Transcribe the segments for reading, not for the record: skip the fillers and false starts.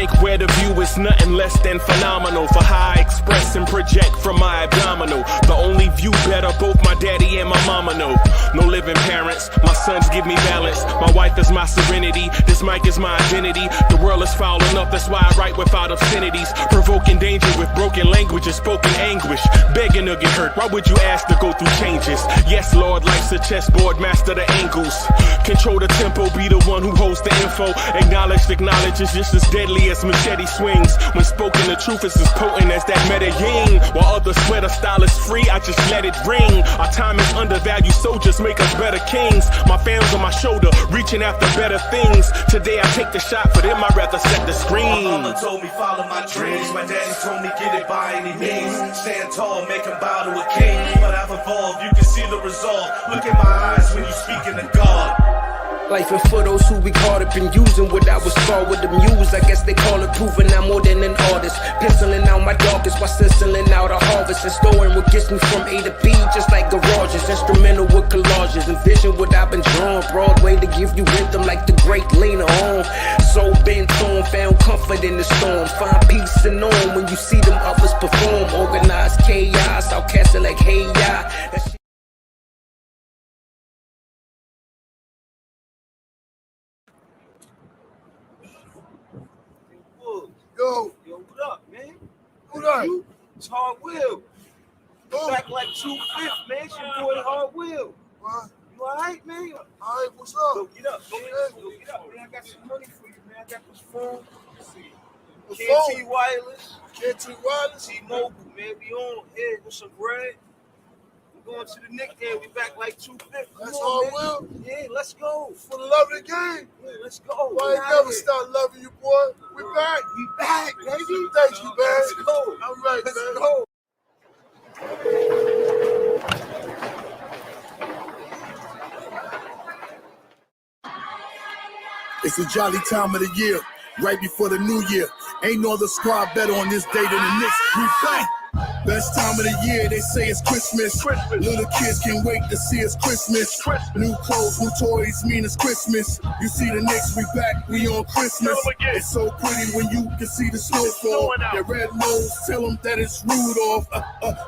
bank where the view is nothing less than phenomenal. For how I express and project from my abdominal. The only view better, both my daddy and my mama know. No living parents, my sons give me balance. My wife is my serenity, this mic is my identity. The world is foul enough, that's why I write without obscenities. Provoking danger with broken language and spoken anguish. Begging to get hurt, why would you ask to go through changes? Yes, Lord, life's a chessboard, master the angles. Control the tempo, be the one who holds the info. Acknowledge is just as deadly as machete swings. When spoken, the truth is as potent as that Medellin. While others swear the style is free, I just let it ring. Our time is undervalued, soldiers make us better kings. My fam's on my shoulder, reaching after better things. Today I take the shot, for them I'd rather set the screen. My mama told me follow my dreams. My daddy told me get it by any means. Stand tall, make him bow to a king. But I've evolved, you can see the result. Look in my eyes when you speaking to God. Life and for those who we caught up in using what I was taught with the muse. I guess they call it proving I'm more than an artist. Penciling out my darkest while stenciling out a harvest. And storing what gets me from A to B, just like garages. Instrumental with collages. Envision what I've been drawing. Broadway to give you rhythm like the great Lena on. So bent on, found comfort in the storm. Find peace and on when you see them others perform. Organized chaos, outcast it like hey ya. Yo, what up, man? What up? It's Hard Will. Back like 2/5, man. It's your boy Hard Will. What? You alright, man? Alright, what's up? Go get up, man. Go get up, man. I got some money for you, man. I got this phone. Let's see. The KT phone? Wireless. KT Wireless? T-Mobile, man. We on here with some bread. We're going to the Knicks game. We back like 2/5. That's Hard Will? Yeah, let's go. For the love of the game? Yeah, let's go. Why ain't never stop loving you, boy? We back. We back, baby. Thank you, man. Let's go. All right, Let's man. go. It's a jolly time of the year, right before the new year. Ain't no other squad better on this day than the Knicks. We back. Best time of the year, they say it's Christmas. Little kids can't wait to see it's Christmas. New clothes, new toys, mean it's Christmas. You see the Knicks, we back, we on Christmas. It's so pretty when you can see the snowfall. Their red nose, tell them that it's Rudolph.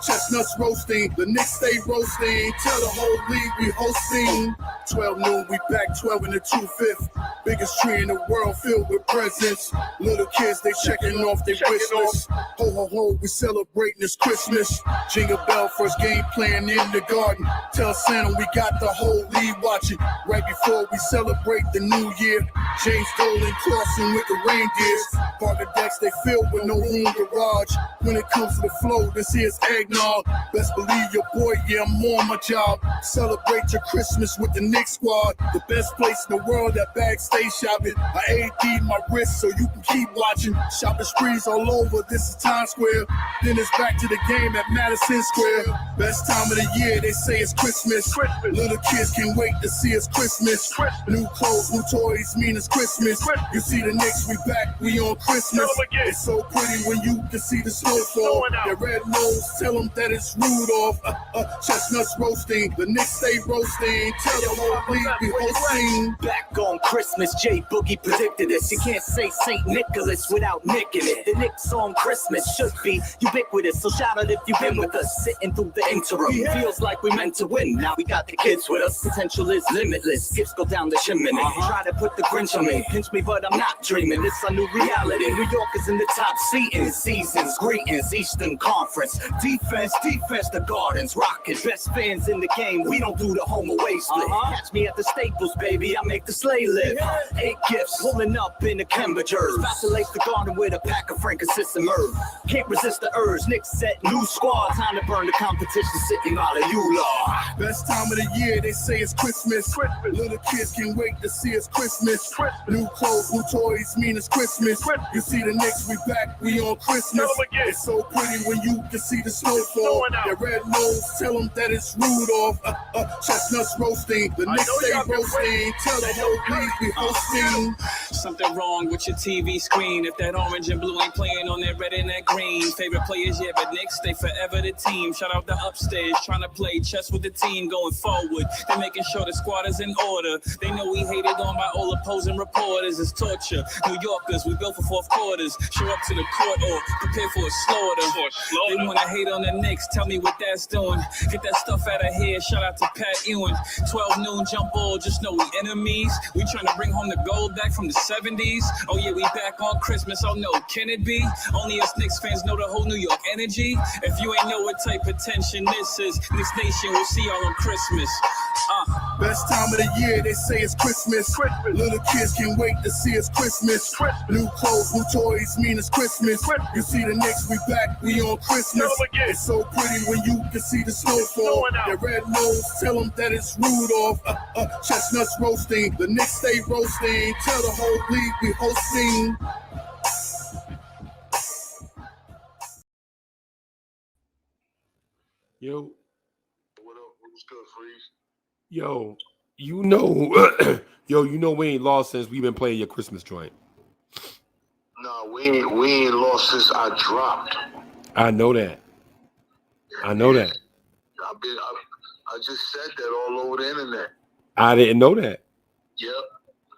Chestnuts roasting, the Knicks stay roasting. Tell the whole league we hosting. 12 noon, we back 12 in the 2/5. Biggest tree in the world filled with presents. Little kids, they checking off their wish list. Ho, ho, ho, we celebrating this Christmas. Jingle bell, first game playing in the garden. Tell Santa we got the whole league watching. Right before we celebrate the new year. James Dolan crossing with the reindeers. Parker decks, they filled with no room garage. When it comes to the flow, this here's eggnog. Best believe your boy, yeah, I'm on my job. Celebrate your Christmas with the Knicks squad. The best place in the world, that bag stay shopping. I AD my wrist so you can keep watching. Shopping sprees all over, this is Times Square. Then it's back to the game at Madison Square. Best time of the year, they say it's Christmas. Little kids can't wait to see it's Christmas. New clothes, new toys, mean it's Christmas. You see the Knicks, we back, we on Christmas. It's so pretty when you can see the snowfall. Their red nose, tell them that it's Rudolph. Chestnuts roasting, the Knicks stay roasting. Tell the whole league we hosting. Back on Christmas, J Boogie predicted this. You can't say St. Nicholas without nicking it. The Knicks on Christmas should be ubiquitous, so shout out if you've been with us. Sitting through the interim, feels like we meant to win. Now we got the kids with us. Potential is limitless. Gifts go down the chimney. Try to put the Grinch on me, pinch me, but I'm not dreaming. It's a new reality. New York is in the top seating. Seasons, greetings, Eastern Conference. Defense, the Gardens rocking. Best fans in the game. We don't do the home away split. Catch me at the Staples, baby. I make the sleigh live. 8 gifts pulling up in the Cambridgers. About to lace the garden with a pack of frankincense and myrrh. Can't resist the urge. Knicks set new squad. Time to burn the competition. Sitting out of you, Lord. Best time of the year, they say it's Christmas. Little kids can't wait to see it's Christmas. New clothes, new toys, mean it's Christmas. You see the Knicks, we back, we on Christmas. It's so pretty when you can see the snowfall. Their red nose, tell them that it's Rudolph. Chestnuts roasting, the Knicks stay roasting. Tell the whole league we hosting. Something wrong with your TV screen if that orange and blue ain't playing on that red and that green. Favorite players, yeah, but Knicks Knicks, they forever the team. Shout out the upstairs, trying to play chess with the team going forward. They're making sure the squad is in order. They know we hated on by all opposing reporters. It's torture. New Yorkers, we built for fourth quarters. Show up to the court or prepare for a slaughter. They want to hate on the Knicks, tell me what that's doing. Get that stuff out of here, shout out to Pat Ewing. 12 noon jump ball, just know we enemies. We trying to bring home the gold back from the 70s. Oh yeah, we back on Christmas, oh no, can it be? Only us Knicks fans know the whole New York energy. If you ain't know what type of tension this is, Knicks Nation will see y'all on Christmas. Best time of the year, they say it's Christmas. Little kids can't wait to see it's Christmas. New clothes, new toys, mean it's Christmas. You see the Knicks, we back, we on Christmas. It's so pretty when you can see the snowfall. Their red nose, tell them that it's Rudolph. Chestnuts roasting, the Knicks stay roasting. Tell the whole league we hosting. Yo. What up? What's good, Freeze? Yo, you know, we ain't lost since we've been playing your Christmas joint. Nah, we ain't lost since I dropped. I know that. I just said that all over the internet. I didn't know that. Yep.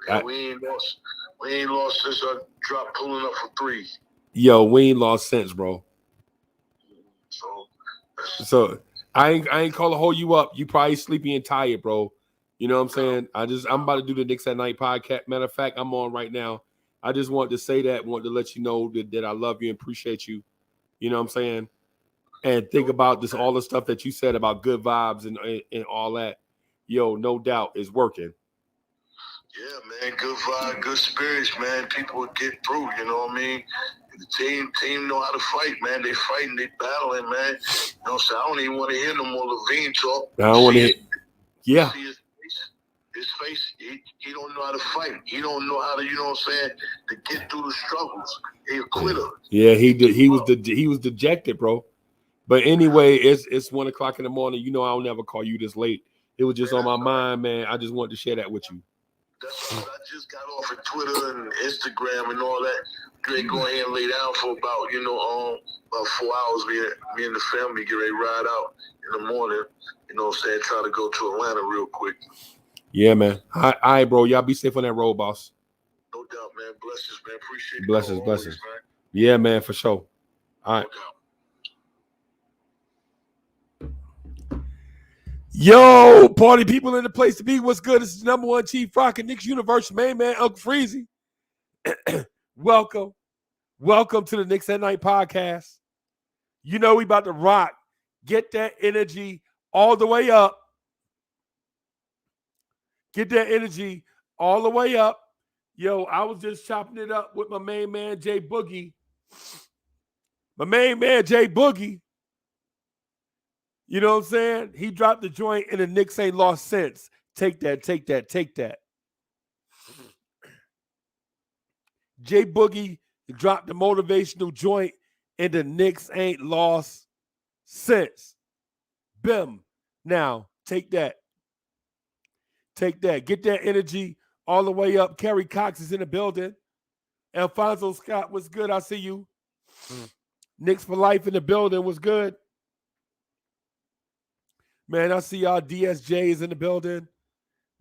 And we ain't lost since I dropped pulling up for three. Yo, we ain't lost since, bro. So I ain't call to hold you up. You probably sleepy and tired, bro. You know what I'm saying? I'm about to do the Knicks at Night podcast. Matter of fact, I'm on right now. I just wanted to say that, want to let you know that I love you and appreciate you. You know what I'm saying? And think about this, all the stuff that you said about good vibes and all that. Yo, no doubt is working. Yeah, man, good vibe, good spirits, man. People would get through, you know what I mean? The team know how to fight, man. They fighting, they battling, man. You know what I'm saying? I don't even want to hear no more Levine talk. I don't want to hear. Yeah. See his face, he don't know how to fight. He don't know how to, you know what I'm saying, to get through the struggles. He a quitter. Yeah, he did. He was dejected, bro. But anyway, it's 1 o'clock in the morning. You know I'll never call you this late. It was just on my mind, man. I just wanted to share that with you. That's what I just got off of Twitter and Instagram and all that. Great, go ahead and lay down for about 4 hours. Me and the family get ready to ride out in the morning. You know what I'm saying? Try to go to Atlanta real quick. Yeah, man. All right, bro. Y'all be safe on that road, boss. No doubt, man. Blessings, man. Appreciate it. Blessings. Always, man. Yeah, man, for sure. All right. Yo, party people in the place to be. What's good? This is the number one Chief Rock and Knicks Universe, man, Uncle Freezy. Welcome to the Knicks at Night podcast. You know we about to rock. Get that energy all the way up. Get that energy all the way up. Yo, I was just chopping it up with my main man, Jay Boogie. My main man, Jay Boogie. You know what I'm saying? He dropped the joint and the Knicks ain't lost since. Take that. Jay Boogie dropped the motivational joint and the Knicks ain't lost since. Bim. Now, take that. Get that energy all the way up. Kerry Cox is in the building. Alfonso Scott, what's good? I see you. Knicks for life in the building. What's good? Man, I see y'all. DSJ is in the building.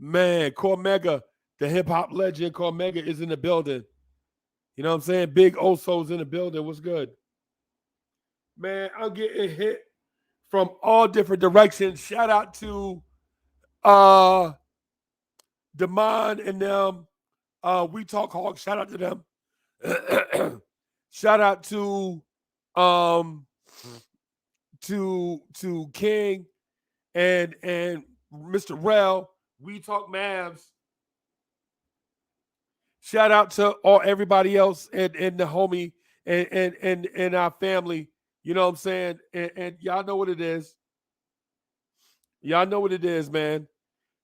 Man, Cormega, the hip-hop legend, Cormega is in the building. You know what I'm saying? Big Oso's in the building. What's good? Man, I'm getting hit from all different directions. Shout out to Demond and them. We Talk Hawks. Shout out to them. Shout out to King and Mr. Rel. We Talk Mavs. Shout out to everybody else and the homie and our family. You know what I'm saying? And y'all know what it is. Y'all know what it is, man.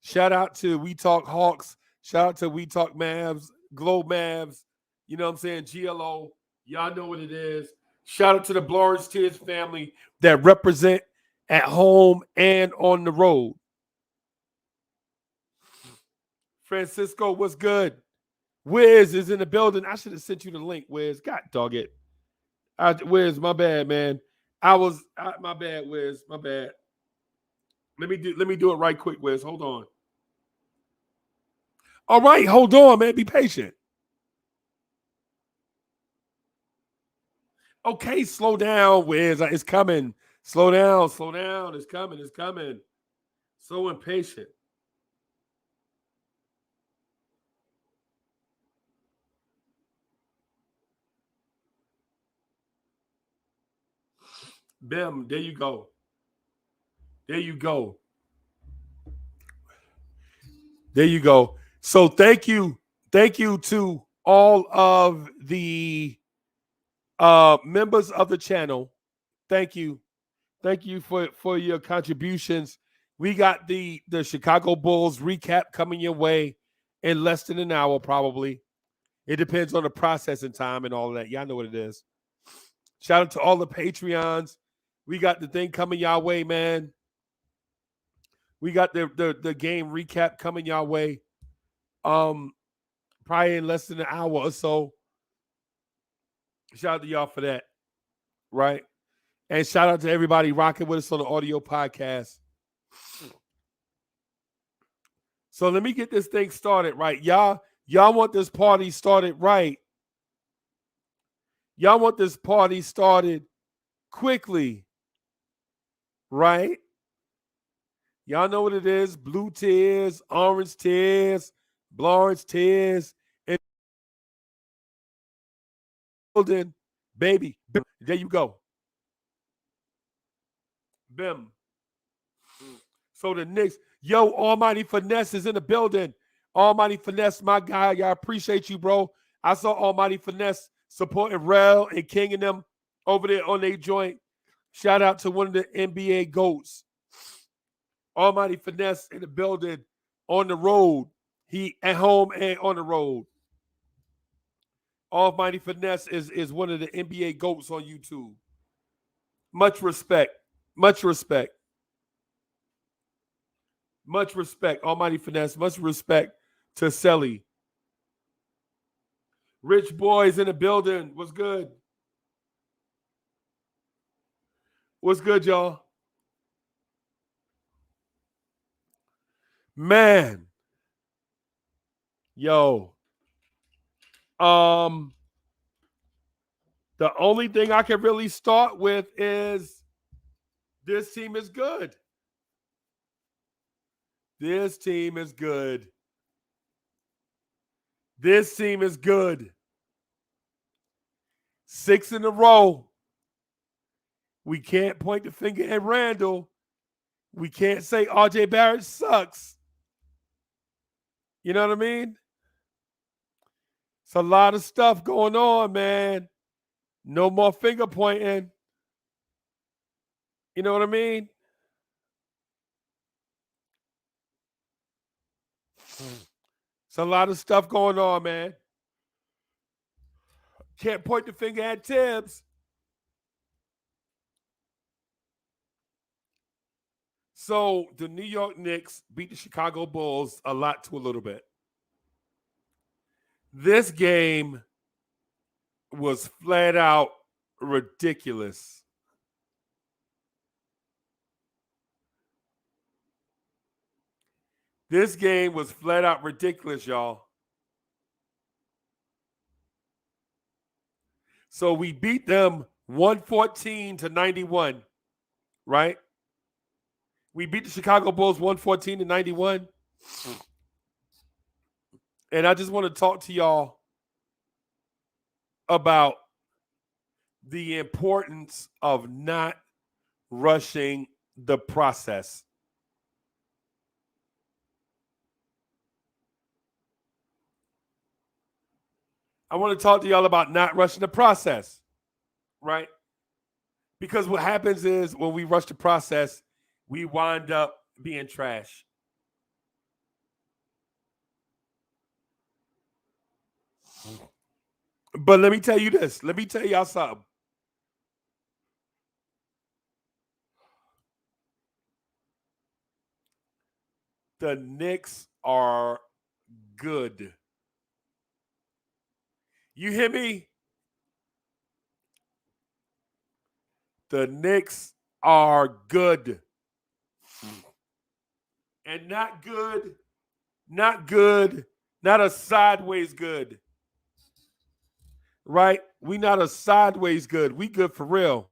Shout out to We Talk Hawks. Shout out to We Talk Mavs, Globe Mavs. You know what I'm saying? GLO. Y'all know what it is. Shout out to the Blowers Tears family that represent at home and on the road. Francisco, what's good? Wiz is in the building. I should have sent you the link, Wiz. God dog it. Wiz, my bad, man. My bad, Wiz. My bad. Let me do it right quick, Wiz. Hold on. All right, hold on, man. Be patient. Okay, slow down, Wiz. It's coming. Slow down. It's coming. So impatient. Bim, there you go. There you go. There you go. So thank you to all of the members of the channel. Thank you for your contributions. We got the Chicago Bulls recap coming your way in less than an hour, probably. It depends on the processing time and all of that. Y'all know what it is. Shout out to all the Patreons. We got the thing coming y'all way, man. We got the game recap coming y'all way. Probably in less than an hour or so. Shout out to y'all for that. Right? And shout out to everybody rocking with us on the audio podcast. So let me get this thing started, right? Y'all want this party started right. Y'all want this party started quickly, right? Y'all know what it is. Blue tears, orange tears, orange tears. And building, baby. There you go. Bim. So the Knicks, Almighty Finesse is in the building. Almighty Finesse, my guy. I appreciate you, bro. I saw Almighty Finesse supporting Rel and King and them over there on their joint. Shout out to one of the NBA GOATs. Almighty Finesse in the building, on the road. He at home and on the road. Almighty Finesse is one of the NBA GOATs on YouTube. Much respect. Much respect. Much respect, Almighty Finesse. Much respect to Selly. Rich Boys in the building. What's good? What's good, y'all? Man. Yo. The only thing I can really start with is this team is good. This team is good. This team is good. 6 in a row. We can't point the finger at Randall. We can't say RJ Barrett sucks. You know what I mean? It's a lot of stuff going on, man. No more finger pointing. You know what I mean? It's a lot of stuff going on, man. Can't point the finger at Tibbs. So the New York Knicks beat the Chicago Bulls a lot to a little bit. This game was flat out ridiculous. This game was flat out ridiculous, y'all. So we beat them 114-91, right? We beat the Chicago Bulls 114-91. And I just want to talk to y'all about the importance of not rushing the process. I want to talk to y'all about not rushing the process, right? Because what happens is when we rush the process, we wind up being trash. But let me tell you this. Let me tell y'all something. The Knicks are good. You hear me? The Knicks are good. And not good, not a sideways good. Right? We not a sideways good. We good for real.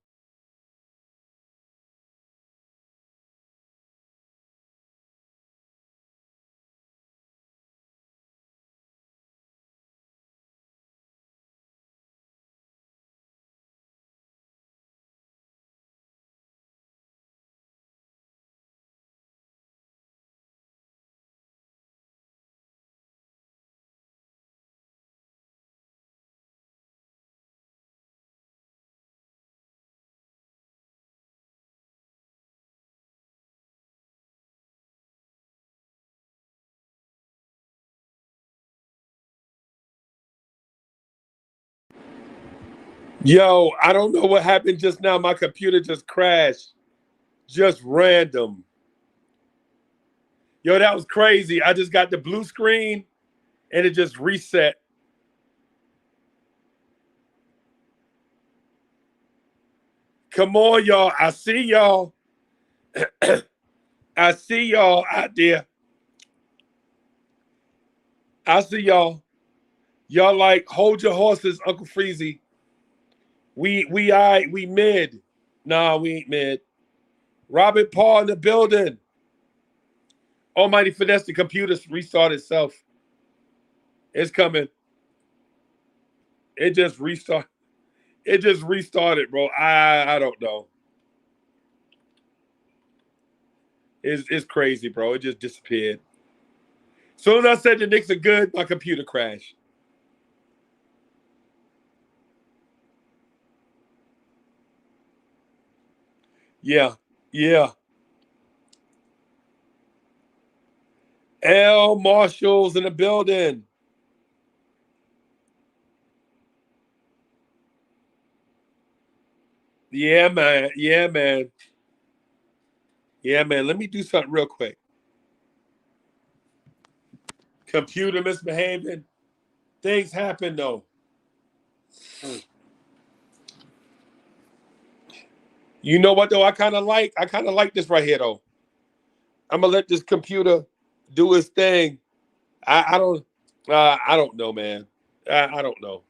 Yo, I don't know what happened just now. My computer just crashed. Just random. Yo, that was crazy. I just got the blue screen and it just reset. Come on, y'all. I see y'all. I see y'all out there. I see y'all. Y'all like, hold your horses, Uncle Freezy. We mid. Nah, we ain't mid. Robert Paul in the building. Almighty finesse, the computer restart itself. It's coming. It just restart. It just restarted, bro. I don't know. It's crazy, bro. It just disappeared. Soon as I said the Knicks are good, my computer crashed. Yeah. L. Marshall's in the building. Yeah, man. Yeah, man. Let me do something real quick. Computer misbehaving. Things happen though. You know what though? I kind of like this right here though. I'm gonna let this computer do its thing. I don't know, man. I don't know.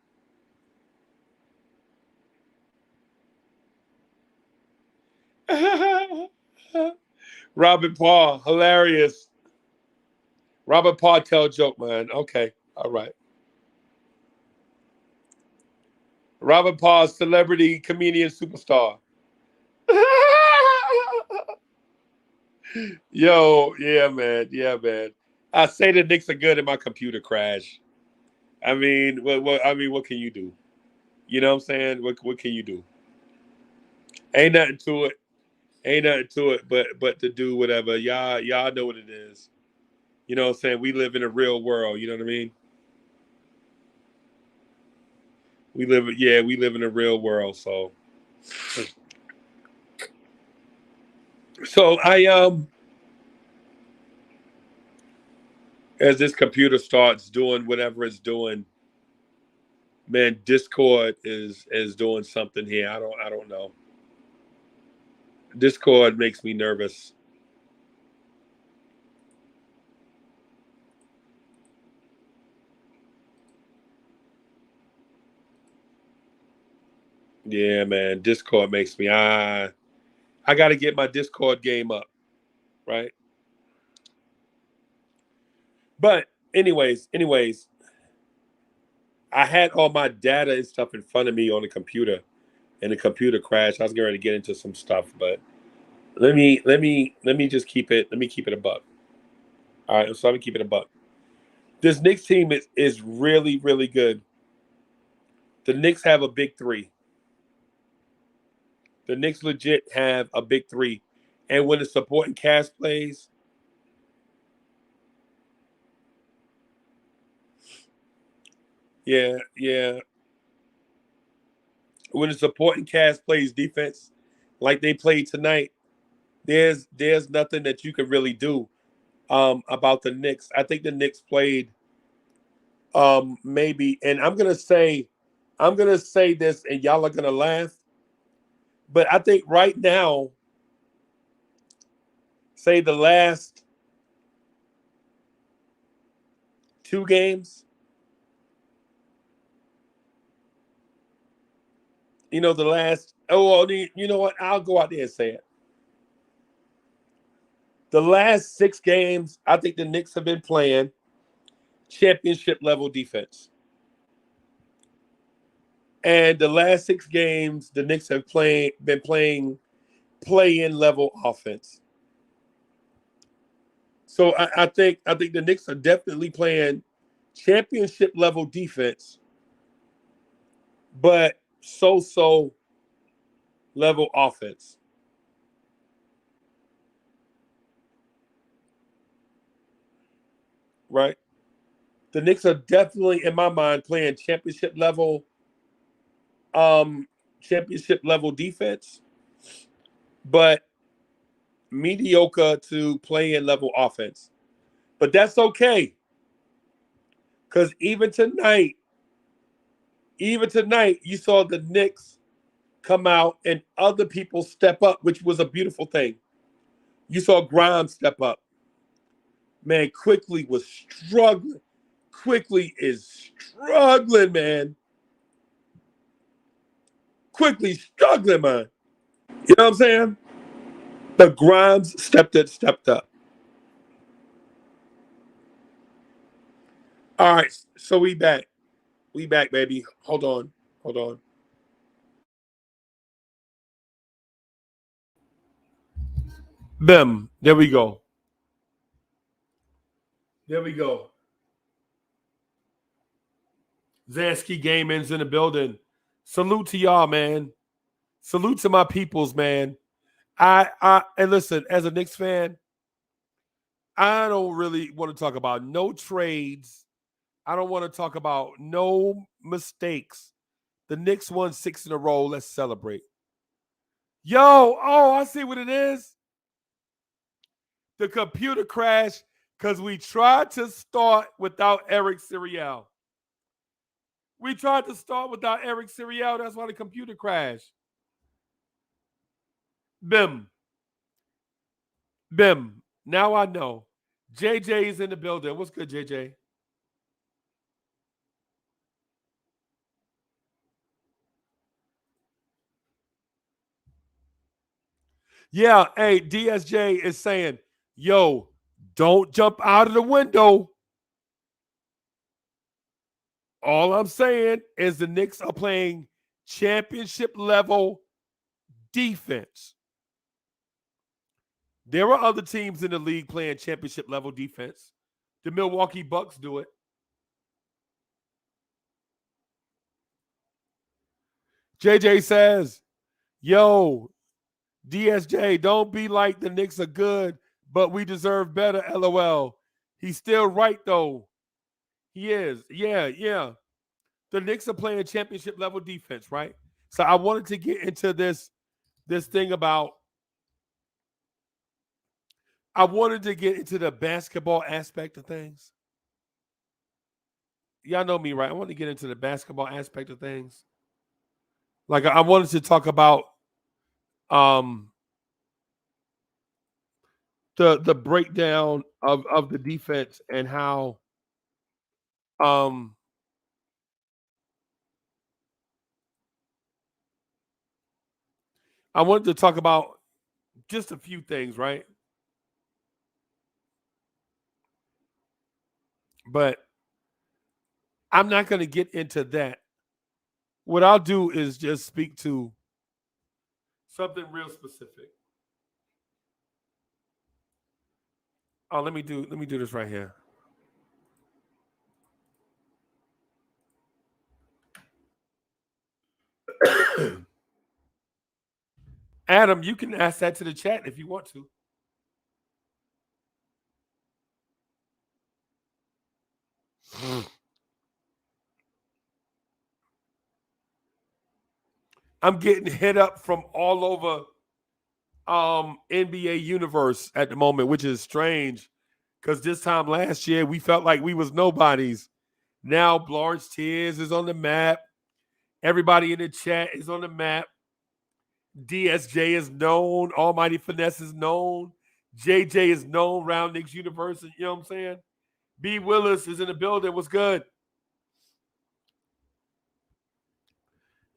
Robert Paul, hilarious. Robert Paul tell joke, man. Okay, all right. Robert Paul, celebrity comedian superstar. Yo, yeah, man. I say the Knicks are good and my computer crash. I mean, what can you do? You know what I'm saying? What can you do? Ain't nothing to it. Ain't nothing to it but to do whatever. Y'all know what it is. You know what I'm saying? We live in a real world, you know what I mean? We live in a real world, so I as this computer starts doing whatever it's doing, man, Discord is doing something here. I don't know. Discord makes me nervous. Yeah, man, Discord makes me I got to get my Discord game up, right? But anyways, I had all my data and stuff in front of me on the computer, and the computer crashed. I was getting ready to get into some stuff, but let me just keep it. Let me keep it a buck. All right, so let me keep it a buck. This Knicks team is really really good. The Knicks have a big three. The Knicks legit have a big three, and when the supporting cast plays, yeah. When the supporting cast plays defense like they played tonight, there's nothing that you can really do about the Knicks. I think the Knicks played maybe, and I'm gonna say this, and y'all are gonna laugh. But I think right now, say the last 2 games, you know, you know what? I'll go out there and say it. The last 6 games, I think the Knicks have been playing championship level defense. And the last 6 games, the Knicks have been playing play-in level offense. So I think the Knicks are definitely playing championship level defense, but so level offense. Right? The Knicks are definitely, in my mind, playing championship level defense, but mediocre to play-in level offense. But that's okay. Because even tonight, you saw the Knicks come out and other people step up, which was a beautiful thing. You saw Grimes step up. Man, Quickly was struggling. Quickly is struggling, man. Quickly struggling, man. You know what I'm saying? But Grimes stepped up. All right, so we back. We back, baby. Hold on. Bim. There we go. Zansky Gaming's in the building. Salute to y'all, man. Salute to my peoples, man. And listen, as a Knicks fan, I don't really want to talk about no trades. I don't want to talk about no mistakes. The Knicks won 6 in a row. Let's celebrate. I see what it is. The computer crashed because we tried to start without Eric Siriel. That's why the computer crashed. Bim. Now I know. JJ is in the building. What's good, JJ? Yeah, hey, DSJ is saying, yo, don't jump out of the window. All I'm saying is the Knicks are playing championship level defense. There are other teams in the league playing championship level defense. The Milwaukee Bucks do it. JJ says, yo, DSJ, don't be like the Knicks are good, but we deserve better, LOL. He's still right, though. He is. Yeah. The Knicks are playing championship level defense, right? So I wanted to get into this thing about, I wanted to get into the basketball aspect of things. Y'all know me, right? I want to get into the basketball aspect of things. Like I wanted to talk about the breakdown of the defense and how I wanted to talk about just a few things, right? But I'm not going to get into that. What I'll do is just speak to something real specific. Oh, let me do this right here. Adam, you can ask that to the chat if you want to. I'm getting hit up from all over NBA universe at the moment, which is strange because this time last year we felt like we was nobodies. Now Lawrence Tears is on the map. Everybody in the chat is on the map. DSJ is known. Almighty Finesse is known. JJ is known. Round Knicks University. You know what I'm saying? B. Willis is in the building. What's good?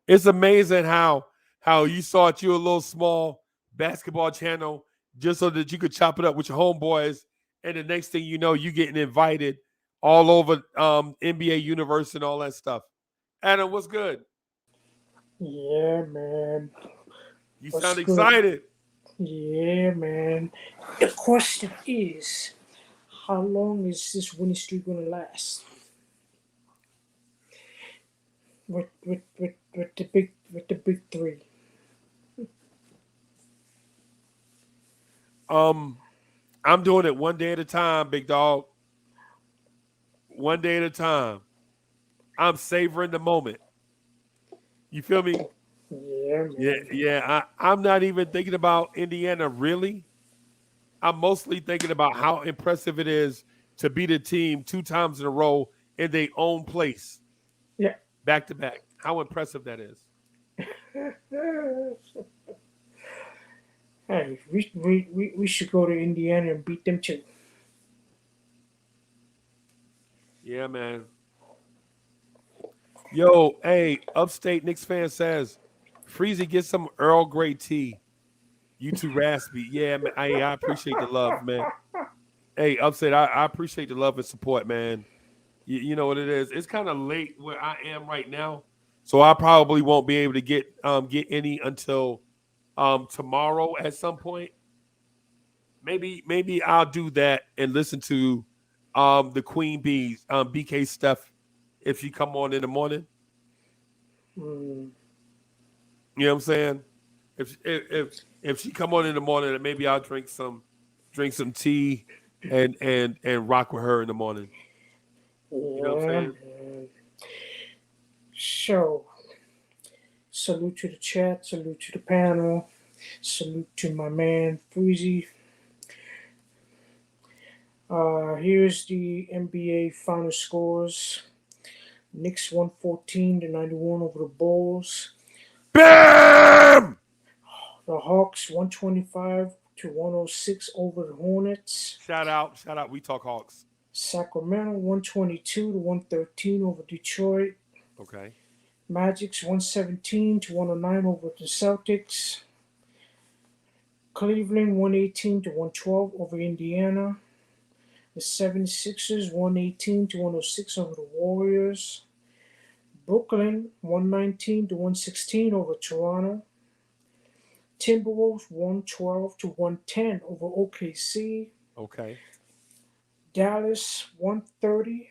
It's amazing how you thought you a little small basketball channel just so that you could chop it up with your homeboys, and the next thing you know, you getting invited all over NBA universe and all that stuff. Adam, what's good? Yeah, man. You What's sound good? excited. Yeah, man. The question is, how long is this winning streak gonna last? With the big three. I'm doing it one day at a time, big dog. One day at a time. I'm savoring the moment. You feel me? Yeah, Yeah, man. yeah. I'm not even thinking about Indiana really. I'm mostly thinking about how impressive it is to beat a team 2 times in a row in their own place, Yeah. back to back. How impressive that is. Hey, we should go to Indiana and beat them too. Yeah, man. Yo, hey, upstate Knicks fan says, Freezy, get some Earl Grey tea. You too raspy. Yeah, man. I appreciate the love, man. Hey, upstate, I appreciate the love and support, man. You know what it is. It's kind of late where I am right now, so I probably won't be able to get any until tomorrow at some point. Maybe I'll do that and listen to the Queen Bees, BK Steph, if she come on in the morning. Mm, You know what I'm saying? If she come on in the morning, then maybe I'll drink some tea and rock with her in the morning. You know what I'm yeah, saying? man. So, salute to the chat, salute to the panel, salute to my man Freezy. Here's the NBA final scores. Knicks 114 to 91 over the Bulls. Bam! The Hawks 125 to 106 over the Hornets. Shout out. We talk Hawks. Sacramento 122 to 113 over Detroit. Okay. Magic's 117 to 109 over the Celtics. Cleveland 118 to 112 over Indiana. The 76ers 118 to 106 over the Warriors. Brooklyn 119 to 116 over Toronto. Timberwolves 112 to 110 over OKC. Okay. Dallas 130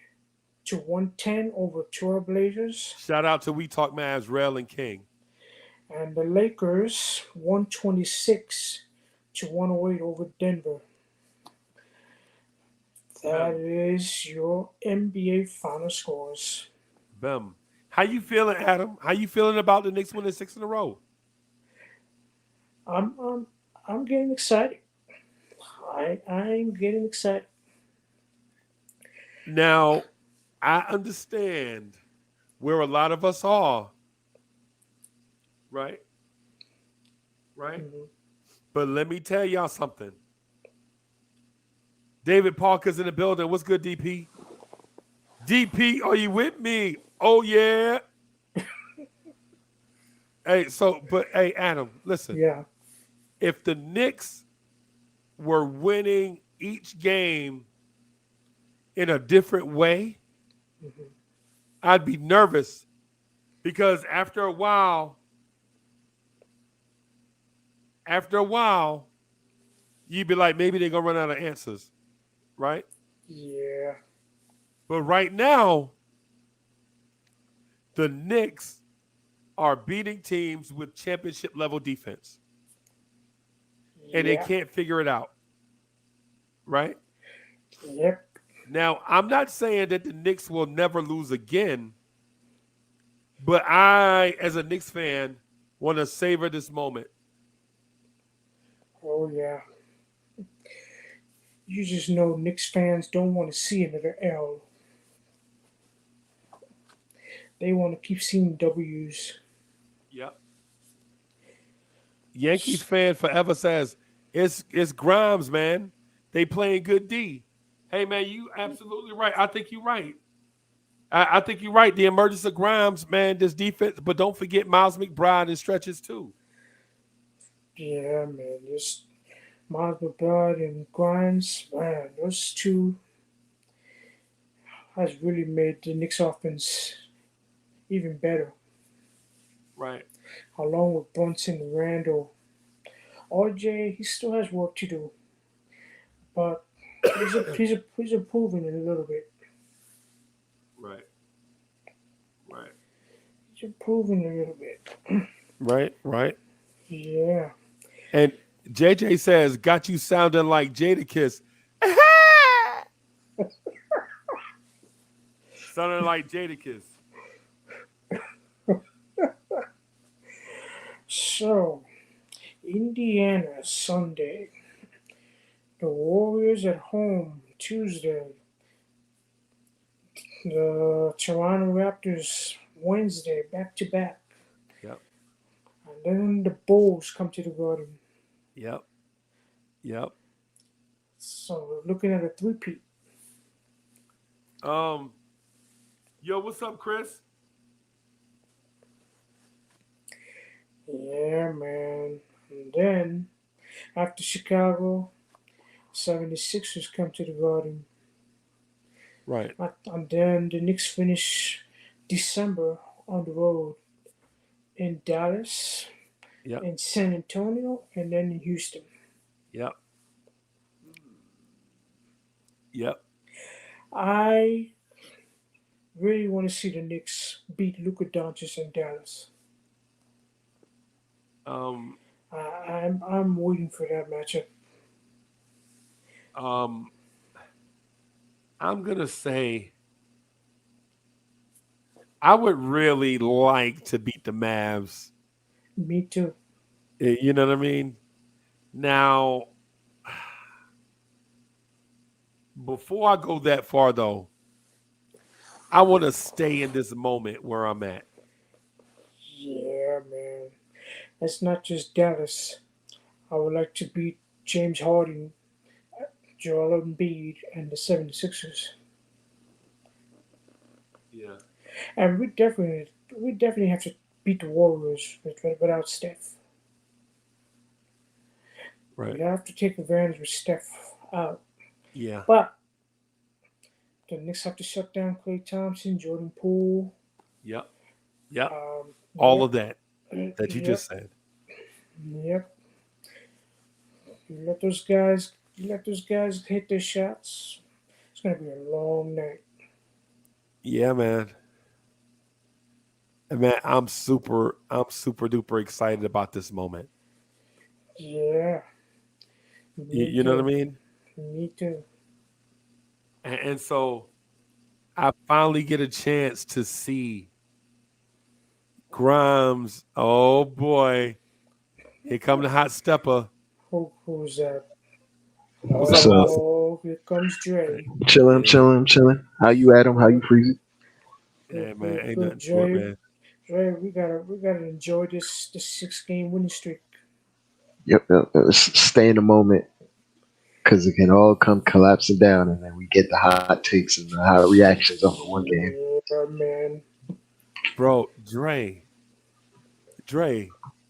to 110 over Trailblazers. Shout out to We Talk Mavs, Rel and King. And the Lakers 126 to 108 over Denver. That is your NBA final scores. Bem. How you feeling, Adam? How you feeling about the Knicks winning 6 in a row? I'm getting excited. I'm getting excited. Now, I understand where a lot of us are, right? Right? Mhm. But let me tell y'all something. David Parker's in the building. What's good, DP? DP, are you with me? Oh, yeah. Hey, Adam, listen. Yeah. If the Knicks were winning each game in a different way, Mhm. I'd be nervous because after a while, you'd be like, maybe they're going to run out of answers, right? Yeah. But right now, the Knicks are beating teams with championship level defense. And they Yeah. can't figure it out, right? Yep. Now, I'm not saying that the Knicks will never lose again, but I, as a Knicks fan, want to savor this moment. Oh yeah. You just know Knicks fans don't want to see another L. They want to keep seeing W's. Yep. Yankees fan forever says it's Grimes, man. They playing good D. Hey man, you absolutely right. I think you're right. I think you're right. The emergence of Grimes, man, this defense, but don't forget Miles McBride and stretches too. Yeah, man. Just Miles McBride and Grimes, man, those two has really made the Knicks offense even better. Right. Along with Brunson and Randall. RJ, he still has work to do, but he's improving it a little bit. Right. Right. He's improving a little bit. Right. Right. Yeah. And JJ says, got you sounding like Jadakiss. Sounding like Jadakiss. So, Indiana Sunday. The Warriors at home Tuesday. The Toronto Raptors Wednesday, back to back. Yep. And then the Bulls come to the Garden. Yep. Yep. So we're looking at a three-peat. Yo, what's up, Chris? Yeah, man. And then after Chicago, 76ers come to the Garden. Right. And then the Knicks finish December on the road in Dallas, Yep. in San Antonio, and then in Houston. Yep. Yep. I really want to see the Knicks beat Luka Doncic in Dallas. I'm waiting for that matchup. I'm gonna say I would really like to beat the Mavs. Me too. You know what I mean? Now, before I go that far, though, I want to stay in this moment where I'm at. Yeah, man. That's not just Dallas. I would like to beat James Harden, Joel Embiid, and the 76ers. Yeah. And we definitely have to beat the Warriors without Steph. Right. We have to take advantage with Steph out. Yeah. But the Knicks have to shut down Klay Thompson, Jordan Poole. Yep. Yep. All of that you just said. Yep. You let those guys hit their shots. It's gonna be a long night. Yeah, man. And man, I'm super duper excited about this moment. Yeah. You know what I mean? Me too. And so I finally get a chance to see Grimes. Oh boy. Here come the hot stepper. Who's that? What's up? Oh, here comes Dre. Chilling. How you, Adam? How you, Freezy? Yeah, man. Ain't Good, nothing to it, man. Dre, we gotta enjoy this 6-game winning streak. Yep. Stay in the moment because it can all come collapsing down, and then we get the hot takes and the hot reactions off of one game. Yeah, man. Bro, Dre,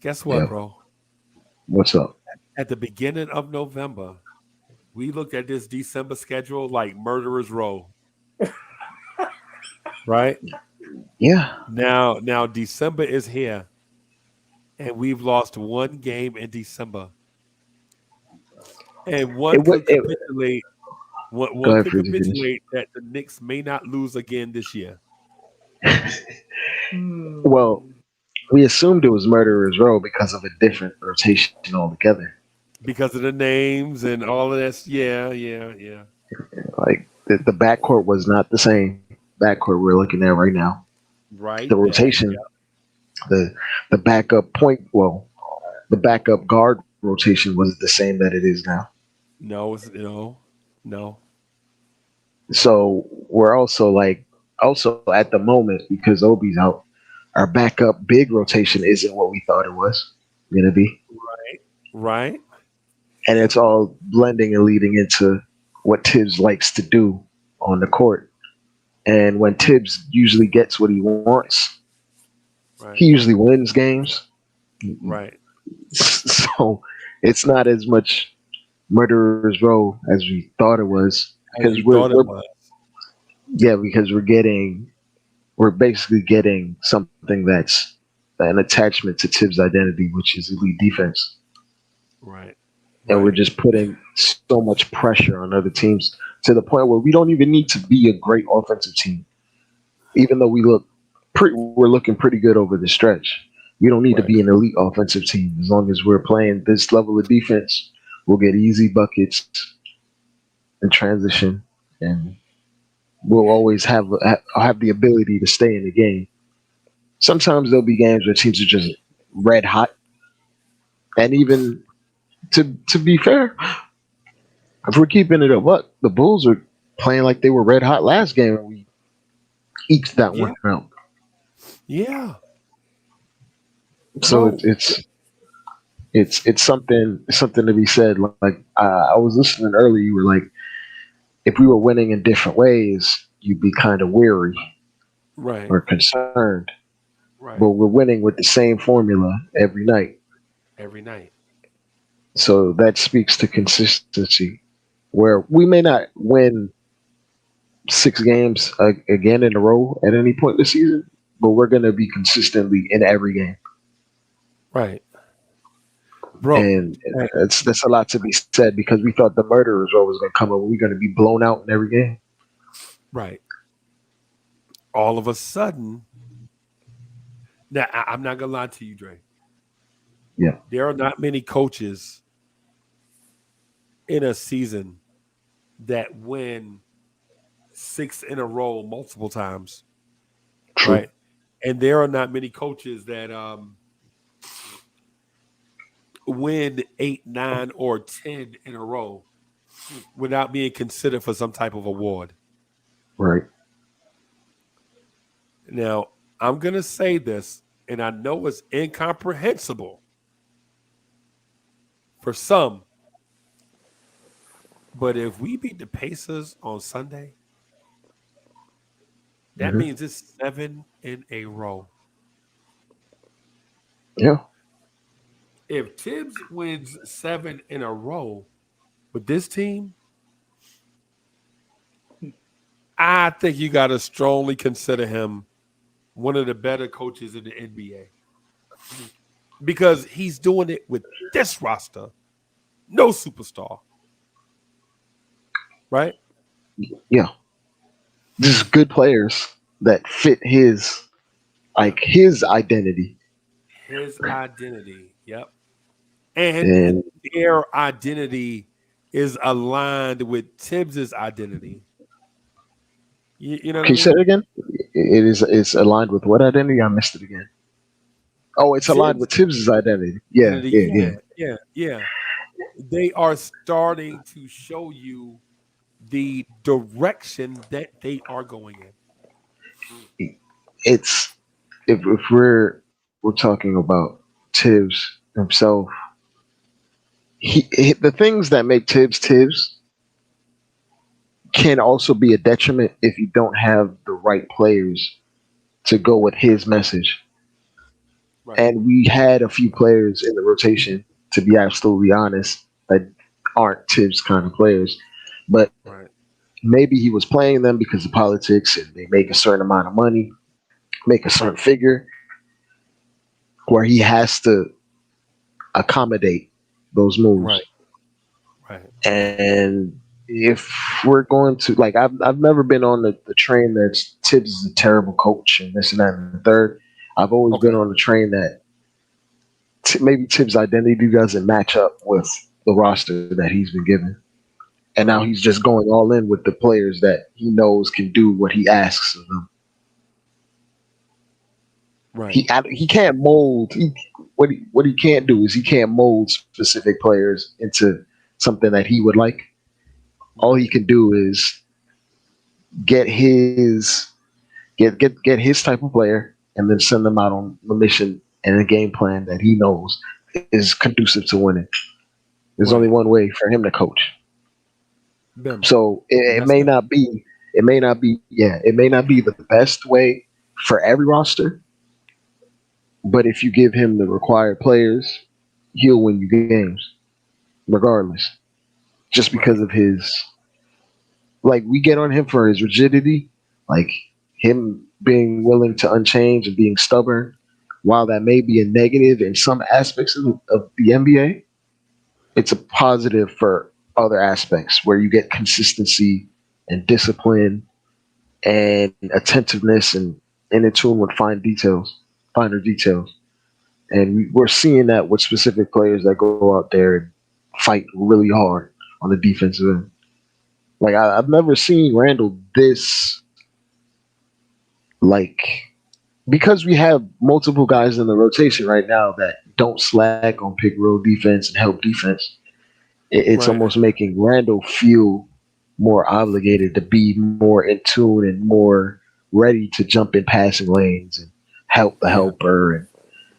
guess what, bro? What's up? At the beginning of November, we looked at this December schedule like murderer's row. Right? Yeah. Now December is here, and we've lost one game in December. And one could capitulate that the Knicks may not lose again this year. Well, we assumed it was Murderer's Row because of a different rotation altogether. Because of the names and all of this. Yeah. Like the backcourt was not the same backcourt we're looking at right now. Right. The rotation, the backup the backup guard rotation wasn't the same that it is now. No. So we're also at the moment, because Obi's out, our backup big rotation isn't what we thought it was gonna be. Right. and it's all blending and leading into what Tibbs likes to do on the court. And when Tibbs usually gets what he wants, Right. he usually wins games. Right. So it's not as much murderer's row as we thought it was As because you we're, thought it we're was. yeah, because we're basically getting something that's an attachment to Tibbs' identity, which is elite defense. Right. And we're Right. just putting so much pressure on other teams to the point where we don't even need to be a great offensive team, even though we're looking pretty good over the stretch. We don't need to Right. be an elite offensive team as long as we're playing this level of defense. We'll get easy buckets in transition, and we'll always have the ability to stay in the game. Sometimes there'll be games where teams are just red hot, and even to be fair, if we're keeping it up, what the Bulls are playing like they were red hot last game, and we eked that Yeah. one out. Yeah. So No. it's something to be said. Like I was listening earlier, you were like, if we were winning in different ways, you'd be kind of weary Right. or concerned. Right. But we're winning with the same formula every night. Every night. So that speaks to consistency, where we may not win 6 games again in a row at any point this season, but we're going to be consistently in every game. Right. Bro. And Right. that's a lot to be said because we thought the murderers row was going to come up. We're going to be blown out in every game. Right. All of a sudden, now I'm not gonna lie to you, Dre. Yeah. There are not many coaches in a season that win 6 in a row multiple times. True. Right. And there are not many coaches that win 8, 9, or 10 in a row without being considered for some type of award. Right. Now, I'm going to say this, and I know it's incomprehensible for some, but if we beat the Pacers on Sunday, that Hmm. means it's 7 in a row. Yeah. If Tibbs wins 7 in a row with this team, I think you got to strongly consider him one of the better coaches in the NBA because he's doing it with this roster, no superstar, right? Yeah. Just good players that fit his identity. His identity, yep, and And their identity is aligned with Tibbs's identity. You know what can I you say mean? it again? It's aligned with what identity? I missed it again. Oh, it's aligned Tibbs' with Tibbs's identity. Yeah, identity, yeah, yeah, yeah, yeah. They are starting to show you the direction that they are going in. yeah. It's if we're talking about Tibbs himself, the things that make Tibbs Tibbs can also be a detriment if you don't have the right players to go with his message. Right, And we had a few players in the rotation, to be absolutely honest, that aren't Tibbs kind of players. But right, maybe he was playing them because of politics and they make a certain amount of money, make a certain figure, where he has to accommodate those moves. right, right. And if we're going to like I've never been on the train that's Tibbs is a terrible coach and this and that and the third. I've always been Okay, on the train that maybe Tibbs' identity doesn't match up with the roster that he's been given. And now right, he's just going all in with the players that he knows can do what he asks of them. right, He can't mold. What he can't do is he can't mold specific players into something that he would like. All he right, can do is get his get his type of player and then send them out on the mission and a game plan that he knows is conducive to winning. There's only Right. one way for him to coach. Bim. So And it that's may that. not be, it may not be the best way for every roster, but if you give him the required players, he'll win you games regardless. Just because Right. of his, like, we get on him for his rigidity, like him being willing to unchange and being stubborn. While that may be a negative in some aspects of the NBA, it's a positive for other aspects where you get consistency and discipline and attentiveness and in tune with finer details. And we're seeing that with specific players that go out there and fight really hard on the defensive end. Like I've never seen Randall this, like, because we have multiple guys in the rotation right now that don't slack on pick roll defense and help defense. It's Right. almost making Randall feel more obligated to be more in tune and more ready to jump in passing lanes and help the Yeah. helper. And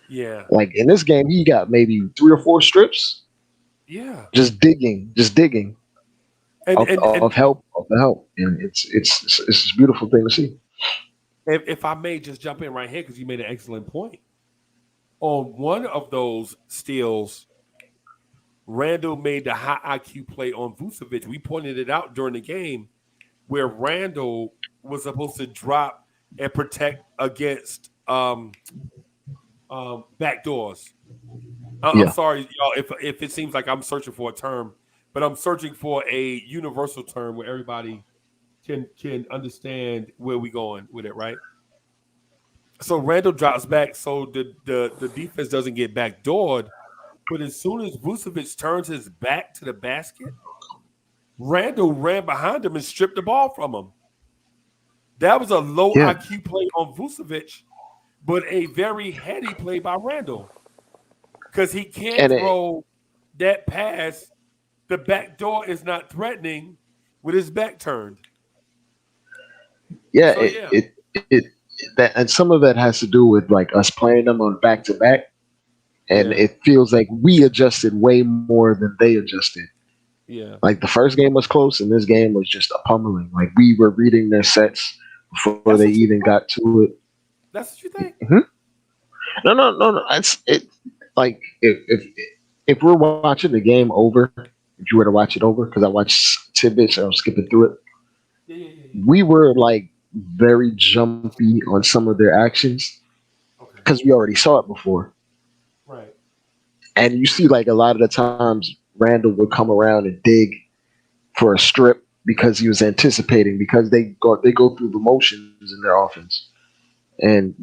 Yeah. like in this game, he got maybe 3 or 4 strips Yeah. just digging And and and of the help, and it's a beautiful thing to see. if I may just jump in right here because you made an excellent point. On one of those steals, Randall made the high IQ play on Vucevic. We pointed it out during the game where Randall was supposed to drop and protect against back doors. I'm Yeah, sorry, y'all, if it seems like I'm searching for a term, but I'm searching for a universal term where everybody can understand where we going with it, right? So Randall drops back, so the defense doesn't get backdoored. But as soon as Vucevic turns his back to the basket, Randall ran behind him and stripped the ball from him. That was a low yeah, IQ play on Vucevic, but a very heady play by Randall because he can't and it, throw that pass. The back door is not threatening with his back turned. yeah, So yeah, it that, and some of that has to do with like us playing them on back to back, and yeah, it feels like we adjusted way more than they adjusted. yeah. Like the first game was close, and this game was just a pummeling. Like we were reading their sets before That's they what you even think. got to it. That's what you think. Mhm. No. It's it. Like if we're watching the game over, if you were to watch it over, because I watched tidbits, I'm skipping through it. Yeah, yeah, yeah, yeah. We were like very jumpy on some of their actions Okay, because we already saw it before. right. And you see, like a lot of the times, Randall would come around and dig for a strip because he was anticipating because they go through the motions in their offense. And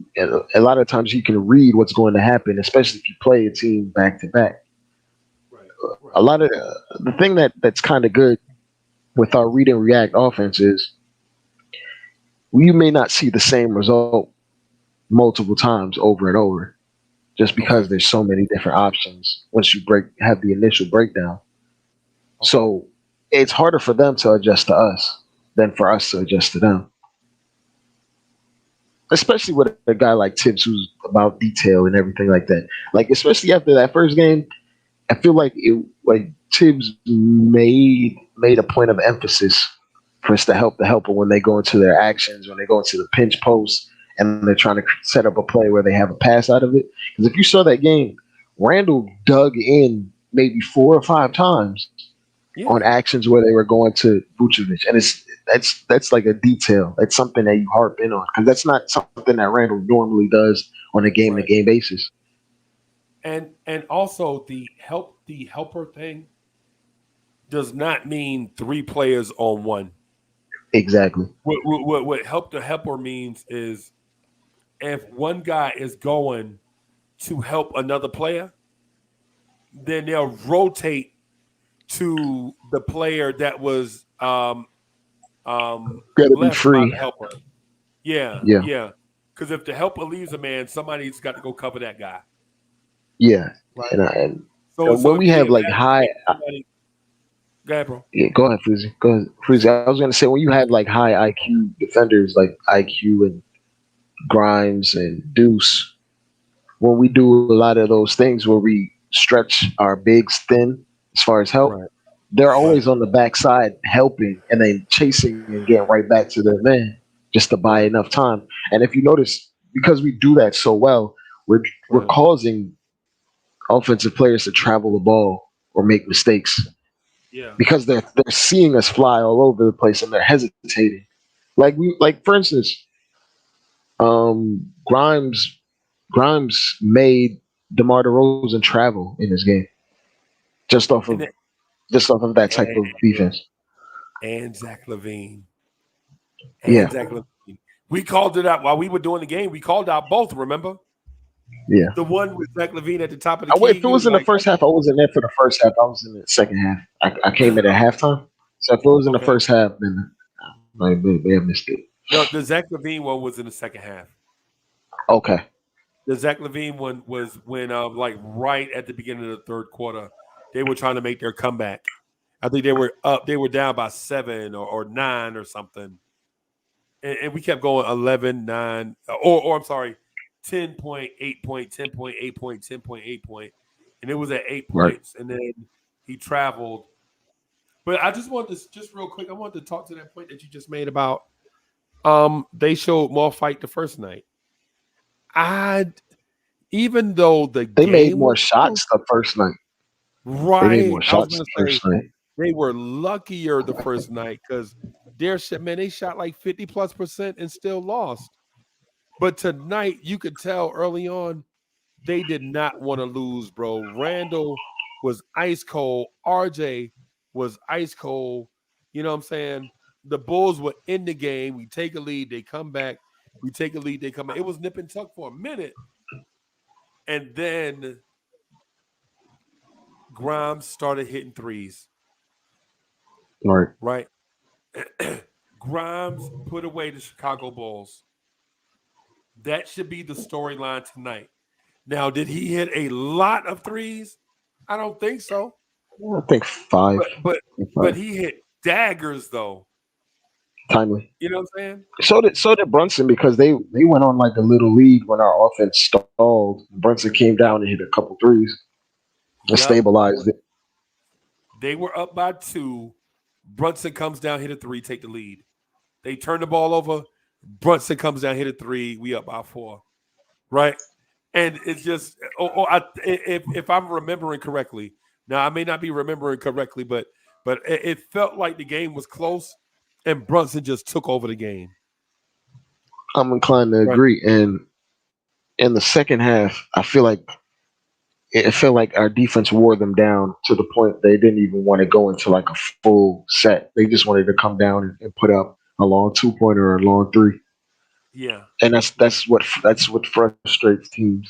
a lot of times you can read what's going to happen, especially if you play a team back to back. Right, A right. lot of the thing that's kind of good with our read and react offense is you may not see the same result multiple times over and over just Okay, because there's so many different options once you break have the initial breakdown. okay. So it's harder for them to adjust to us than for us to adjust to them. Especially with a guy like Tibbs who's about detail and everything like that. Like especially after that first game, I feel like Tibbs made a point of emphasis for us to help the helper when they go into their actions, when they go into the pinch post, and they're trying to set up a play where they have a pass out of it. Because if you saw that game, Randall dug in maybe 4 or 5 times on Yeah, actions where they were going to Vucevic, and that's like a detail. That's something that you harp in on because that's not something that Randall normally does on a game to right. game basis. And also the helper thing does not mean three players on one. Exactly. What help the helper means is if one guy is going to help another player, then they'll rotate to the player that was Got to be left by free. the helper. Yeah, Yeah. yeah. Because if the helper leaves a man, somebody's got to go cover that guy, Yeah. right? And So when we yeah, have like imagine high, taking somebody. Go ahead, bro. yeah, go ahead, Flizzy. Go ahead, Flizzy. I was gonna say when you have like high IQ defenders like IQ and Grimes and Deuce, when we do a lot of those things where we stretch our bigs thin as far as help. Right. They're Right. always on the backside helping and then chasing and getting right back to their man just to buy Right. enough time. And if you notice, because we do that so well, we're Right. causing offensive players to travel the ball or make mistakes Yeah. because they're seeing us fly all over the place and they're hesitating. Like for instance, Grimes made DeMar DeRozan travel in this game just off And of then, that type and, of defense. and Zach Levine. Yeah, And Zach Levine. We called it out while we were doing the game. We called out both, remember? yeah. The one with Zach Levine at the top of the If key. it We was was in the like, first half, I wasn't there for the first half. I was in the second half. I came in at halftime. So if it was in the okay. first half, then may have missed it. No, the Zach Levine one was in the second half. Okay, The Zach Levine one was when, like, right at the beginning of the third quarter, they were trying to make their comeback. I think they were up. They were down by 7 or 9 or something, and we kept going 11, 9, or I'm sorry, 10.8 point, 10.8 point, 10.8 point, and it was at 8 right. points, and then he traveled. But I just wanted to just real quick. I wanted to talk to that point that you just made about they showed more fight the first night. I even though the They made game more was close, shots the first night. They made more right. I was shots gonna the say first night. they were luckier the first night because their shit, man, they shot like 50+% and still lost. But tonight, you could tell early on they did not want to lose, bro. Randall was ice cold. RJ was ice cold. You know what I'm saying? The Bulls were in the game. We take a lead, they come back. We take a lead, they come back. It was nip and tuck for a minute. And then Grimes started hitting threes, Right. right? Grimes put away the Chicago Bulls. That should be the storyline tonight. Now, did he hit a lot of threes? I don't think so. I think five. But but but Five. he hit daggers though. Timely. You know what I'm saying? So did Brunson because they went on like a little lead when our offense stalled. Brunson came down and hit a couple threes and Yep. stabilized it. They were up by 2. Brunson comes down, hit a 3, take the lead. They turn the ball over. Brunson comes down, hit a 3. We up by 4. Right? And it's just, if I'm remembering correctly, now I may not be remembering correctly, but it felt like the game was close, and Brunson just took over the game. I'm inclined to Right. agree. And in the second half, I feel like it felt like our defense wore them down to the point they didn't even want to go into like a full set. They just wanted to come down and put up a long 2 pointer or a long three. Yeah. And that's what frustrates teams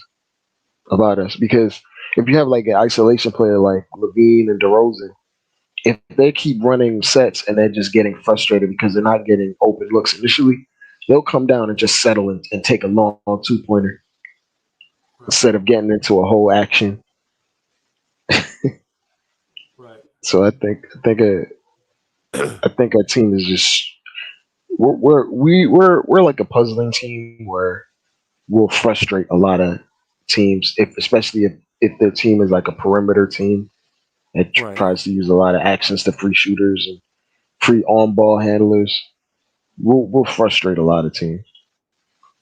about us because if you have like an isolation player like Levine and DeRozan, if they keep running sets and they're just getting frustrated because they're not getting open looks initially, they'll come down and just settle and take a long 2 pointer Right. instead of getting into a whole action. Right. So I think our team is just we're like a puzzling team where we'll frustrate a lot of teams, if especially if their team is like a perimeter team that Right. tries to use a lot of actions to free shooters and free on ball handlers. We'll frustrate a lot of teams.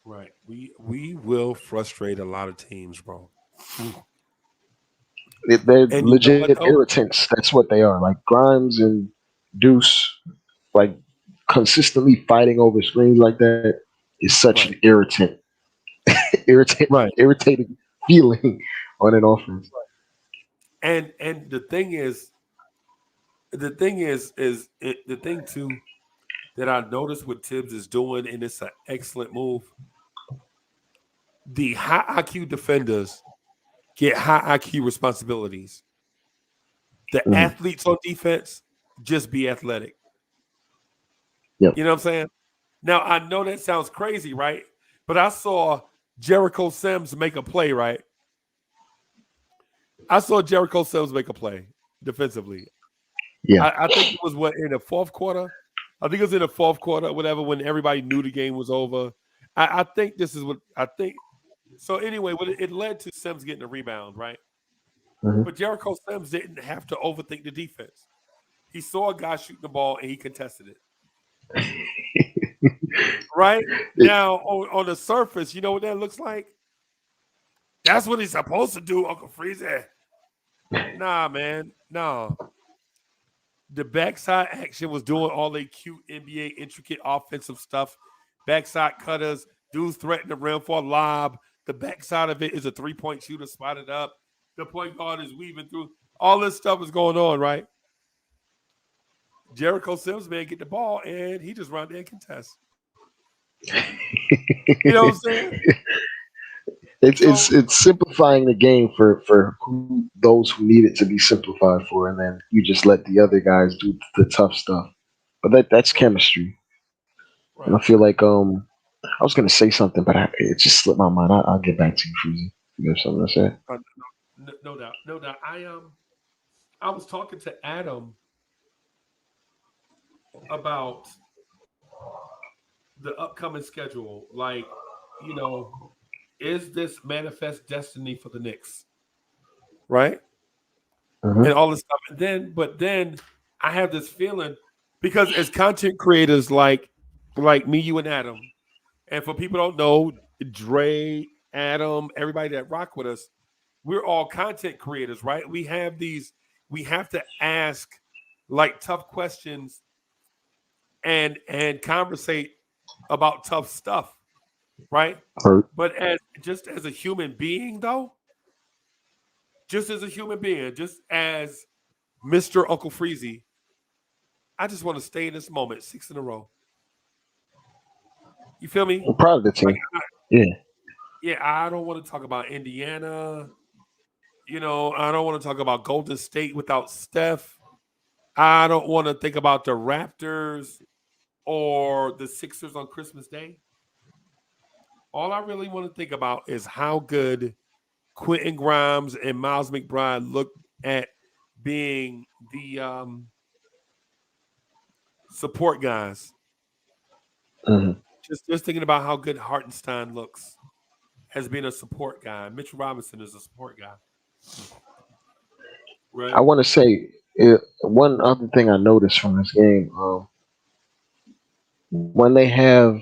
Right. We will frustrate a lot of teams, bro. They're And you know what legit though? irritants. That's what they are. Like Grimes and Deuce, like consistently fighting over screens like that is such Right. an Right. irritating feeling on an offense. And the thing too that I noticed what Tibbs is doing, and it's an excellent move. The high IQ defenders get high IQ responsibilities. The Mhm. athletes on defense just be athletic. Yep. You know what I'm saying? Now I know that sounds crazy, right? But I saw Jericho Sims make a play, right? I saw Jericho Sims make a play defensively. Yeah. I think it was what in the fourth quarter. I think it was in the fourth quarter, whatever, when everybody knew the game was over. I think this is what I think. So anyway, it led to Sims getting a rebound, right? But Jericho Sims didn't have to overthink the defense. He saw a guy shooting the ball and he contested it. Right? Now, on the surface, you know what that looks like? That's what he's supposed to do, Uncle Freezy. Nah, man. Nah. The backside action was doing all the cute NBA intricate offensive stuff. Backside cutters, dudes threatening the rim for a lob. The backside of it is a three-point shooter spotted up. The point guard is weaving through. All this stuff is going on, right? Jericho Sims, man, get the ball, and he just run there and contest. You know what I'm saying? It's simplifying the game for those who need it to be simplified for, and then you just let the other guys do the tough stuff. But that's chemistry, and I feel like I was gonna say something, but it just slipped my mind. I'll get back to you, Freezy. You have something to say? No doubt, no doubt. I was talking to Adam about the upcoming schedule. Like, you know, is this manifest destiny for the Knicks? Right? And all this stuff. But then I have this feeling because as content creators like me, you, and Adam, and for people who don't know, Dre, Adam, everybody that rock with us, we're all content creators, right? We have to ask like tough questions and conversate about tough stuff, right? But as a human being, though, just as a human being, just as Mr. Uncle Freezy, I just want to stay in this moment 6 in a row. You feel me? I'm proud of the team. Yeah, I don't want to talk about Indiana. You know, I don't want to talk about Golden State without Steph. I don't want to think about the Raptors or the Sixers on Christmas Day. All I really want to think about is how good Quentin Grimes and Miles McBride look at being the support guys. Just thinking about how good Hartenstein looks as being a support guy. Mitchell Robinson is a support guy. Right. I want to say one other thing I noticed from this game. When they have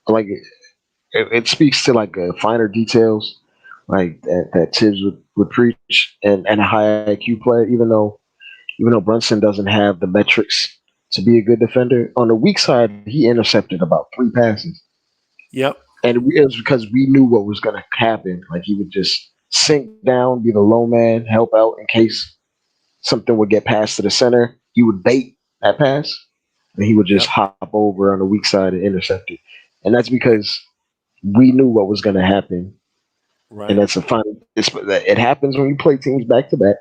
like it speaks to like finer details like that Tibbs would preach and a high IQ player, even though Brunson doesn't have the metrics to be a good defender. On the weak side, he intercepted about 3 passes. Yep. And it was because we knew what was going to happen. Like he would just sink down, be the low man, help out in case something would get passed to the center. He would bait that pass, and he would just hop over on the weak side and intercept it. And that's because we knew what was going to happen. Right. And that's a fun. It happens when you play teams back to back,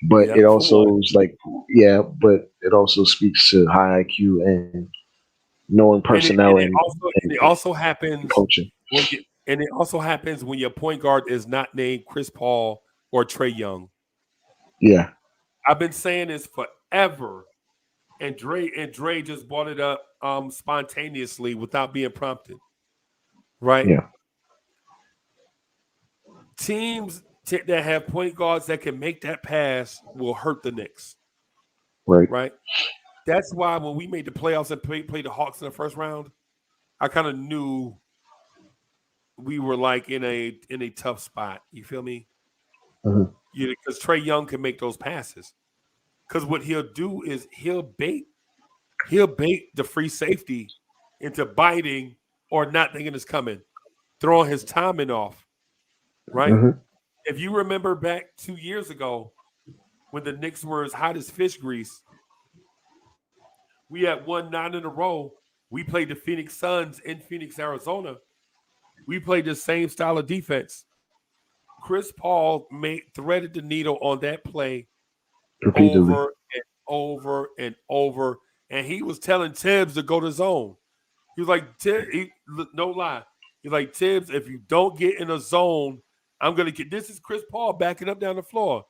but it also is like, but it also speaks to high IQ and knowing personnel and it also happens coaching. It also happens when your point guard is not named Chris Paul or Trae Young. Yeah, I've been saying this forever, and Dre just brought it up spontaneously without being prompted. Right? Yeah. Teams that have point guards that can make that pass will hurt the Knicks. Right. That's why when we made the playoffs and played the Hawks in the first round, I kind of knew we were like in a tough spot. You feel me? Because Trae Young can make those passes. Because what he'll do is he'll bait the free safety into biting or not thinking it's coming, throwing his timing off. Right? If you remember back 2 years ago when the Knicks were as hot as fish grease, we had won 9 in a row. We played the Phoenix Suns in Phoenix, Arizona. We played the same style of defense. Chris Paul threaded the needle on that play over and over and over. And he was telling Tibbs to go to zone. He was like, no lie. He's like, Tibbs, if you don't get in a zone, I'm going to get – this is Chris Paul backing up down the floor,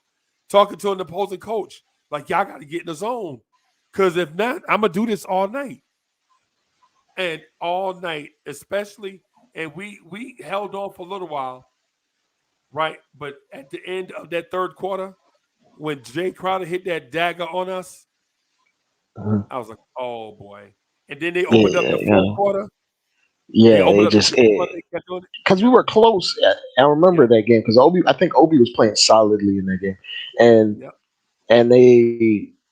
talking to an opposing coach. Like, y'all got to get in the zone. Because if not, I'm going to do this all night. And all night, especially – and we held on for a little while. right? But at the end of that third quarter, when Jay Crowder hit that dagger on us, Mhm. I was like, oh boy. And then they opened up Yeah, the fourth yeah, quarter. They yeah. opened It up the just fourth quarter. They kept doing it. because we were close. I Yep, remember that game because I think Obi was playing solidly in that game, and yep.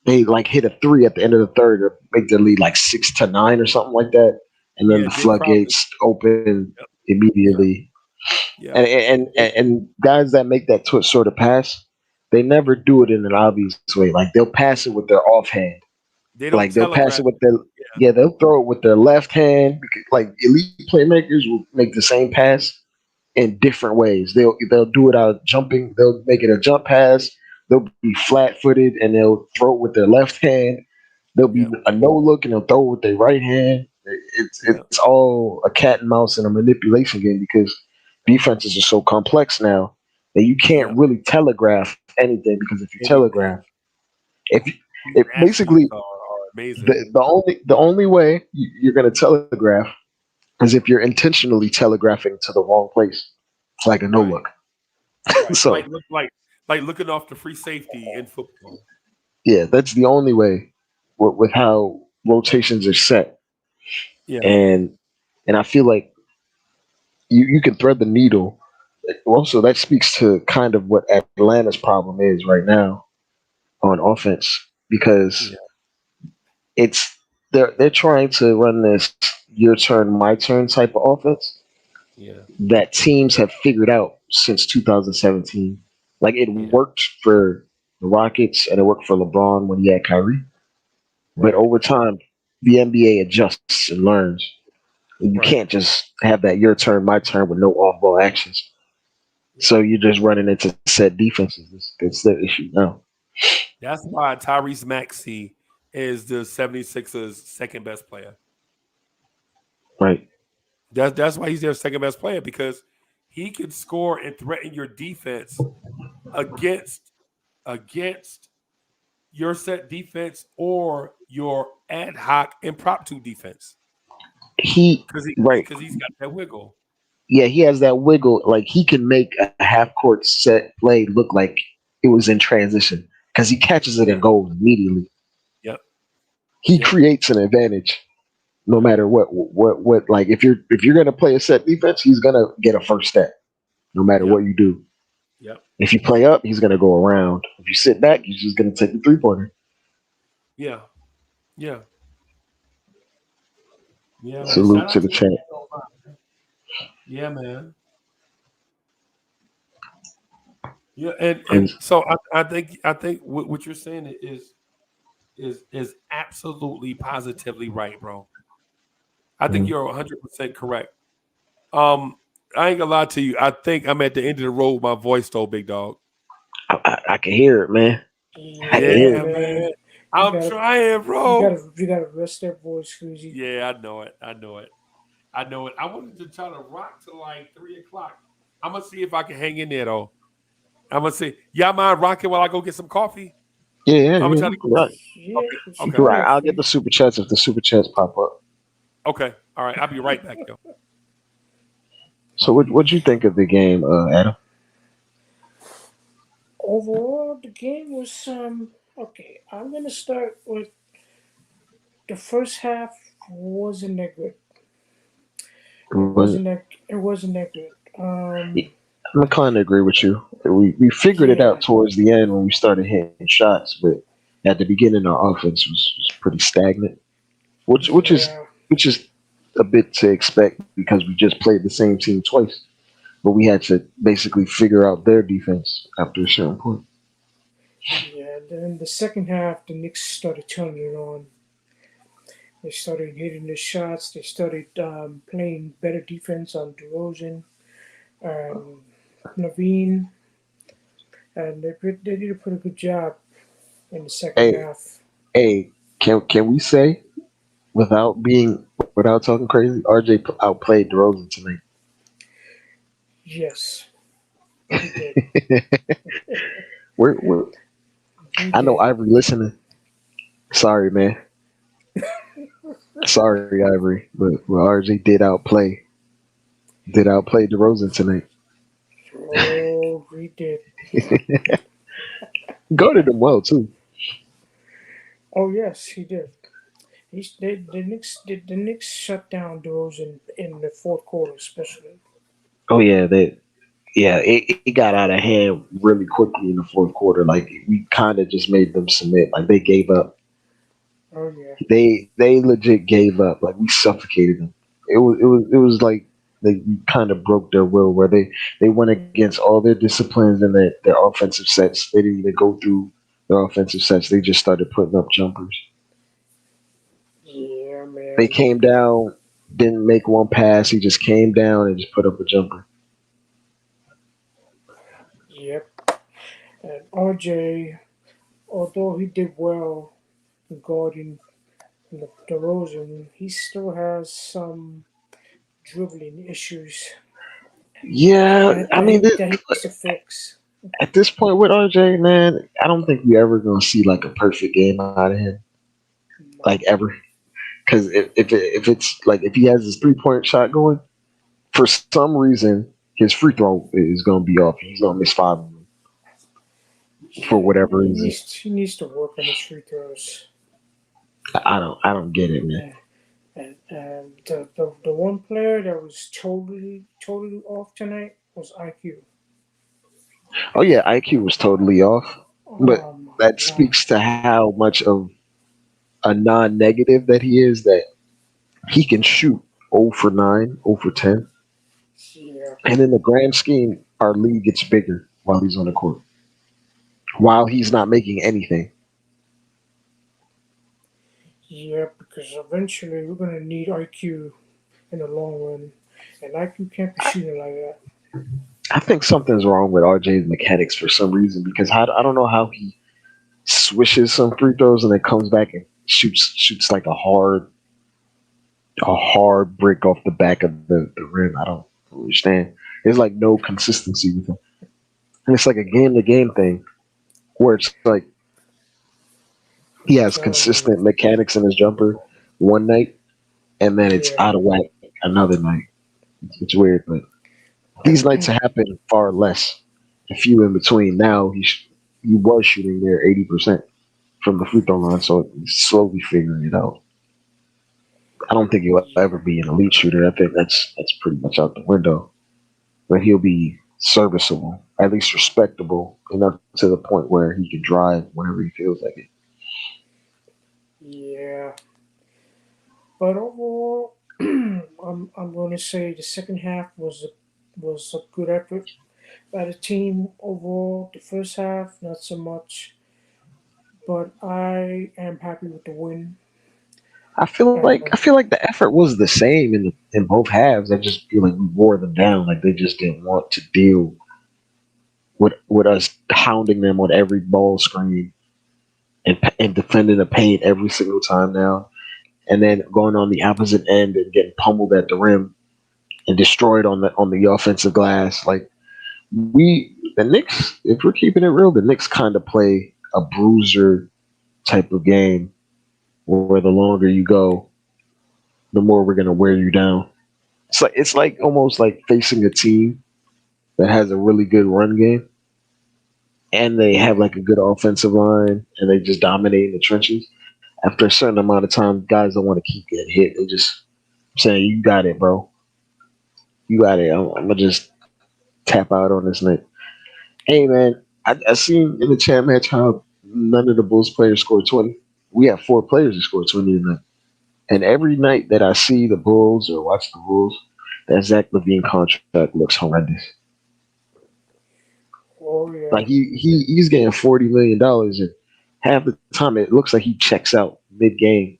they like hit a three at the end of the third to make the lead like 6-9 or something like that, and then Yeah, the Jay Crowder. floodgates opened Yep, yep, immediately. yep. And guys that make that sort of pass, they never do it in an obvious way. Like they'll pass it with their offhand. They don't Like they'll pass telegraph it with it. their Yeah, yeah, they'll throw it with their left hand. Like elite playmakers will make the same pass in different ways. They'll do it out jumping. They'll make it a jump pass. They'll be flat footed and they'll throw it with their left hand. There'll be yep, a no look and they'll throw it with their right hand. yep, It's all a cat and mouse and a manipulation game because defenses are so complex now that you can't yep. really telegraph anything because if you Anything. telegraph, if you, These if athletes basically are amazing. the only way you're going to telegraph is if you're intentionally telegraphing to the wrong place, like a no Right, look. right. So Like looking off the free safety in football. yeah, that's the only way with how rotations are set, Yeah, and I feel like you can thread the needle. Also, that speaks to kind of what Atlanta's problem is right now on offense because yeah, it's they're trying to run this your turn, my turn type of offense yeah, that teams have figured out since 2017. Like it yeah. worked for the Rockets and it worked for LeBron when he had Kyrie. But Right, over time, the NBA adjusts and learns. And you right. can't just have that your turn, my turn with no off ball actions. Yeah. So you're just running into set defenses. That's the issue now. That's why Tyrese Maxey is the 76ers second best player. Right. That's why he's their second best player because he can score and threaten your defense against against your set defense or your ad hoc impromptu defense He right. because he's got that wiggle. Yeah, he has that wiggle. Like he can make a half court set play look like it was in transition because he catches it Yeah. and goes immediately. Yep. He Yep. creates an advantage no Yep. matter what. Like if you're gonna play a set defense, he's gonna get a first step no matter Yep. what you do. Yep. If you play up, he's gonna go around. If you sit back, he's just gonna take the 3-pointer. Yeah. Yeah. Yeah, man. Shout Salute to out the to champ. him. Yeah, man. Yeah, and so I think what you're saying is absolutely positively right, bro. I think Mhm. you're 100% correct. Um, I ain't gonna lie to you. I think I'm at the end of the road with my voice, though, big dog. I can hear it, man. I can hear Yeah, Yeah, it. man. man. You I'm gotta, trying, bro. you gotta rest that voice, Squeezy. Yeah, I know it. I know it. I know it. I wanted to try to rock till like 3 o'clock. I'm gonna see if I can hang in there though. I'm gonna see. Y'all mind rocking while I go get some coffee? Yeah, yeah, I'm gonna yeah. try You to. can rock. Yeah, Okay. what You you Okay. can rock. got, I'll get Free? the super chats if the super chats pop up. Okay. All right. I'll be right back, yo. So what'd you think of the game, Adam? Overall, the game was okay. I'm gonna start with the first half wasn't that good. Was It wasn't that good. I'm inclined to agree with you. We figured it Yeah, out towards the end when we started hitting shots, but at the beginning our offense was pretty stagnant, which yeah, which is a bit to expect because we just played the same team twice, but we had to basically figure out their defense after a certain point. yeah. Then the second half, the Knicks started turning it on. They started hitting the shots. They started playing better defense on DeRozan and Naveen, and they did a pretty good job in the second Hey, half. hey, can we say without talking crazy, RJ outplayed DeRozan tonight. Yes, he did. we're He I know did. Ivory listening. Sorry, man. Sorry, Ivory, but RJ did outplay DeRozan tonight. He did. Guarded him well too. Oh yes, he did. The Knicks shut down DeRozan in the fourth quarter, especially. Oh yeah, it got out of hand really quickly in the fourth quarter. Like we kind of just made them submit. Like they gave up. Oh yeah. They legit gave up. Like we suffocated them. It was like they kind of broke their will where they went against all their disciplines and their offensive sets. They didn't even go through their offensive sets. They just started putting up jumpers. Yeah, They man. came down, didn't make one pass. He just came down and just put up a jumper. Yep. And RJ, although he did well guarding DeRozan, he still has some dribbling issues Yeah, that I that mean, he that he needs to fix. at this point with RJ, man, I don't think we ever gonna see like a perfect game out of him, No. like ever. Because if it's like if he has his 3 point shot going, for some reason his free throw is gonna be off. He's gonna miss five of them for Yeah, whatever he reason. needs to work on his free throws. I don't get it, man. And the one player that was totally off tonight was IQ. Oh yeah, IQ was totally off, but Oh my that god. speaks to how much of a non-negative that he is. That he can shoot 0 for 9, 0 for 10, Yeah, and in the grand scheme, our league gets bigger while he's on the court. While he's not making anything. yeah, because eventually we're gonna need IQ in the long run, and IQ can't be shooting like that. I think something's wrong with RJ's mechanics for some reason because I don't know how he swishes some free throws and then comes back and shoots like a hard brick off the back of the rim. I don't understand. There's like no consistency with him. And it's like a game to game thing where it's like he I'm has telling you. consistent mechanics in his jumper one night and then it's Yeah. out of whack another night. It's weird, but these nights happen far less, a few in between. Now he was shooting there 80% from the free throw line, so he's slowly figuring it out. I don't think he'll ever be an elite shooter. I think that's pretty much out the window. But he'll be serviceable, at least respectable enough to the point where he can drive whenever he feels like it. Yeah. But overall, I'm going to say the second half was a good effort by the team overall. The first half, not so much, but I am happy with the win. And I feel like the effort was the same in both halves. I just feel like we wore them down. Like they just didn't want to deal with us hounding them on every ball screen and defending the paint every single time now, and then going on the opposite end and getting pummeled at the rim and destroyed on the offensive glass. Like the Knicks, if we're keeping it real, the Knicks kind of play a bruiser type of game where the longer you go, the more we're gonna wear you down. It's like almost like facing a team that has a really good run game and they have yeah, like a good offensive line and they just dominate in the trenches. After a certain amount of time, guys don't want to keep getting hit. They just saying, "You got it, bro. You got it. I'm gonna just tap out on this night." Hey, man, I seen in the chat match how none of the Bulls players scored 20. We have four players who scored 20 tonight. And every night that I see the Bulls or watch the Bulls, that Zach Levine contract looks horrendous. oh yeah, Like he's getting $40 million, and half the time it looks like he checks out mid game,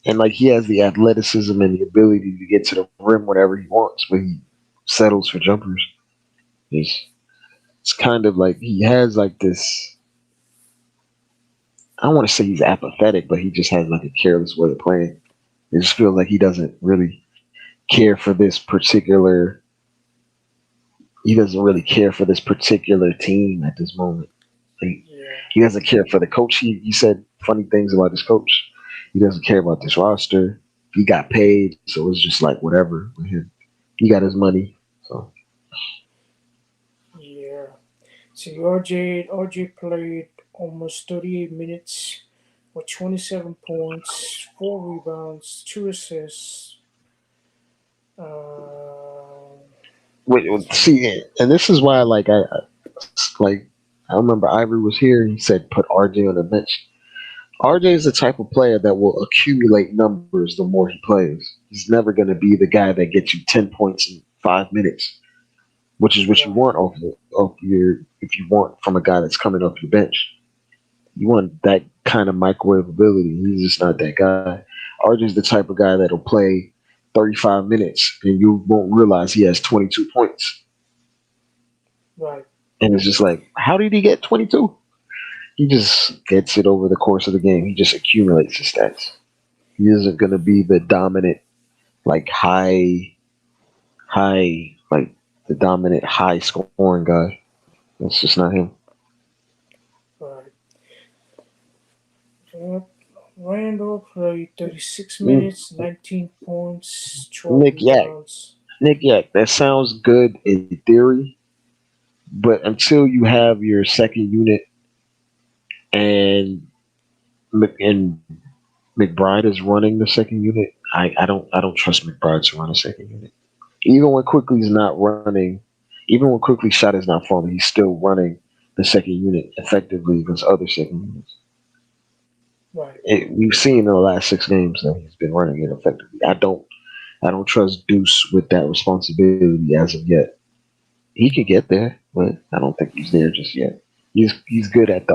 and like he has the athleticism and the ability to get to the rim whenever he wants, but he settles for jumpers. It's it's kind of like he has like this. I don't want to say he's apathetic, but he just has like a careless way of playing. It just feels like he doesn't really care for this particular. He doesn't really care for this particular team at this moment. He, yeah, he doesn't care for the coach. He said funny things about his coach. He doesn't care about this roster. He got paid, so it's just like whatever with him. He got his money, so See, RJ played almost 38 minutes with 27 points, 4 rebounds, 2 assists. Uh, See, and this is why, like, I remember Ivory was here. He said put RJ on the bench. RJ is the type of player that will accumulate numbers the more he plays. He's never going to be the guy that gets you 10 points in 5 minutes, which is what you right, want off your if you want from a guy that's coming off your bench. You want that kind of microwave ability. He's just not that guy. RJ's the type of guy that'll play 35 minutes and you won't realize he has 22 points. right. And it's just like, how did he get 22? He just gets it over the course of the game. He just accumulates his stats. He isn't going to be the dominant, like like the dominant high scoring guy. That's just not him. Right. Yep. Randall played 36 Mm, minutes, 19 points, 12 Nick Yak, rebounds. Nick Yak. That sounds good in theory, but until you have your second unit and and McBride is running the second unit, I don't trust McBride to run a second unit. Even when Quickly's not running, even when Quickly's shot is not falling, he's still running the second unit effectively against other second units. Right. We've seen in the last 6 games that he's been running it effectively. I don't trust Deuce with that responsibility as of yet. He could get there, but I don't think he's there just yet. He's good at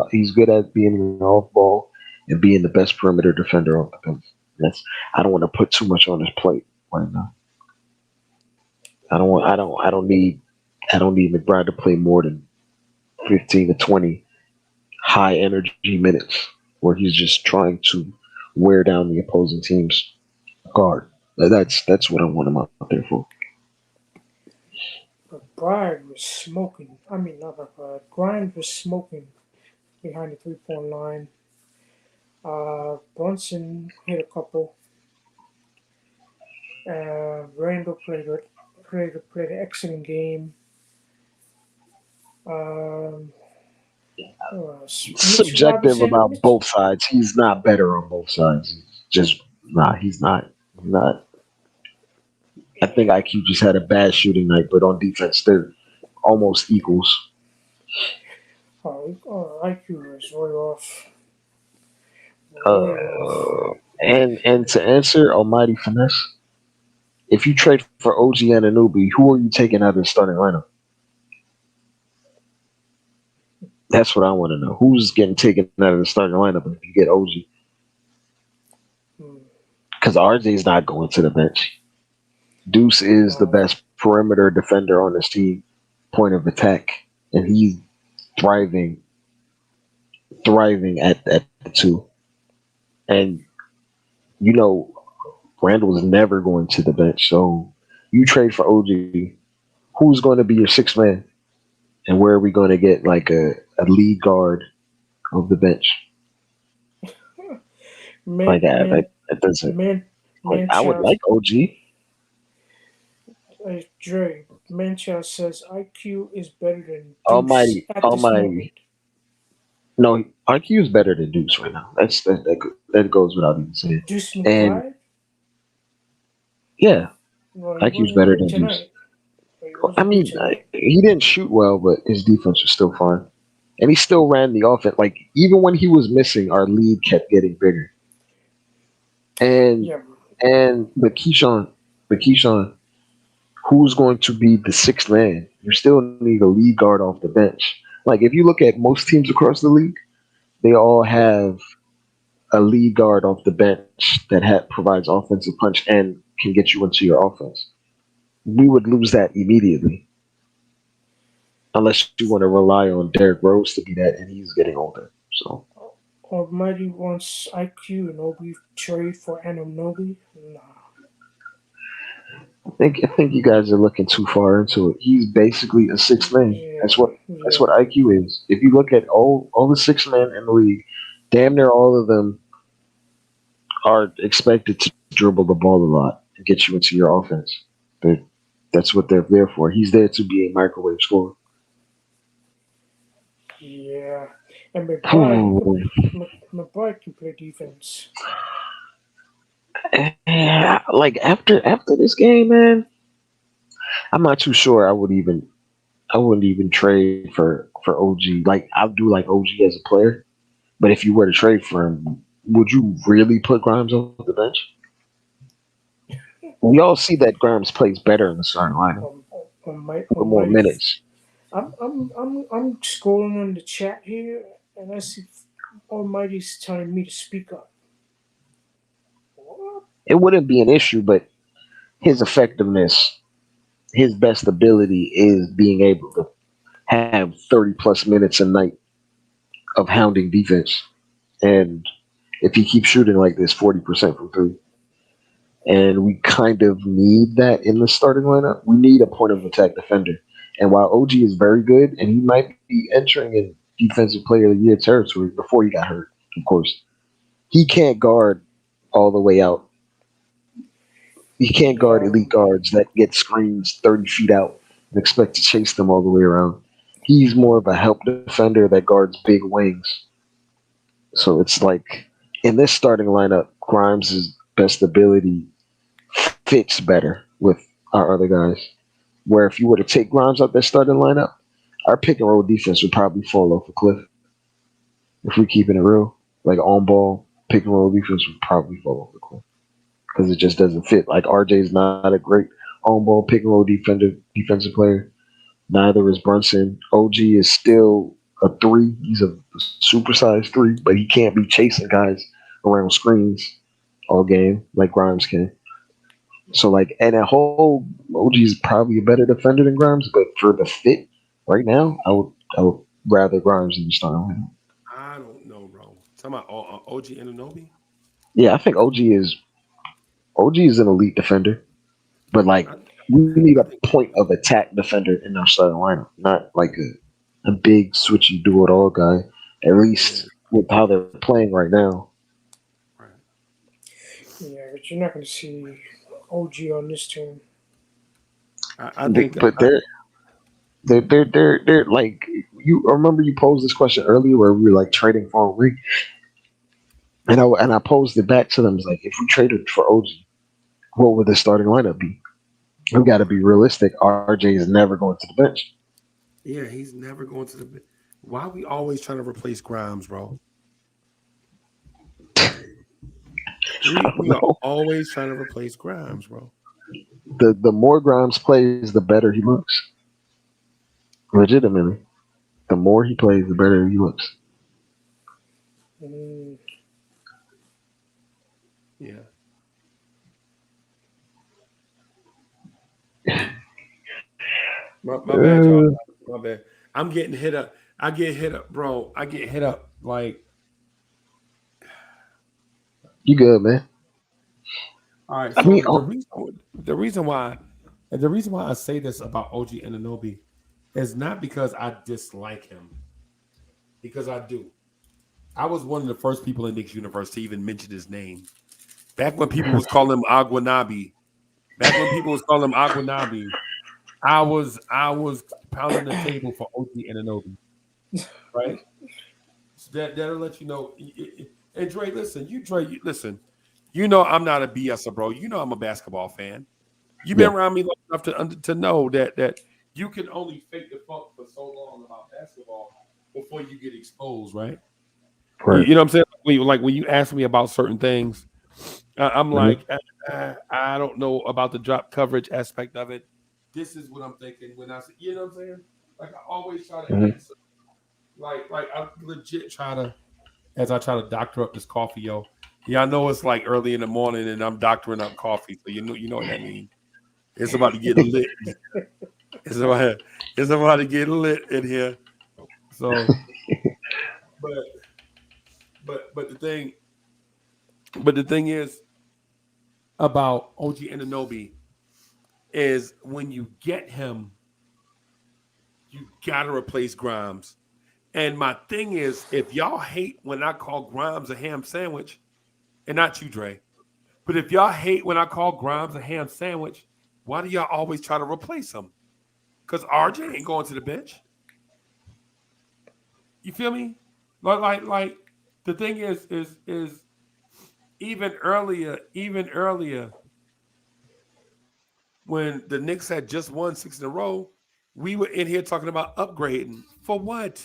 being an off ball and being the best perimeter defender on the bench. That's I don't want to put too much on his plate right now. I don't need McBride to play more than 15 to 20 high energy minutes where he's just trying to wear down the opposing team's guard. That's what I want him out there for. But Bryant was smoking. I mean, not McBride. Grind was smoking behind the 3-point line. Brunson hit a couple. Randall played an excellent game. Um, who else? Mitchell Subjective Robinson. about both sides. He's not better on both sides. He's not. He's not. I think IQ just had a bad shooting night, but on defense they're almost equals. IQ was way off. Way off. And to answer Almighty Finesse, if you trade for OG Anunoby, who are you taking out of the starting lineup? That's what I want to know. Who's getting taken out of the starting lineup if you get OG? Hmm. Because RJ's not going to the bench. Deuce is the No. best perimeter defender on this team, point of attack, and he's thriving, thriving at the two. And you know, Randall's never going to the bench. So you trade for OG, who's going to be your sixth man, and where are we going to get like a lead guard of the bench? Like Man, that doesn't. man, Like man, I would Charles, like OG. Dre, Manchild says IQ is better than Deuce Almighty, at this moment. Almighty. No, IQ is better than Deuce right now. That goes without even saying. Deuce And McBride? yeah, Well, he IQ's wasn't better great than Deuce. tonight. He I wasn't great mean, tonight. he didn't shoot well, but his defense was still fine, and he still ran the offense. Like even when he was missing, our lead kept getting bigger. And Yeah, but Keyshawn, who's going to be the sixth man? You still need a lead guard off the bench. Like if you look at most teams across the league, they all have a lead guard off the bench that provides offensive punch and can get you into your offense. We would lose that immediately unless you want to rely on Derrick Rose to be that, and he's getting older. So Almighty wants IQ and Obi trade for Anunoby. Nah. I think you guys are looking too far into it. He's basically a sixth man. That's Yeah, what that's yeah. what IQ is. If you look at all the six men in the league, damn near all of them are expected to dribble the ball a lot and get you into your offense. But that's what they're there for. He's there to be a microwave scorer. And Ooh. McBride can play defense. Like after this game, man, I'm not too sure. I wouldn't even trade for OG. Like I do like OG as a player, but if you were to trade for him, would you really put Grimes on the bench? We all see that Grimes plays better in the starting lineup for more Almighty. minutes. I'm scrolling on the chat here, and I see Almighty's telling me to speak up. What? It wouldn't be an issue, but his effectiveness, his best ability is being able to have 30 plus minutes a night of hounding defense. And if he keeps shooting like this 40% from three, and we kind of need that in the starting lineup, we need a point of attack defender. And while OG is very good, and he might be entering in defensive player of the year territory before he got hurt, of course, he can't guard all the way out. He can't guard Yeah, elite guards that get screens 30 feet out and expect to chase them all the way around. He's more of a help defender that guards big wings. So it's like in this starting lineup, Grimes' best ability fits better with our other guys. Where if you were to take Grimes out that starting lineup, our pick and roll defense would probably fall off a cliff. If we're keeping it real, like on ball pick and roll defense would probably fall off a cliff because it just doesn't fit. Like RJ's not a great on ball pick and roll defensive player. Neither is Brunson. OG is still a three. He's a supersized three, but he can't be chasing guys around screens all game like Grimes can. So like, and at whole, OG is probably a better defender than Grimes, but for the fit right now, I would rather Grimes than starting. I don't know, bro. Talking about OG Ananobi? Yeah, I think OG is an elite defender, but like I, we need I a think, point of attack defender in our starting lineup, not like a big switchy do it all guy. At yeah, least with how they're playing right now. right. yeah, but you're not going to see OG on this team. I think But they're like you remember you posed this question earlier where we were like trading for Henri, and I posed it back to them. It's like if we traded for OG, what would the starting lineup be? We got to be realistic. RJ is never going to the bench. yeah, he's never going to the. Why are we always trying to replace Grimes, bro? I We don't we are know. always trying to replace Grimes, bro. The more Grimes plays, the better he looks. Legitimately, the more he plays, the better he looks. Mm, Yeah. My bad, y'all. Uh, My bad. I'm getting hit up. I get hit up, bro. I get hit up like, you good, man? all right. I So mean, the reason why I say this about OG Ananobi is not because I dislike him, because I do. I was one of the first people in Knicks universe to even mention his name. Back when people was calling him Aguanabi. Back when people was calling him Aguanabi, I was pounding the table for OG Ananobi, right? So that'll let you know. And Dre, listen, listen. You know I'm not a BSer, bro. You know I'm a basketball fan. You've been yeah, around me long enough to know that you can only fake the funk for so long about basketball before you get exposed, right? You, right. you know what I'm saying? When you ask me about certain things, I'm Hmm. like, I don't know about the drop coverage aspect of it. This is what I'm thinking when I say, you know what I'm saying? Like I always try to Hmm. answer, like I legit try to, as I try to doctor up this coffee, yo. Yeah, I know it's like early in the morning and I'm doctoring up coffee, so you know what that means. It's about to get lit. It's about to get lit in here. So, but but the thing is about OG Ananobi is when you get him, you gotta replace Grimes. And my thing is, if y'all hate when I call Grimes a ham sandwich, and not you, Dre, but if y'all hate when I call Grimes a ham sandwich, why do y'all always try to replace him? Because RJ ain't going to the bench. You feel me? Like the thing is even earlier when the Knicks had just won 6 in a row, we were in here talking about upgrading. For what?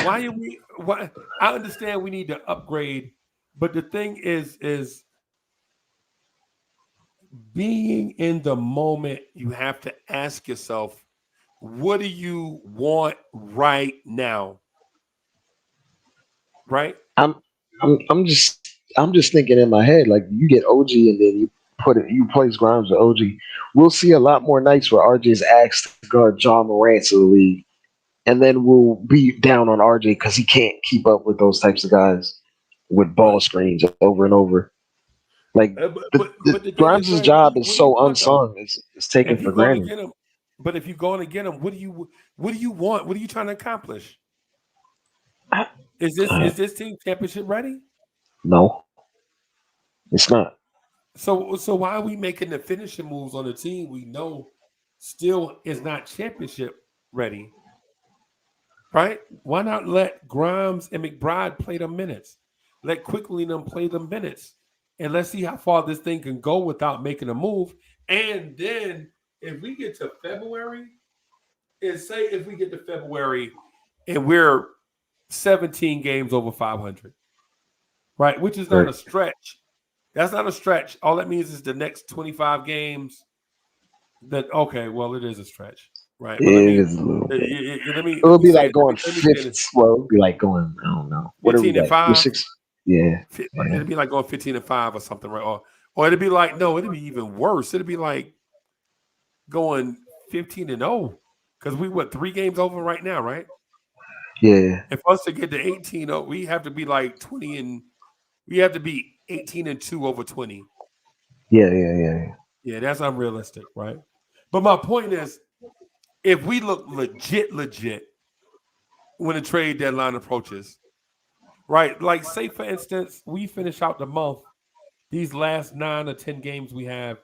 Why are we why I understand we need to upgrade, but the thing is being in the moment, you have to ask yourself, what do you want right now? Right? I'm I'm just thinking in my head like you get OG and then you place Grimes with OG. We'll see a lot more nights where RJ's asked to guard John Morant to the league, and then we'll be down on RJ because he can't keep up with those types of guys with ball Right. screens over and over. Like But, the, but the but the thing is, Grimes' right? job is What do you so want though? unsung. It's taken If for you're going to granted. get him, but if you're going to get him, what do you want? What are you trying to accomplish? Is this team championship ready? No, it's not. So why are we making the finishing moves on a team we know still is not championship ready? Right? Why not let Grimes and McBride play the minutes? Let Quickly and them play the minutes, and let's see how far this thing can go without making a move. And then if we get to February, and say if we get to February and we're 17 games over 500, right? Which is not Right. a stretch. That's not a stretch. All that means is the next 25 games. That okay? Well, it is a stretch, right? But let It me is a little bit. let It'll me be say like it. Let me going let me say fifth. this: Well, it'll be like going. I don't know. What are we 15 and like? We're 5. six. Yeah. Yeah. It'd be like going 15 and 5 or something, right? Or it'd be like no, it'd be even worse. It'd be like going 15 and 0 because we what 3 games over right now, right? Yeah. And for us to get to 18, we have to be like 20 and we have to be 18 and 2 over 20. Yeah. Yeah. Yeah. Yeah, that's unrealistic, right? But my point is, if we look legit when the trade deadline approaches, right? Like, say for instance, we finish out the month, these last 9 or 10 games we have,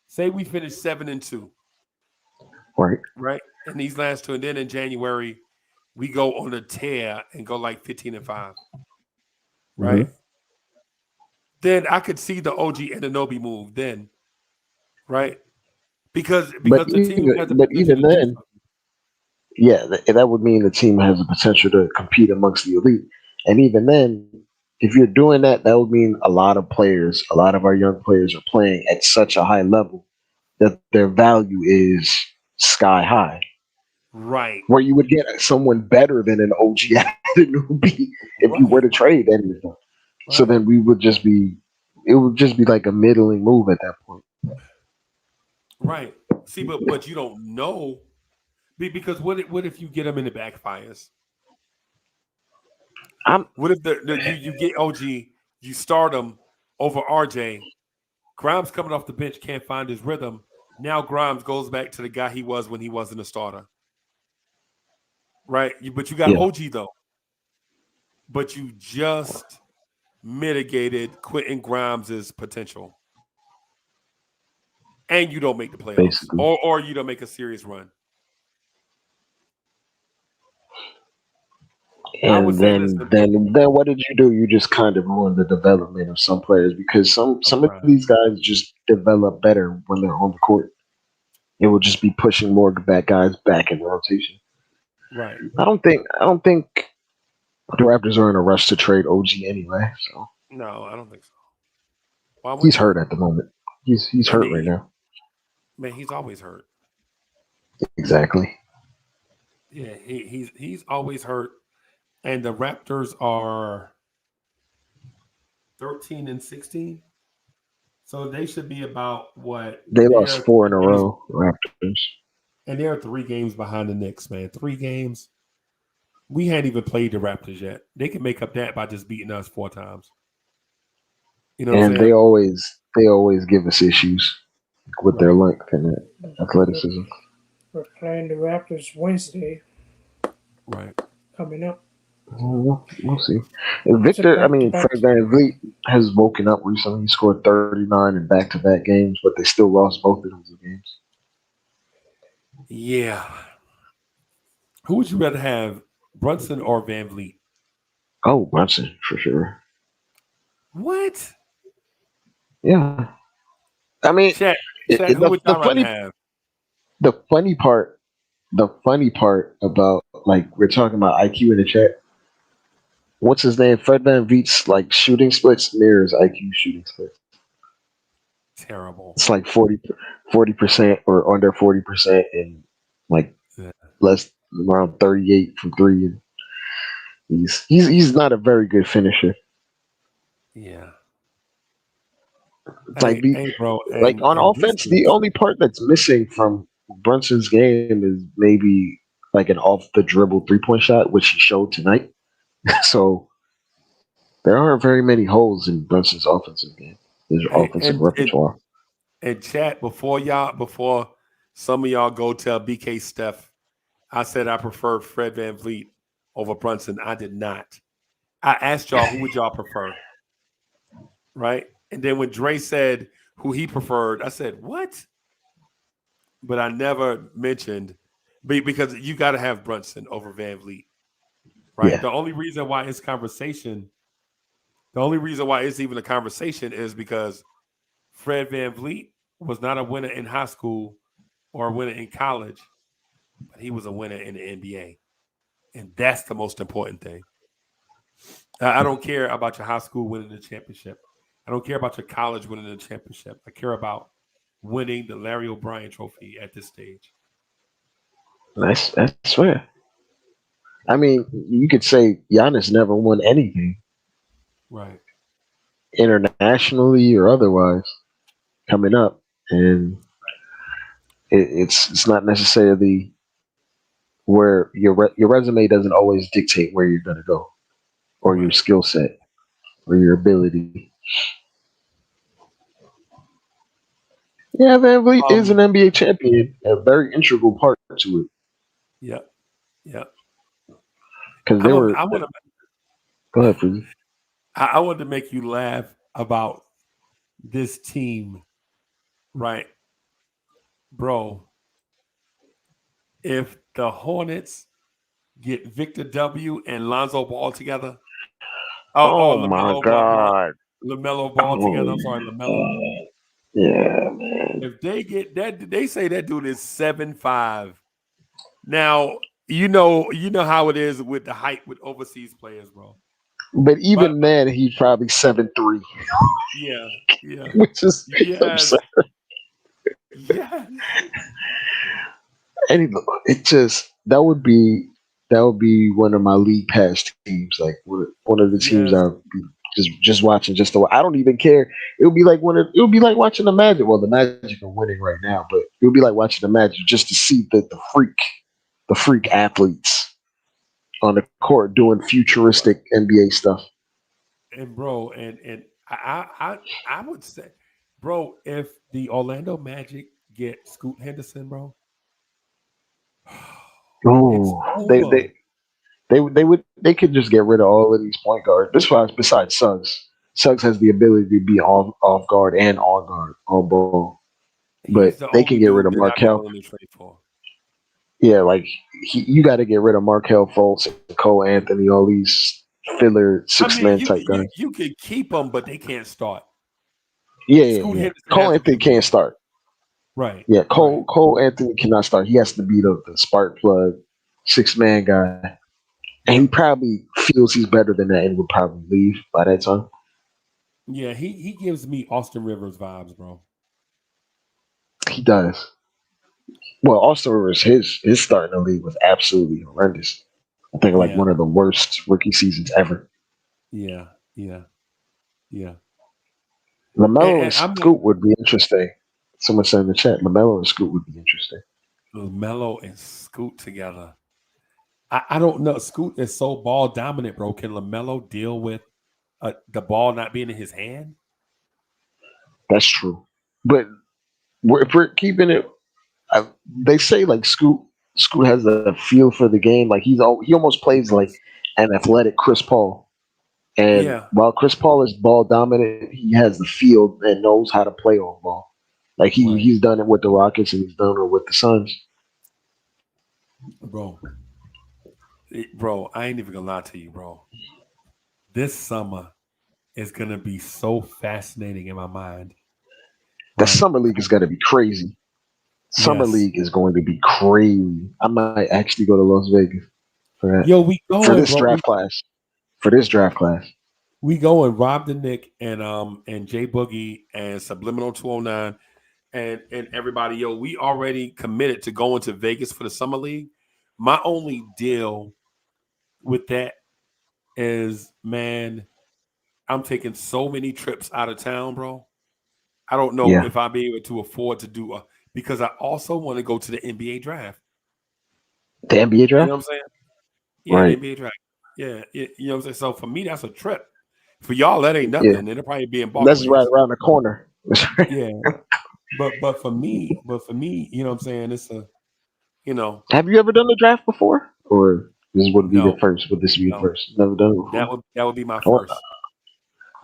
say we finish 7 and 2, Right. right? And these last two, and then in January, we go on a tear and go like 15 and 5, Hmm. right? Then I could see the OG and Anobi move then, right? But Because the team even has the but potential even to do then, something. yeah, that would mean the team has the potential to compete amongst the elite. And even then, if you're doing that, that would mean a lot of players, a lot of our young players are playing at such a high level that their value is sky high. Right, Where you would get someone better than an OG Anunoby if you were right, to trade anything. So right, then it would just be like a middling move at that point. right. See, but you don't know because what if you get them and it backfires? I'm What if you get OG, you start him over RJ, Grimes coming off the bench can't find his rhythm. Now Grimes goes back to the guy he was when he wasn't a starter, right? But you got yeah, OG though, but you just mitigated Quentin Grimes's potential, and you don't make the playoffs, basically. or you don't make a serious run. I would And say, then listen, then then what did you do? You just kind of ruined the development of some players because I'm some of crying. these guys just develop better when they're on the court. It will just be pushing more back guys back in the rotation. Right? I don't think the Raptors are in a rush to trade OG anyway. So No, I don't think so. Why would he's they? hurt at the moment. He's And hurt right now. man, he's always hurt. Exactly. Yeah, he's always hurt. And the Raptors are 13 and 16. So they should be about what? They lost They're four in 3 a games row, Raptors. and they're 3 games behind the Knicks, man. 3 games. We hadn't even played the Raptors yet. They can make up that by just beating us 4 times. You know what I'm And they saying? always they always give us issues with their Right. length and their We're, athleticism. we're playing the Raptors Wednesday Right. coming up. We'll see. It's a Victor, I back to mean, back. Fred Van Vliet has woken up recently. He scored 39 in back-to-back games, but they still lost both of those games. Yeah. Who would you rather have, Brunson or Van Vliet? Oh, Brunson for sure. What? Yeah, I mean, Chat, chat. Who would the y'all rather funny have? the funny part the funny part about like we're talking about IQ in the chat. What's his name? Fred Van Vliet's like shooting splits mirrors IQ shooting splits. Terrible. It's like 40% or under 40% and like Yeah. less around 38 from three. And he's not a very good finisher. Yeah. Like the Hey, bro, like on and this offense, the is only part that's missing from Brunson's game is maybe like an off the dribble 3-point shot, which he showed tonight. So there aren't very many holes in Brunson's offensive game, his hey, offensive repertoire. and chat before some of y'all go tell BK Steph, I said I prefer Fred Van Vliet over Brunson. I did not. I asked y'all who would y'all prefer, right? And then when Dre said who he preferred, I said what? But I never mentioned because you got to have Brunson over Van Vliet, right? Yeah, The only reason why it's even a conversation is because Fred Van Vliet was not a winner in high school or a winner in college, but he was a winner in the NBA. And that's the most important thing. I don't care about your high school winning the championship. I don't care about your college winning the championship. I care about winning the Larry O'Brien trophy at this stage. that's fair. I mean, you could say Giannis never won anything Right. internationally or otherwise coming up, and it's not necessarily where your resume doesn't always dictate where you're going to go or your Right. skill set or your ability. Yeah, Van Vliet is an Um. NBA champion, a very integral part to it Yeah. Yeah. because I'm. they A, were. I want to. Go ahead, please. I want to make you laugh about this team, right, bro? If the Hornets get Victor W and Lonzo Ball together, Oh my Lamelo Ball, god! Lamelo Ball together. Oh I'm sorry, Lamelo. yeah, man. If they get that, they say that dude is 7'5". Now you know how it is with the height with overseas players, bro. But But even then, he's probably 7'3", yeah, yeah, which is yes, absurd. yes. And it just that would be one of my league pass teams, like one of the teams Yes, I'd be just watching just the. I don't even care. It would be like watching the Magic. Well, the Magic are winning right now, but it would be like watching the Magic just to see the freak athletes on the court doing right. futuristic NBA stuff. And bro, and I would say, bro, if the Orlando Magic get Scoot Henderson, bro, it's Oh, they over. they they could just get rid of all of these point guards. This was besides Suggs. Suggs has the ability to be off guard and on guard on ball, but He's the they can only get rid dude of that I'd be Markel. willing to trade for. Yeah, like you got to get rid of Markel Fultz, Cole Anthony, all these filler I six mean, man type guys. you could keep them, but they can't start. Yeah, Scoot yeah. Henderson Cole has to be Anthony a can't backup. start. Right, Yeah, right. Cole Anthony cannot start. He has to be the spark plug, 6 man guy, and he Yep. probably feels he's better than that and would probably leave by that time. Yeah, he gives me Austin Rivers vibes, bro. He does. Well, Austin Rivers, his starting the league was absolutely horrendous. I think like Yeah, one of the worst rookie seasons ever. yeah, yeah, yeah. Lamelo and And I'm not Scoot would be interesting. Someone said in the chat, Lamelo and Scoot would be interesting. Melo and Scoot together. I don't know. Scoot is so ball dominant, bro. Can Lamelo deal with the ball not being in his hand? That's true. But if we're keeping it, they say like Scoot has a feel for the game. Like he almost He plays like does. an athletic Chris Paul. And Yeah, while Chris Paul is ball dominant, he has the field and knows how to play on ball. Like right, he's done it with the Rockets and he's done it with the Suns. bro. Bro, I ain't even gonna lie to you, bro. this summer is going to be so fascinating in my mind. The Right? summer league is going to be crazy. Summer Yes. league is going to be crazy. I might actually go to Las Vegas for that. Yo, we For going, this bro. draft class. For this draft class. We going. Rob the Nick and Jay Boogie and Subliminal 209 and everybody. Yo, we already committed to going to Vegas for the summer league. My only deal with that is, man, I'm taking so many trips out of town, bro. I don't know Yeah. if I'll be able to afford to do because I also want to go to the NBA draft. The NBA You draft? know what I'm saying? Yeah, the Right. NBA draft. Yeah, you know what I'm saying? So for me, that's a trip. For y'all, that ain't Yeah. nothing. It'll probably be in That's right Barclays. around the corner. Yeah. But for me, you know what I'm saying? It's a, you know, Have you ever done the draft before? Or this would be your no, first? Would this be your no. first? Never done it before? That would be my I went, first.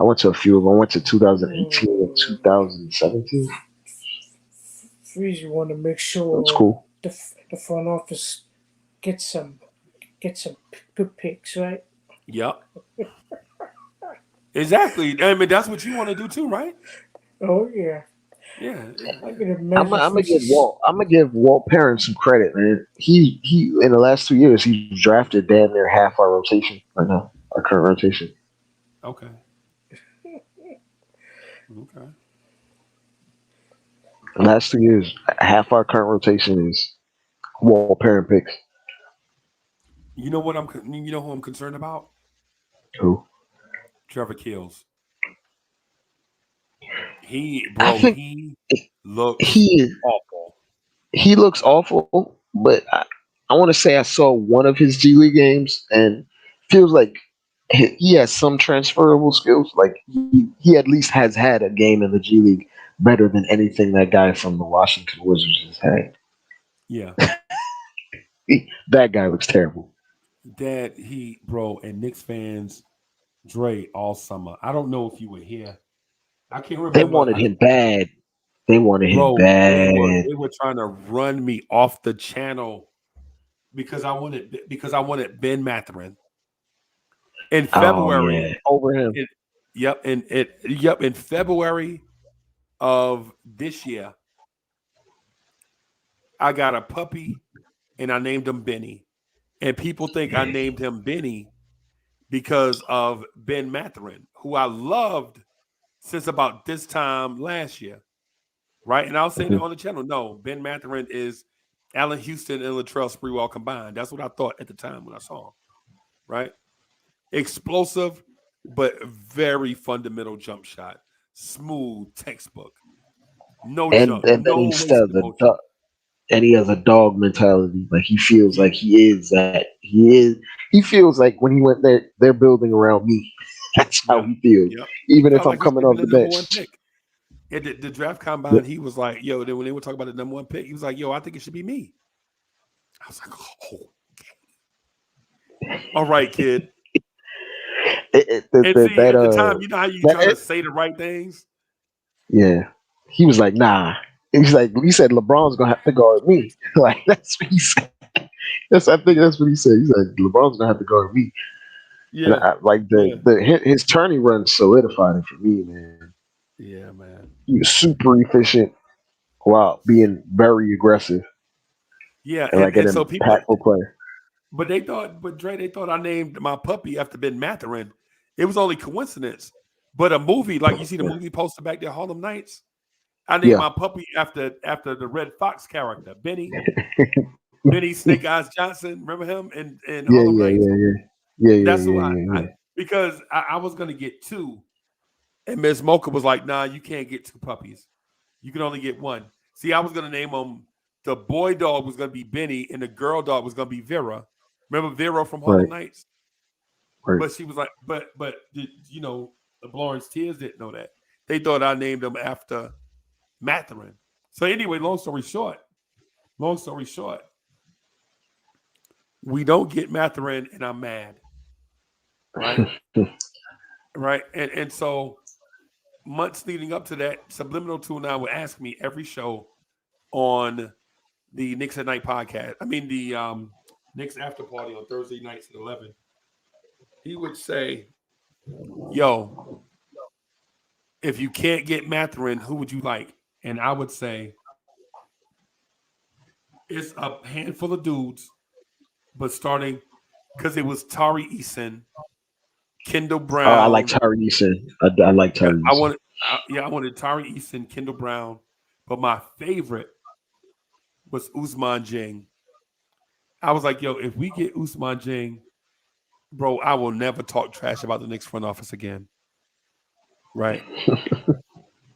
I went to a few of them. I went to 2018 and 2017. Freeze, you want to make That's sure cool. the front office gets some good picks, right? Yep. Exactly. I mean, that's what you want to do too, right? Oh yeah, Yeah. I can I'm imagine gonna give Freeze's. Walt. I'm gonna give Walt Perrin some credit, man. He in the last 2 years he's drafted damn near half our rotation right now, our current rotation. Okay. Okay. The last 2 years, half our current rotation is Walt Perrin picks. You know what you know who I'm concerned about? Who Trevor Kills. He, I bro, think he looks he awful. he looks awful, but I want to say I saw one of his G League games and feels like he has some transferable skills. Like he at least has had a game in the G League better than anything that guy from the Washington Wizards has had. Yeah. That guy looks terrible. Bro, and Knicks fans, Dre, all summer. I don't know if you were here. I can't They remember. wanted him bad. They wanted him Bro, bad. they were trying to run me off the channel because I wanted Ben Matherin in Oh yeah, February. over him. In, yep, in February of this year, I got a puppy and I named him Benny. And people think I named him Benny because of Ben Matherin, who I loved since about this time last year. Right? And I was saying it Mhm. on the channel. No, Ben Matherin is Allen Houston and Latrell Sprewell combined. That's what I thought at the time when I saw him. Right? Explosive, but very fundamental jump shot. Smooth, textbook. No jump, And then no he still wasted the motion. and he has a dog mentality. Like he feels Yeah. like he is that. He is. He feels like when he went there, they're building around me. That's how Yep. he feels. Yep. He Even if felt I'm like he coming should be off the the number one bench. pick. At the draft Yeah. combine, he was like, yo, then when they were talking about the number one pick, he was like, yo, I think it should be me. I was like, oh, all right, kid. And see, That at the time, you know how you that try to say the right things? yeah. He was like, nah. He's like, he said LeBron's gonna have to guard me. Like that's what he said. I think that's what he said. He's like, LeBron's gonna have to guard me. And Yeah. like Yeah. his turning run solidified it for me, man. Yeah, man. He was super efficient while being very aggressive Yeah. and like an And so people, impactful player. but Dre, they thought I named my puppy after Ben Matherin. It was only coincidence. But a movie, like you see the movie poster back there, Harlem Nights, I named Yeah. my puppy after the Red Fox character, Benny Snake Eyes Johnson. Remember him in Yeah, Harlem yeah, Nights? yeah, yeah. Yeah, yeah, That's who yeah, yeah, I yeah. because I was gonna get two, and Miss Mocha was like, "Nah, you can't get two puppies. You can only get one." See, I was gonna name them. The boy dog was gonna be Benny, and the girl dog was gonna be Vera. Remember Vera from Right, Harlem Nights? right. But she was like, you know, the Lawrence Tears didn't know that. They thought I named them after Matherin. So anyway, long story short, we don't get Matherin, and I'm mad, right? Right, and so months leading up to that, Subliminal 2 would ask me every show on the Knicks at Night podcast. I mean the Knicks after party on Thursday nights at 11. He would say, Yo, if you can't get Matherin, who would you like? And I would say it's a handful of dudes, but starting because it was Tari Eason, Kendall Oh, I like Brown. Tyree Eason. I like Yeah, Tyree I Eason. wanted. I wanted Tari Eason, Kendall Brown, but my favorite was Usman Jing. I was like, yo, if we get Usman Jing, bro, I will never talk trash about the Knicks front office again. Right.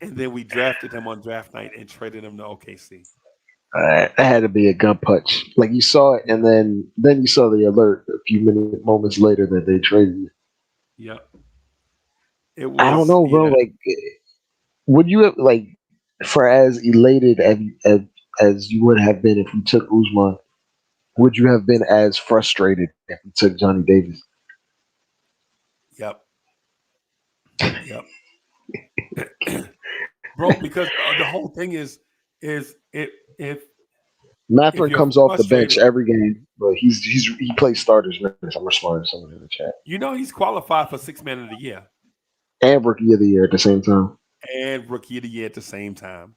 And then we drafted him on draft night and traded him to OKC. That had to be a gun punch. Like you saw it, and then you saw the alert a few moments later that they traded you. Yep. It I don't was, know, bro. yeah, Like, would you have like for as elated as you would have been if you took Uzman? Would you have been as frustrated if you took Johnny Davis? yep, yep. Bro, because the whole thing is if Matherin you're comes off the bench frustrated, every game, but he plays starters minutes. I'm responding to someone in the chat. he's qualified for six man of the year And rookie of the year at the same time. and rookie of the year at the same time.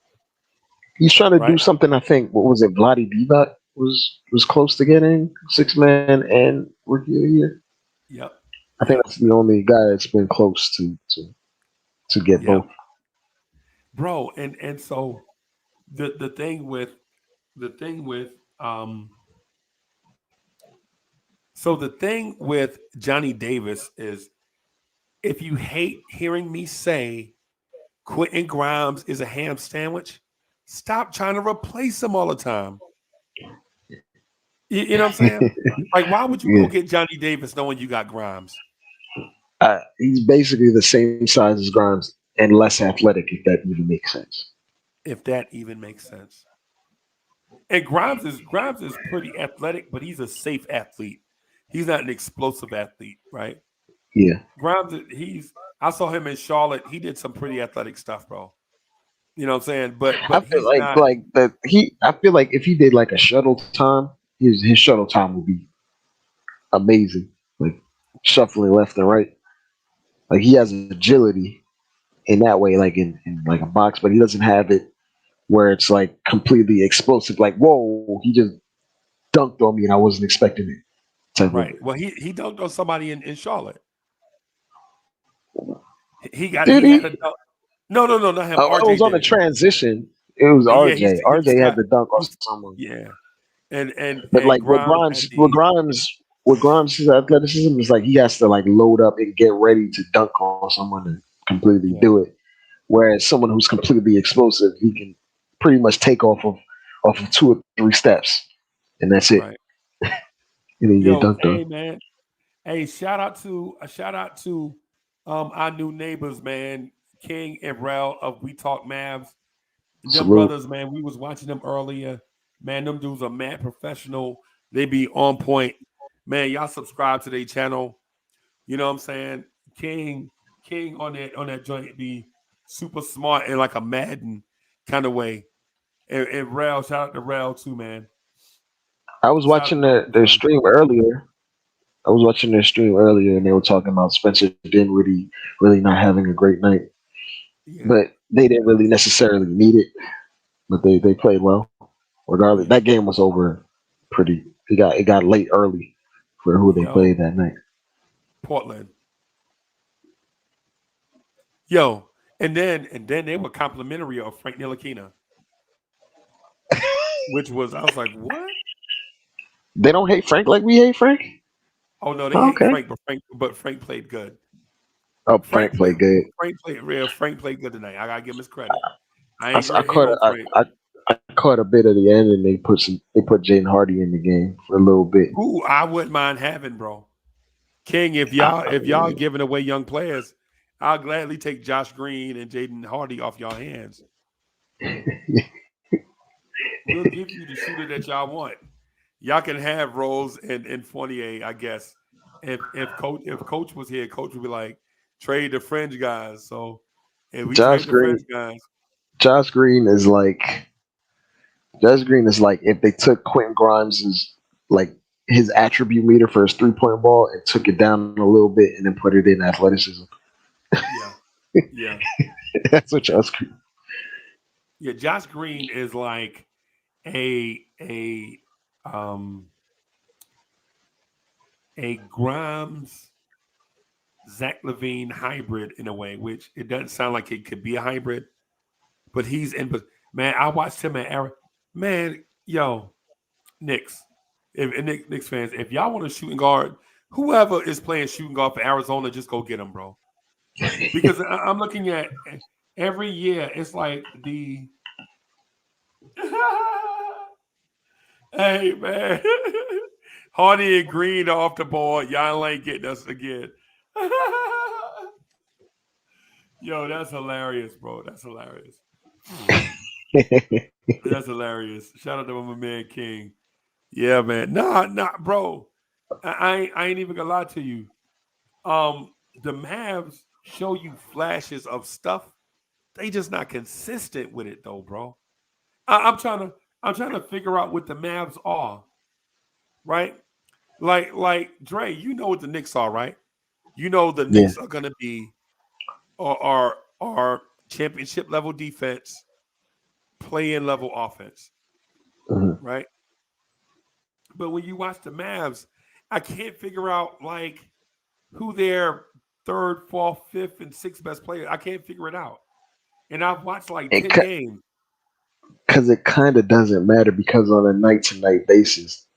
He's trying to do Right? something. I think what was it? Vladi Divac was close to getting 6 man and rookie of the year. Yep. I think Yep. that's the only guy that's been close to get Yep. both. Bro, and so the thing with the thing with so the thing with Johnny Davis is if you hate hearing me say Quentin Grimes is a ham sandwich, stop trying to replace him all the time. You know what I'm saying? Like, why would you go Yeah, get Johnny Davis knowing you got Grimes? he's basically the same size as Grimes and less athletic, if that even makes sense. If that even makes sense. And Grimes is pretty athletic, but he's a safe athlete. He's not an explosive athlete, right? Yeah, Grimes, I saw him in Charlotte. He did some pretty athletic stuff, bro. You know what I'm saying? But I feel he's not like that he. I feel like if he did like a shuttle time, his shuttle time would be amazing. Like shuffling left and right. Like he has agility in that way, like in like a box, but he doesn't have it where it's like completely explosive. Like whoa, he just dunked on me and I wasn't expecting it. Type of right. Well, he dunked on somebody in Charlotte. did He had a he? dunk. No, not him. It was RJ on the did. transition. It was Yeah, RJ. he was RJ had cut. the dunk He on was, someone. yeah, and But like Grimes had the With Grimes' athleticism is like he has to like load up and get ready to dunk on someone to completely yeah, do it. Whereas someone who's completely explosive, he can pretty much take off of 2 or 3 steps, and that's it. right. And then you get Yo, dunked hey on. man, hey, shout out to our new neighbors, man, King and Rel of We Talk Mavs. Them Salute. brothers, man, we was watching them earlier. Man, them dudes are mad professional. They be on point. Man, y'all subscribe to their channel. You know what I'm saying? King on that joint be super smart in like a Madden kind of way. And Rel, shout out to Rel too, man. I was Shout out watching to both their these brothers. stream earlier. I was watching their stream earlier, and they were talking about Spencer Dinwiddie really not having a great night, Yeah, but they didn't really necessarily need it. But they played well. Regardless, yeah. that game was over pretty. It got late early for who they Yo, played that night. Portland. Yo, and then they were complimentary of Frank Ntilikina, which was I was like, what? They don't hate Frank like we hate Frank. Oh no, they Oh, hate okay. Frank, but Frank played good. Oh, Frank Frank played played good. Frank played good tonight. I gotta give him his credit. I I, ain't s- I gonna hate caught on I, Frank. I caught a bit of the end, and they put Jaden Hardy in the game for a little bit. Who I wouldn't mind having, bro. King, I, if y'all giving away young players, I'll gladly take Josh Green and Jaden Hardy off y'all hands. We'll give you the shooter that y'all want. Y'all can have Rose and Fournier, I guess. If coach was here, coach would be like, trade the fringe guys. So if we Josh trade the fringe Green. guys, Josh Green is like Josh Green is like if they took Quentin Grimes' like his attribute meter for his 3-point ball and took it down a little bit and then put it in athleticism. Yeah. Yeah. That's what Josh Green. Yeah. Josh Green is like a um a Grimes Zach Levine hybrid in a way, which it doesn't sound like it could be a hybrid, but he's in. But man, I watched him at Arizona. Man, yo, Knicks, Knicks fans, if y'all want a shooting guard, whoever is playing shooting guard for Arizona, just go get him, bro. Because I'm looking at every year, it's like the hey man, Hardy and Green are off the board. Y'all ain't getting us again. Yo, that's hilarious, bro. That's hilarious. That's hilarious. Shout out to my man King. Yeah, man. Nah, bro. I ain't even gonna lie to you. The Mavs show you flashes of stuff. They just not consistent with it though, bro. I'm trying to figure out what the Mavs are, right? Like Dre, you know what the Knicks are, right? You know the Yeah. Knicks are gonna be are championship level defense, play-in level offense, Mhm. right? But when you watch the Mavs, I can't figure out like who their third, fourth, fifth, and sixth best player. I can't figure it out. And I've watched like 10 games. Because it kind of doesn't matter because on a night to night basis,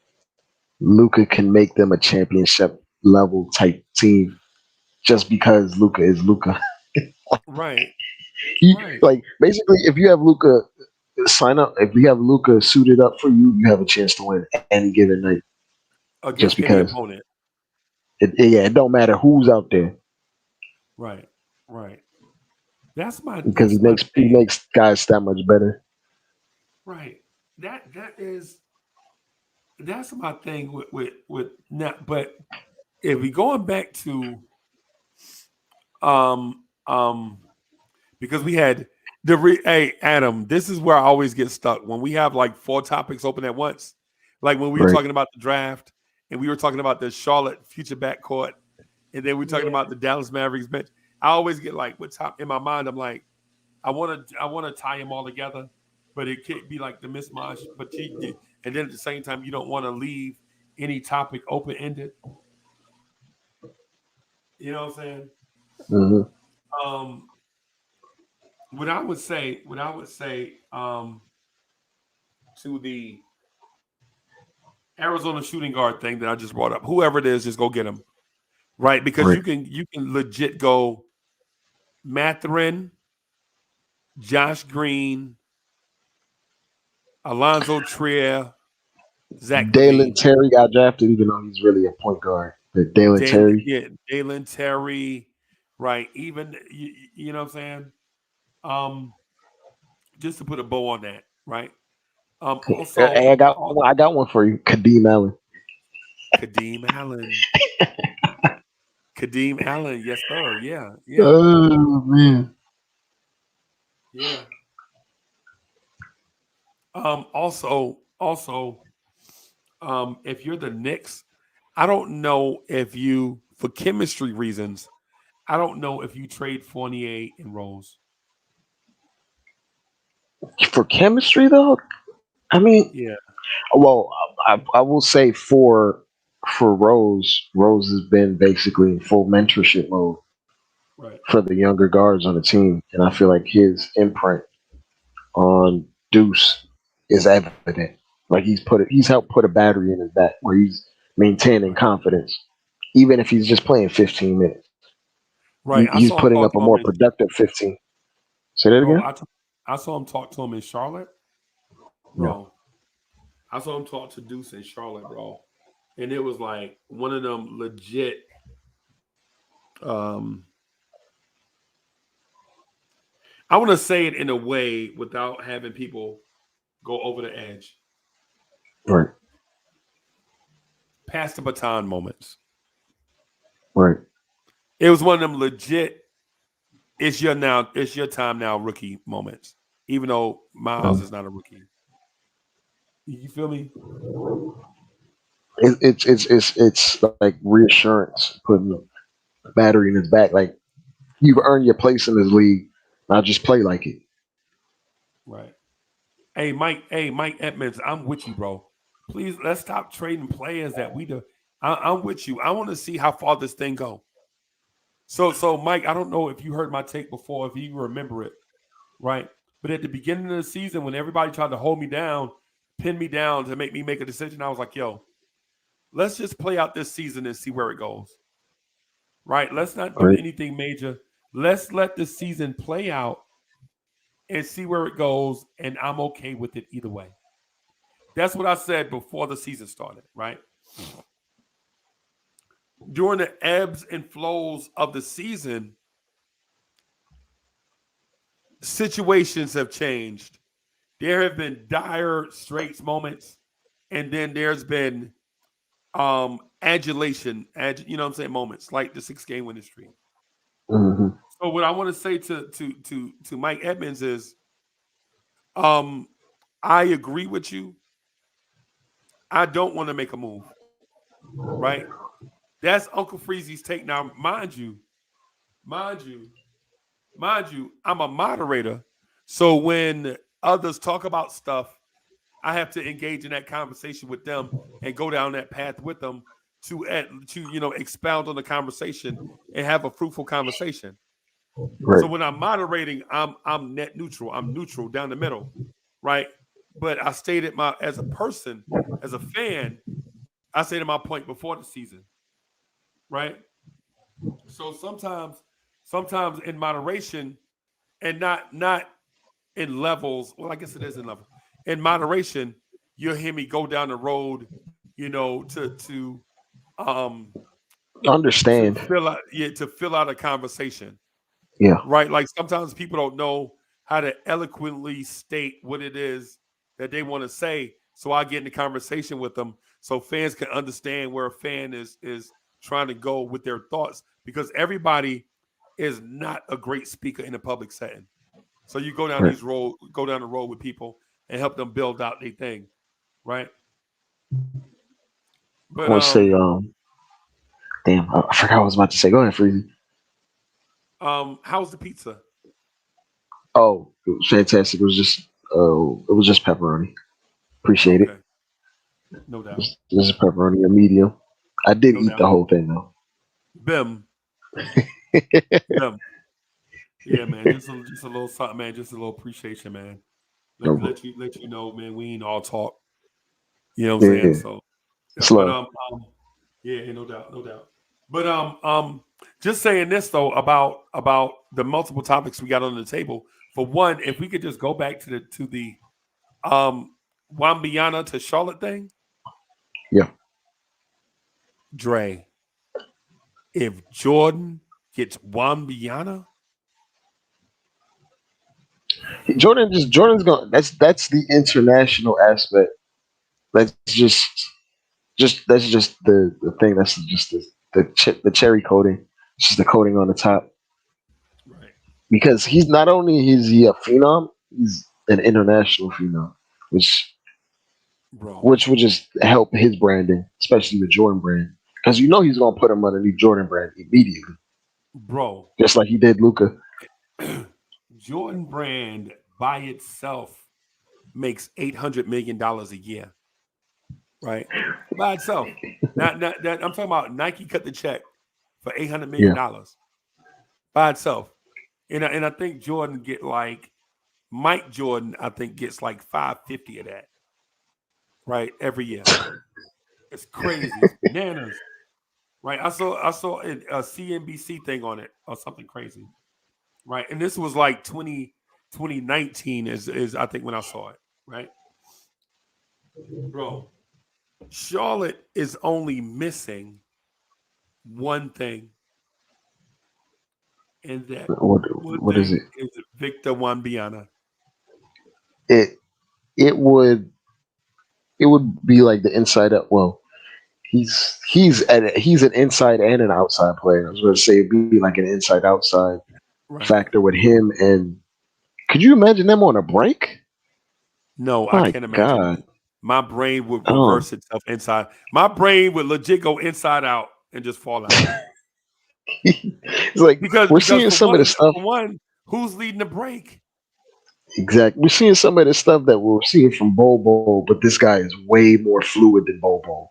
Luca can make them a championship level type team just because Luca is Luca. Right. Right. Like basically, if you have Luca sign up, if you have Luca suited up for you, you have a chance to win any given night. Just Against any because opponent. it don't matter who's out there Right. Right. because That's my he thing. makes guys that much better. Right. That's my thing with now. But if we going back to um um because we had hey Adam, this is where I always get stuck when we have like 4 topics open at once. Like when we were Right. talking about the draft and we were talking about the Charlotte future backcourt, and then we're talking about the Dallas Mavericks bench. I always get like what top in my mind. I'm like, I want to tie them all together, but it can't be like the mismatch. But and then at the same time, you don't want to leave any topic open ended. You know what I'm saying? hmm Um, what I would say, to the Arizona shooting guard thing that I just brought up, whoever it is, just go get him, right? Because Right. you can legit go Matherin, Josh Green, Alonzo Trier, Zach Dalen Levine, Terry got drafted, even though he's really a point guard. But Dalen Terry, Dalen Terry, right? Even you know what I'm saying? Um, just to put a bow on that, right? hey, Also, I got one for you, Kadeem Allen. Kadeem Allen. Kadeem Allen, yes, sir. Yeah, yeah, Oh man, yeah. Also, if you're the Knicks, I don't know if you, for chemistry reasons, I don't know if you trade Fournier and Rose. for chemistry though, I mean, Yeah, well, I will say for Rose, Rose has been basically in full mentorship mode right, for the younger guards on the team, and I feel like his imprint on Deuce is evident. Like he's helped put a battery in his back where he's maintaining right, confidence, even if he's just playing 15 minutes. right. I He's saw him putting talk up a to him more in productive 15. Say that bro. again? I saw him talk to him in Charlotte, Yeah. bro. I saw him talk to Deuce in Charlotte, bro, and it was like one of them legit. Um, I want to say it in a way without having people go over the edge. Right. Pass the baton moments. Right. It was one of them legit. It's your time now, rookie moments. Even though Miles Um, is not a rookie, you feel me? It's like reassurance, putting the battery in his back. Like you've Right. earned your place in this league. Now just play like it. Right. Hey, Mike. Hey, Mike Edmonds. I'm with you, bro. Please let's stop trading players that we do. I'm with you. I want to see how far this thing go. So, Mike. I don't know if you heard my take before, if you remember it, right? But at the beginning of the season, when everybody tried to hold me down, pin me down to make me make a decision, I was like, "Yo, let's just play out this season and see where it goes." Right? Let's not do Right. anything major. Let's let the season play out and see where it goes, and I'm okay with it either way. That's what I said before the season started, right? During the ebbs and flows of the season, situations have changed. There have been dire straits moments, and then there's been adulation, you know what I'm saying, moments like the 6 game winning streak. Hmm. So what I want to say to Mike Edmonds is um I agree with you. I don't want to make a move, right? That's Uncle Freezy's take. Now, mind you, mind you, I'm a moderator. So when others talk about stuff, I have to engage in that conversation with them and go down that path with them to expound on the conversation and have a fruitful conversation. So Right. when I'm moderating, I'm net neutral. I'm neutral down the middle, right? But I stated my as a person, as a fan, I stated my point before the season, right? So sometimes in moderation and not in levels. Well, I guess it is in level. In moderation, you'll hear me go down the road, to um to Understand. fill out a conversation. Yeah. Right? Like sometimes people don't know how to eloquently state what it is that they want to say. So I get in the conversation with them so fans can understand where a fan is trying to go with their thoughts because everybody is not a great speaker in a public setting. So you Right. go down the road with people and help them build out their thing, right? I But want to say, damn, I forgot what I was about to say. Go ahead, Freezy. how's the pizza? Oh, it was fantastic. It was just pepperoni. Appreciate it. Okay, no doubt, This is pepperoni, a medium. I did no eat doubt. the whole thing though. Bim, bim. Yeah, man. Just a little something, man. Just a little appreciation, man. No, Let you know, man. We ain't all talk. You know what I'm yeah, saying? So, it's but love. yeah, no doubt, no doubt. But just saying this though about the multiple topics we got on the table. For one, if we could just go back to the Wambiana to Charlotte thing, Yeah, Dre. If Jordan gets Wambiana, Jordan's going. That's the international aspect. That's that's just the thing. That's just the cherry coating. It's just the coating on the top right, because he's not only is he a phenom, he's an international phenom, which bro, which would just help his branding, especially the Jordan brand, because he's gonna put him underneath Jordan brand immediately, bro. just like he did Luca. Jordan Brand by itself makes $800 million a year, right? By itself. Not that I'm talking about Nike cut the check for $800 Yeah, million by itself. And I think Jordan get like Mike Jordan, I think gets like 550 of that, right? Every year. It's crazy. It's bananas. Right. I saw a CNBC thing on it or something crazy. Right. And this was like 2019 is I think when I saw it. Right. Bro, Charlotte is only missing one thing, and that one what is it? thing is Victor Wambiana. It it would it would be like the inside up. Well, he's an inside and an outside player. I was going to say it'd be like an inside outside Right. factor with him. And could you imagine them on a break? No, I My can't imagine God, that. my brain would Oh, reverse itself inside. My brain would legit go inside out and just fall out. it's like we're Because seeing for some of the stuff. one, who's leading the break? Exactly, we're seeing some of the stuff that we're seeing from Bobo, but this guy is way more fluid than Bobo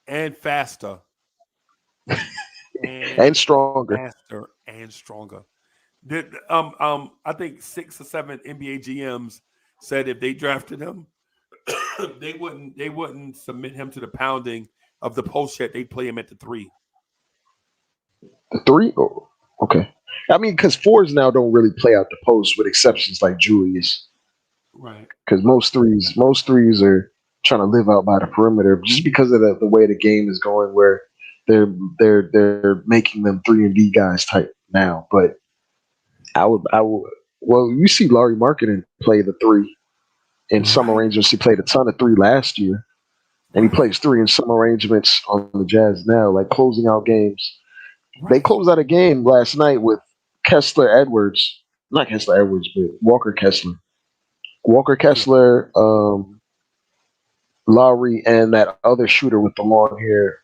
And faster. And and stronger. faster and stronger. I think 6 or 7 NBA GMs said if they drafted him, they wouldn't submit him to the pounding of the post yet. They'd play him at the 3. The three? Oh, okay. I mean, because fours now don't really play out the post, with exceptions like Julius. Right. Because most threes are trying to live out by the perimeter, just because of the way the game is going, where they're making them 3-and-D guys type now. But I would. Well, you see Laurie Marketing play the 3 in some Right. arrangements. He played a ton of 3 last year, and he Right. plays 3 in some arrangements on the Jazz now, like closing out games. They Right. closed out a game last night with Kessler Edwards, not Kessler Edwards, but Walker Kessler. Walker Yeah. Kessler, Lowry, and that other shooter with the long hair,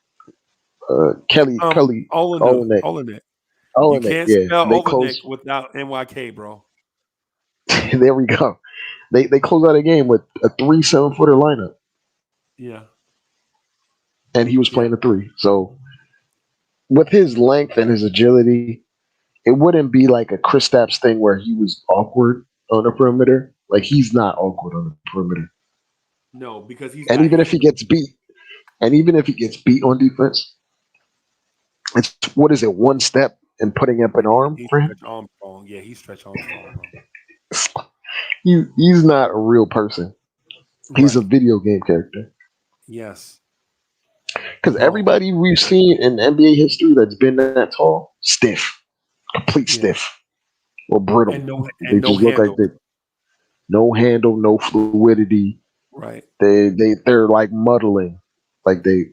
Kelly Olenek. Olenek. Olenek. You Olenek, can't yeah. spell They Olenek closed. without NYK, bro. There we go. They closed out a game with a 3 7-footer lineup, Yeah. and he was Yeah. playing a 3. So with his length and his agility, it wouldn't be like a Kristaps thing where he was awkward on the perimeter. Like, he's not awkward on the perimeter. No, because he's And got even if he handle. gets beat, and even if he gets beat on defense, it's what is it, one step and putting up an arm He's for him? Stretch Armstrong. Yeah, he's Stretch Armstrong, bro. He's not a real person. He's a Right. video game character. Yes. Because Bro. everybody we've seen in NBA history that's been that tall, stiff, complete Yeah. stiff or brittle. And They no just look like handle. they no handle, no fluidity. Right. They're like muddling. Like they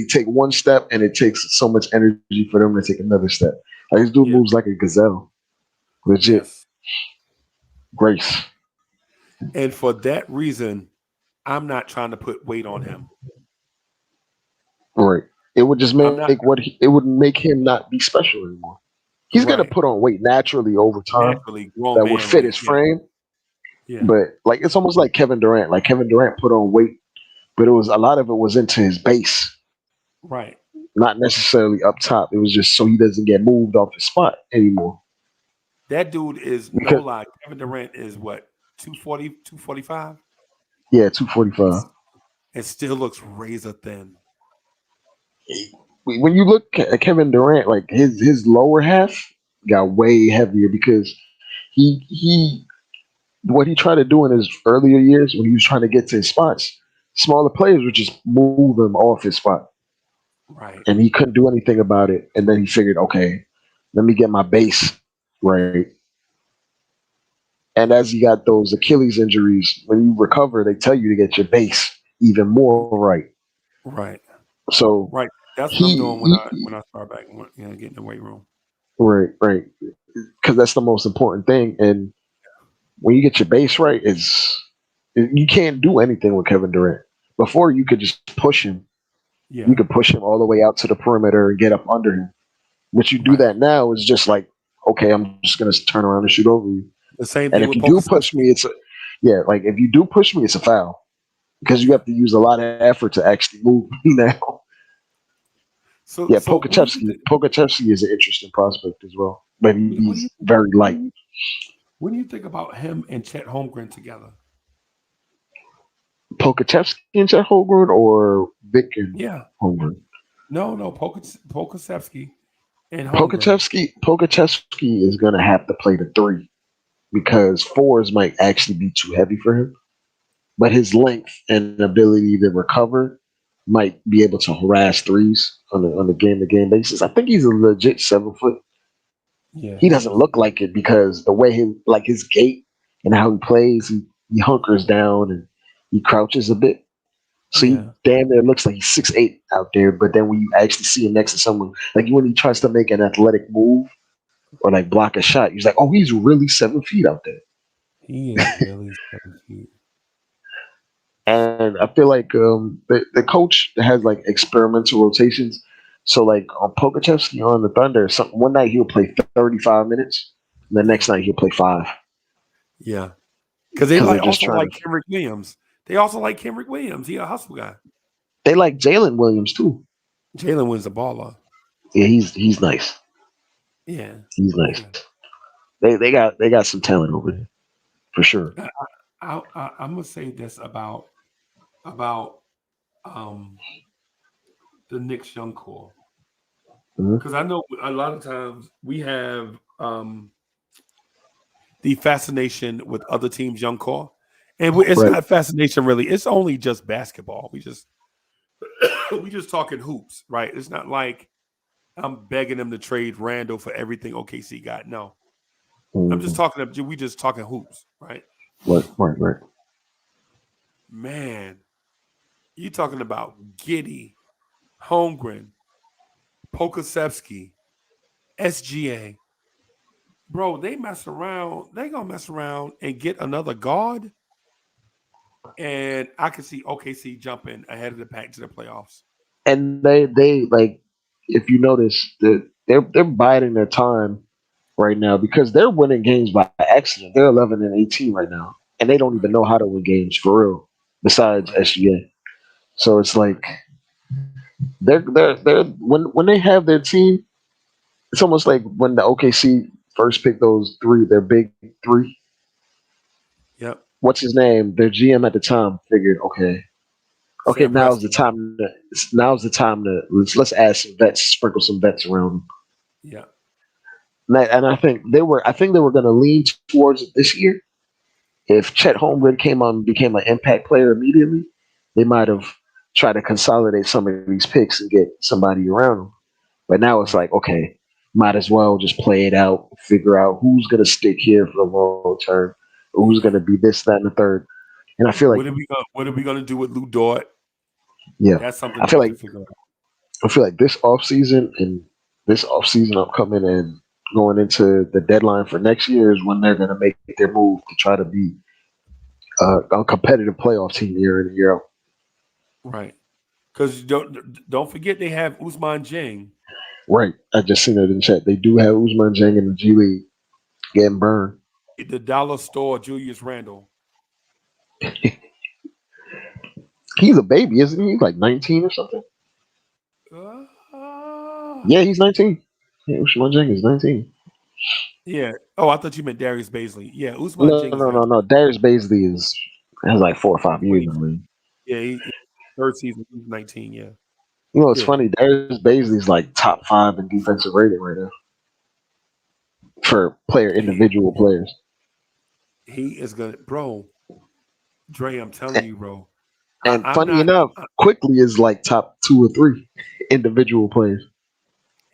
take one step and it takes so much energy for them to take another step. Like, this dude Yeah. moves like a gazelle. Legit Yes. grace. And for that reason, I'm not trying to put weight on him. Right. It would just I'm not make it would make him not be special anymore. He's gonna right. put on weight naturally over time Naturally, grown that would man fit weight. his Yeah. frame. Yeah. But like, it's almost like Kevin Durant. Like, Kevin Durant put on weight, but it was a lot of it was into his base, Right. not necessarily up top. It was just so he doesn't get moved off his spot anymore. That dude is no Because lie. Kevin Durant is what, 240, 245? yeah, 245. And still looks razor thin. When you look at Kevin Durant, like his lower half got way heavier because he what he tried to do in his earlier years when he was trying to get to his spots, smaller players would just move him off his spot, Right. and he couldn't do anything about it. And then he figured, okay, let me get my base right. And as he got those Achilles injuries, when you recover, they tell you to get your base even more right. Right. So Right. That's what I'm doing he when I start back, get in the weight room. right, because that's the most important thing. And when you get your base right, you can't do anything with Kevin Durant. Before, you could just push him. Yeah. You could push him all the way out to the perimeter and get up under him. But you do Right. that now, is just like, okay, I'm just gonna turn around and shoot over you. The same And thing if with you do push Pokusevski. me, like, if you do push me, it's a foul because you Yeah. have to use a lot of effort to actually move me now. So Yeah, so what do you think? Pokachevsky is an interesting prospect as well, but What do you he's very what do light. you what do you think about him and Chet Holmgren together? Pokachevsky and Chet Holmgren, or Vic and Yeah. Holmgren? No, Pokusevski and Holmgren. Pokachevsky is going to have to play the 3 because 4s might actually be too heavy for him. But his length and ability to recover might be able to harass 3s on a game to game basis. I think he's a legit 7 foot. Yeah, He he doesn't is. look like it because the way his gait and how he plays, he hunkers down and he crouches a bit. So he Yeah. damn near looks like he's 6'8" out there. But then when you actually see him next to someone, like when he tries to make an athletic move or like block a shot, he's like, oh, he's really 7 feet out there. He is really 7 feet. And I feel like the coach has like experimental rotations. So like on Pokachevsky on the Thunder, one night he'll play 35 minutes, and the next Yeah, night he'll play 5 yeah. Because they because they're like just also trying like to. Kenrick Williams. They also like Kenrick Williams. He a hustle guy. They like Jalen Williams too. Jalen wins the baller. Yeah, he's nice. Yeah, He's nice. yeah. They got some talent over there for sure. I'm gonna say this about um the Knicks young core Mhm. because I know a lot of times we have the fascination with other teams' young core, and it's Right. not fascination really. It's only just basketball. We just talking hoops, right? It's not like I'm begging them to trade Randall for everything OKC got. No, I'm just Mhm. talking. We just talking hoops, right? Right. Man, you talking about Giddy, Holmgren, Pokasevsky, SGA, bro. They mess around. They gonna mess around and get another guard, and I can see OKC jumping ahead of the pack to the playoffs. And they like if you notice that they're biding their time right now because they're winning games by accident. They're 11-18 right now, and they don't even Right, know how to win games for real. Besides right. SGA, so it's like they're when they have their team, it's almost like when the OKC first picked those three, their big three. Yep. What's his name? Their GM at the time figured, okay, Sam Presti. now's the time to let's add some vets, sprinkle some vets around them. Yeah. And I think they were going to lean towards it this year. If Chet Holmgren came on and became an impact player immediately, they might have tried to consolidate some of these picks and get somebody around them. But now it's Right. like, okay, might as well just play it out, figure out who's going to stick here for the long term, who's going Yeah. to be this, that, and the third. And I feel like, What are we gonna do with Lou Dort? yeah, That's something I they feel have like to figure out. this offseason and this offseason upcoming and going into the deadline for next year is when they're going to make their move to try to be a competitive playoff team year in and year out. Right. Because don't forget they have Usman Jing, Right. I just seen it in chat. They do have Usman Jang in the G League getting burned. the dollar store Julius Randle. He's a baby, isn't he? He's like 19 or something. Uh, Yeah, he's 19. Yeah, Usman Jang is 19. yeah. Oh, I thought you meant Darius Baisley. Yeah, Usman No, Jing is no, no, 19. no. Darius Baisley has like 4 or 5 years in the league. Yeah, third season he's 19. Yeah, You know, it's yeah. funny. Darius Baisley's like top 5 in defensive rating right now for He, individual players. he is gonna, bro. Dre, I'm telling you, bro. And I'm funny not. enough, quickly is like top 2 or 3 individual players.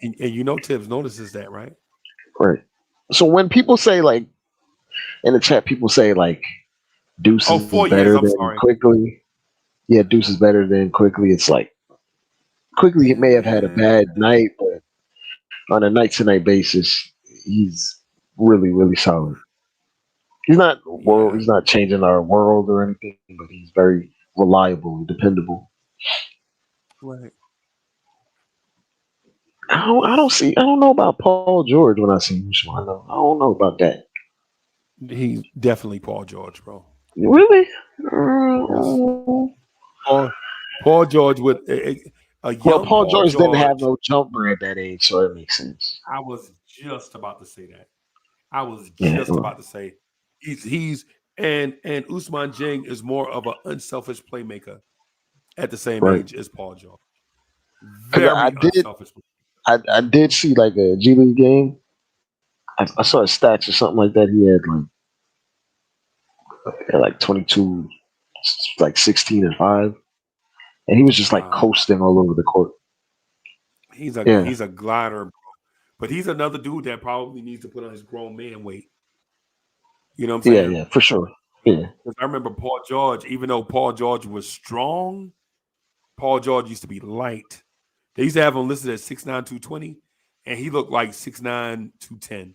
And you know, Tibbs notices that, right? Right. So when people say like in the chat, people say like Deuce Oh, is 4 years. better I'm than sorry. quickly. Yeah, Deuce is better than quickly. It's like quickly he may have had a bad night, but on a night to night basis, he's really, really solid. Yeah, He's not changing our world or anything, but he's very reliable and dependable. right. I don't know about Paul George when I see him. So I don't know about that. He's definitely Paul George, bro. Really? Yes. Uh, Paul George with a well, young Paul Paul George didn't have George. no jumper at that age, so it makes sense. I was just about to say that. I was Yeah, just about to say he's and Usman Jing is more of an unselfish playmaker at the same right. age as Paul George. Because Very unselfish. I did see like a G League game. I saw his stats or something like that. He had like 22, like 16 and 5, and he was just like Wow. coasting all over the court. Yeah, He's a glider, bro. But he's another dude that probably needs to put on his grown man weight. You know what I'm saying? yeah, for sure. Yeah, Because I remember Paul George, even though Paul George was strong, Paul George used to be light. They used to have him listed at 6'9", 220, and he looked like 6'9", 210.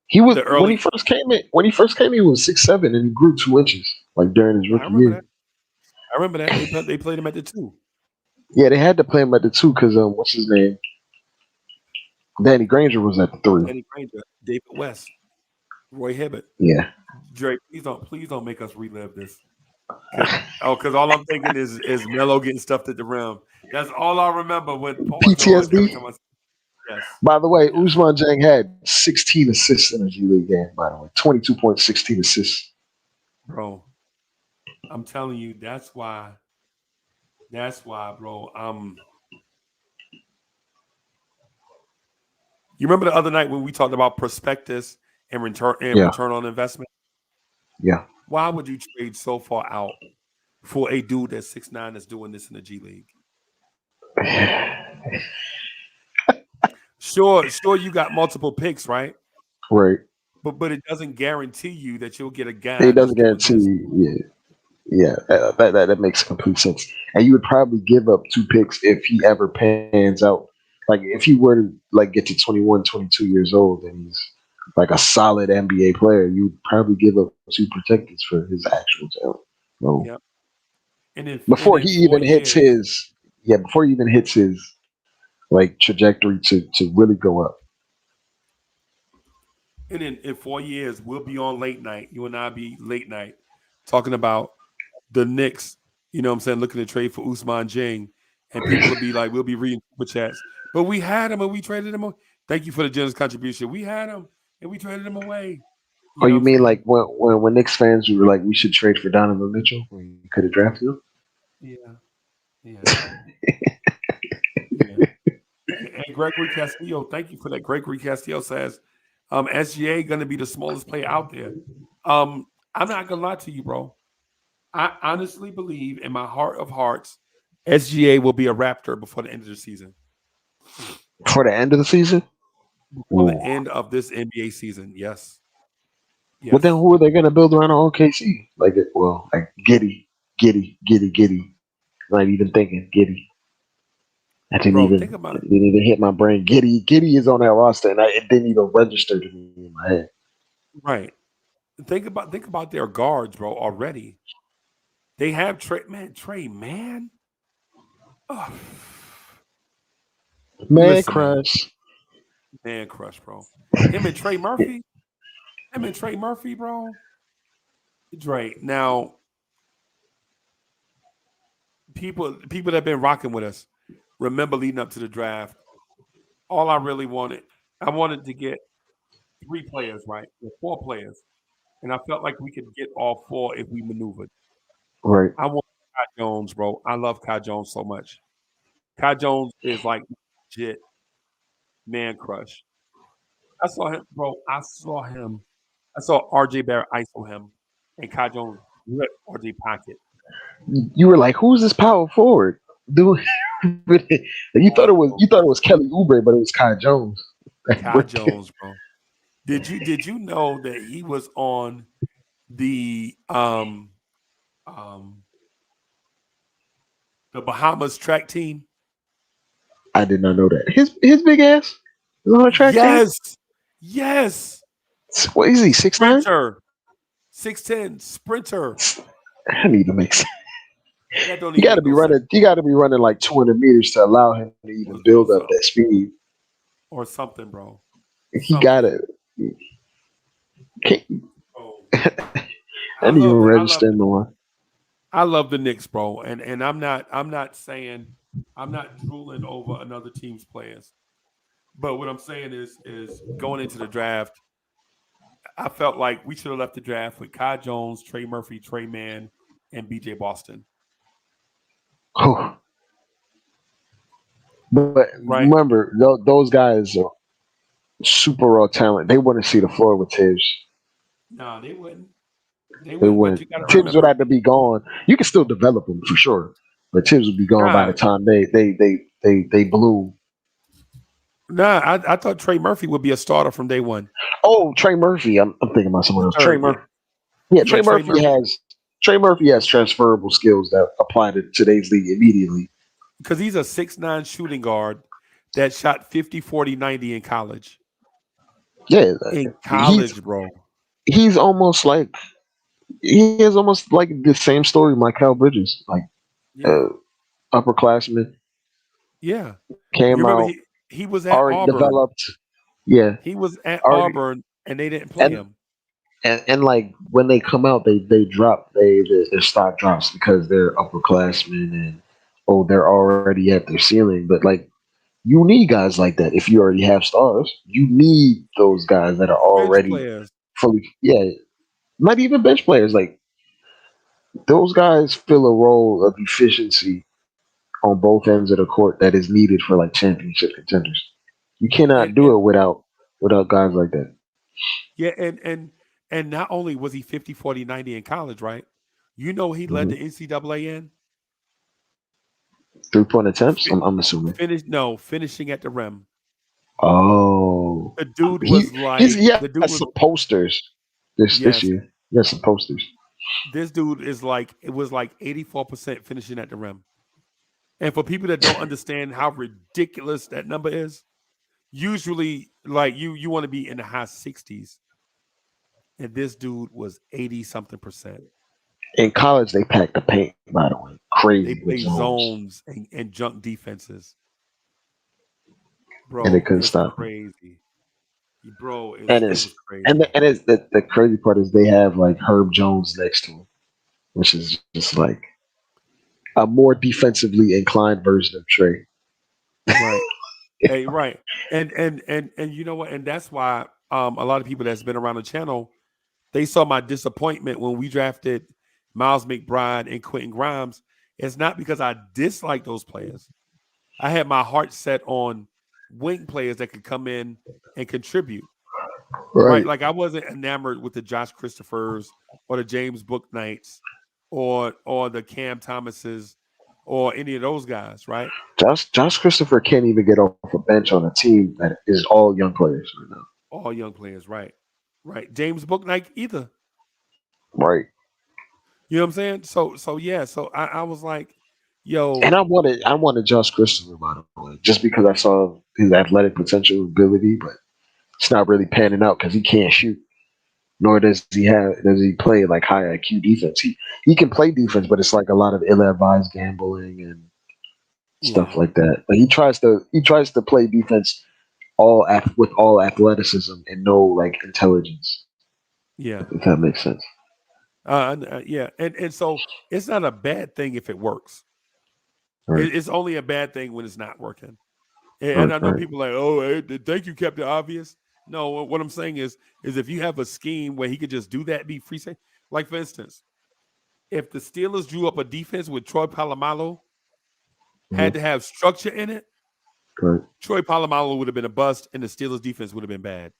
he was The early when he first came in. When he first came, he was 6'7", and he grew 2 inches like during his I rookie remember that. year. I remember that they played him at the 2. Yeah, they had to play him at the 2 because what's his name? Danny Granger was at the 3. Danny Granger, David West, Roy Hibbert. Yeah. Drake, please don't make us relive this. Because all I'm thinking is Melo getting stuffed at the rim. That's all I remember when pause every PTSD. time I say yes. By the way, Yes. Usman Jang had 16 assists in a G League game. By the way, 22.16 assists. Bro, I'm telling you, that's why, bro. You remember the other night when we talked about prospectus and return on investment? Yeah. Why would you trade so far out for a dude that's 6'9" that's doing this in the G League? Sure, you got multiple picks, right? Right. But it doesn't guarantee you that you'll get a guy. It doesn't that's doing guarantee. this. Yeah. That makes complete sense. And you would probably give up 2 picks if he ever pans out. Like if he were to like get to 21, 22 years old and he's like a solid NBA player, you'd probably give up 2 protectors for his actual talent. So Yep. And before in he 4 even hits years, his like trajectory to really go up. and in 4 years, we'll be on late night. You and I be late night talking about the Knicks, you know what I'm saying, looking to trade for Usman Jing. And people will be like, we'll be reading super chats. But we had him and we traded him. Thank you for the generous contribution. We had him and we traded him away. Oh, you What I'm mean saying? like when Knicks fans were like, we should trade for Donovan Mitchell when you could have drafted him? Yeah. And Gregory Castillo, thank you for that. Gregory Castillo says, SGA going to be the smallest player out there. I'm not going to lie to you, bro. I honestly believe in my heart of hearts, SGA will be a Raptor before the end of the season. For the end of the season? Before the end of this NBA season, yes. Well, then who are they going to build around OKC? Like Giddy. Not even thinking Giddy. I didn't even hit my brain. Giddy is on that roster, and it didn't even register to me in my head. Right. Think about their guards, bro. Already, they have Trey, man. Oh. Man crush, bro. Him and Trey Murphy, bro. Dre. Now, people that have been rocking with us, remember leading up to the draft, all I really wanted, I wanted to get 3 players, right? Or 4 players. And I felt like we could get all 4 if we maneuvered. Right. I want Kai Jones, bro. I love Kai Jones so much. Kai Jones is like legit man crush. I saw him, bro. I saw RJ Barrett ISO him, and Kai Jones rip RJ pocket. You were like, "Who's this power forward?" Dude, you thought it was Kelly Oubre, but it was Kai Jones. Kai Jones, bro. Did you know that he was on the Bahamas track team? I did not know that. His big ass is on a track team? Yes. What is he, 6'9"? 6'10", sprinter. That need to make sense. That don't You got to be running. You got to be running like 200 meters to allow him to even build up that speed, or something, bro. He got it. I didn't even register in the one. I love the Knicks, bro, and I'm not saying I'm not drooling over another team's players, but what I'm saying is going into the draft, I felt like we should have left the draft with Kai Jones, Trey Murphy, Trey Mann, and BJ Boston. Oh. But remember, those guys are super raw talent. They wouldn't see the floor with Tibbs. No, they wouldn't. They wouldn't. Tibbs would have to be gone. You can still develop them for sure, but Tibbs would be gone by the time they blew. Nah, I thought Trey Murphy would be a starter from day one. Oh, Trey Murphy. I'm thinking about someone else. Trey Murphy. Yeah, Trey Murphy has transferable skills that apply to today's league immediately. Because he's a 6'9" shooting guard that shot 50, 40, 90 in college. Yeah. In college, bro. He's almost like He has almost like the same story Michael Bridges, like Yeah, uh, upperclassman, yeah. You came remember out he was at already Auburn. developed. Yeah, He was at already Auburn, and they didn't play and him. and like when they come out, they drop their stock drops because they're upperclassmen and oh they're already at their ceiling. But like you need guys like that if you already have stars. You need those guys that are Bench already players. fully yeah, not even bench players. Like those guys fill a role of efficiency on both ends of the court that is needed for like championship contenders. You And cannot do and it without guys like that. yeah, and not only was he 50, 40, 90 in college, right? You know he led Hmm. the NCAA in 3-point attempts. fi- I'm assuming. finishing at the rim. Oh, The dude was he like has the dude was some posters this yes. year. He has some posters. This dude is like it was like 84% finishing at the rim. And for people that don't understand how ridiculous that number is, usually like you want to be in the high 60s, and this dude was 80 something percent. In college, they packed the paint. By the way, They crazy with play zones, zones and junk defenses. and they Bro, couldn't it's stop him. crazy. Bro, And it it's was crazy. the crazy part is they have like Herb Jones next to him, which is just like a more defensively inclined version of Trey. Right. Hey, right. And you know what? And that's why a lot of people that's been around the channel, they saw my disappointment when we drafted Miles McBride and Quentin Grimes. It's not because I dislike those players. I had my heart set on wing players that could come in and contribute. Right. Right. Like I wasn't enamored with the Josh Christophers or the James Book Knights or the Cam Thomases or any of those guys, right? Josh Christopher can't even get off a bench on a team that is all young players right now. All young players, right? Right. James Book Knight either. Right. You know what I'm saying? So yeah, so I was like, And yo, I wanted Josh Christopher by the way, just because I saw his athletic potential ability, but it's not really panning out because he can't shoot. Nor does he play like high IQ defense. He can play defense, right. but it's like a lot of ill advised gambling and stuff Yeah. like that. But he tries to play defense with all athleticism and no like intelligence. Yeah. If that makes sense. Yeah. And so it's not a bad thing if it works. Right. It's only a bad thing when it's not working. And Right. I know Right. people like, oh, hey, thank you kept it obvious. No, what I'm saying is if you have a scheme where he could just do that, be free safe. Like for instance, if the Steelers drew up a defense with Troy Polamalu, had Mhm. to have structure in it, Right. Troy Polamalu would have been a bust, and the Steelers defense would have been bad.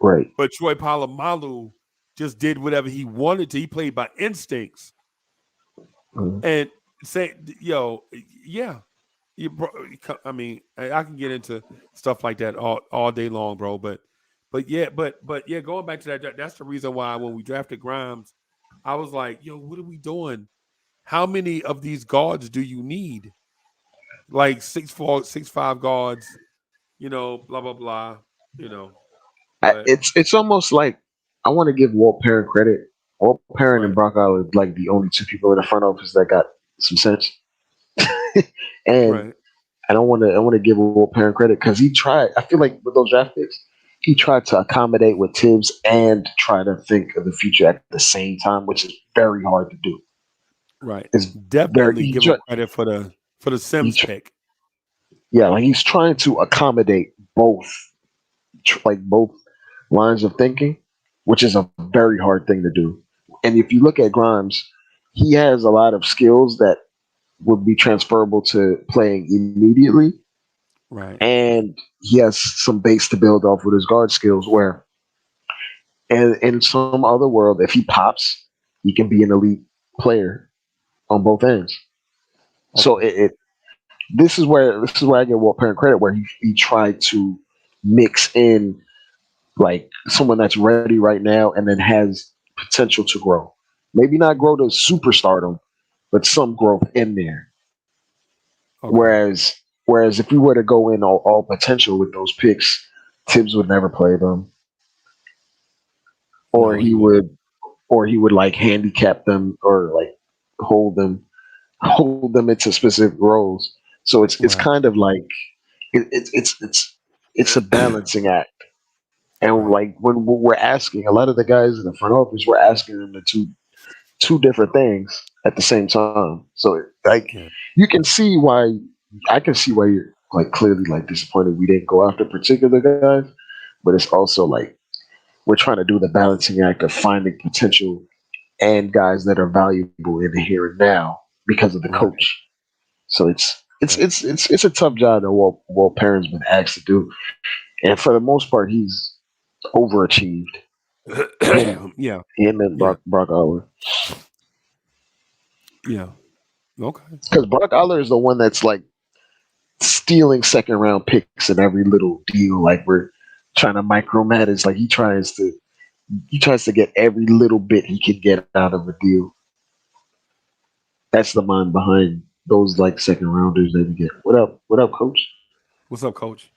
Right. But Troy Polamalu just did whatever he wanted to. He played by instincts Mhm. and say, yo, yeah. Bro, I mean, I can get into stuff like that all day long, bro. But yeah, going back to that's the reason why when we drafted Grimes, I was like, yo, what are we doing? How many of these guards do you need? Like 6'4", 6'5" guards, blah blah blah, you know. But It's almost like I want to give Walt Perrin credit. Walt Perrin and right, Brock are like the only two people in the front office that got some sense. and right, And I want to give Will Parent credit because he tried. I feel like with those draft picks, he tried to accommodate with Tibbs and try to think of the future at the same time, which is very hard to do. right. It's very Definitely give him credit for the he Sims tr- pick. yeah, like he's trying to accommodate both lines of thinking, which is a very hard thing to do. And if you look at Grimes, he has a lot of skills that would be transferable to playing immediately, Right. and he has some base to build off with his guard skills. Where and in some other world, if he pops, he can be an elite player on both ends. So Okay. this is where I give Walt Parent credit, where he tried to mix in like someone that's ready right now and then has potential to grow. Maybe not grow to superstardom, but some growth in there. Okay. Whereas if we were to go in all potential with those picks, Tibbs would never play them, or No, he he wouldn't. would or he would like handicap them or like hold them hold them into specific roles. So it's Right. kind of like it's a balancing act. And Right. like when we're asking a lot of the guys in the front office, we're asking them to do two different things at the same time. So like Yeah. you can see why I can see why you're like clearly like disappointed we didn't go after particular guys, but it's also like we're trying to do the balancing act of finding potential and guys that are valuable in the here and now because of the Right. coach. So Right. it's a tough job that Walt Perrin's been asked to do, and for the most part, he's overachieved. Him, Yeah. him and Yeah. Brock Aller, Yeah. Okay. because Brock Aller is the one that's like stealing second round picks in every little deal. Like we're trying to micromanage. Like he tries to get every little bit he can get out of a deal. That's the mind behind those like second rounders that we get. What up? What up, coach? What's up, coach?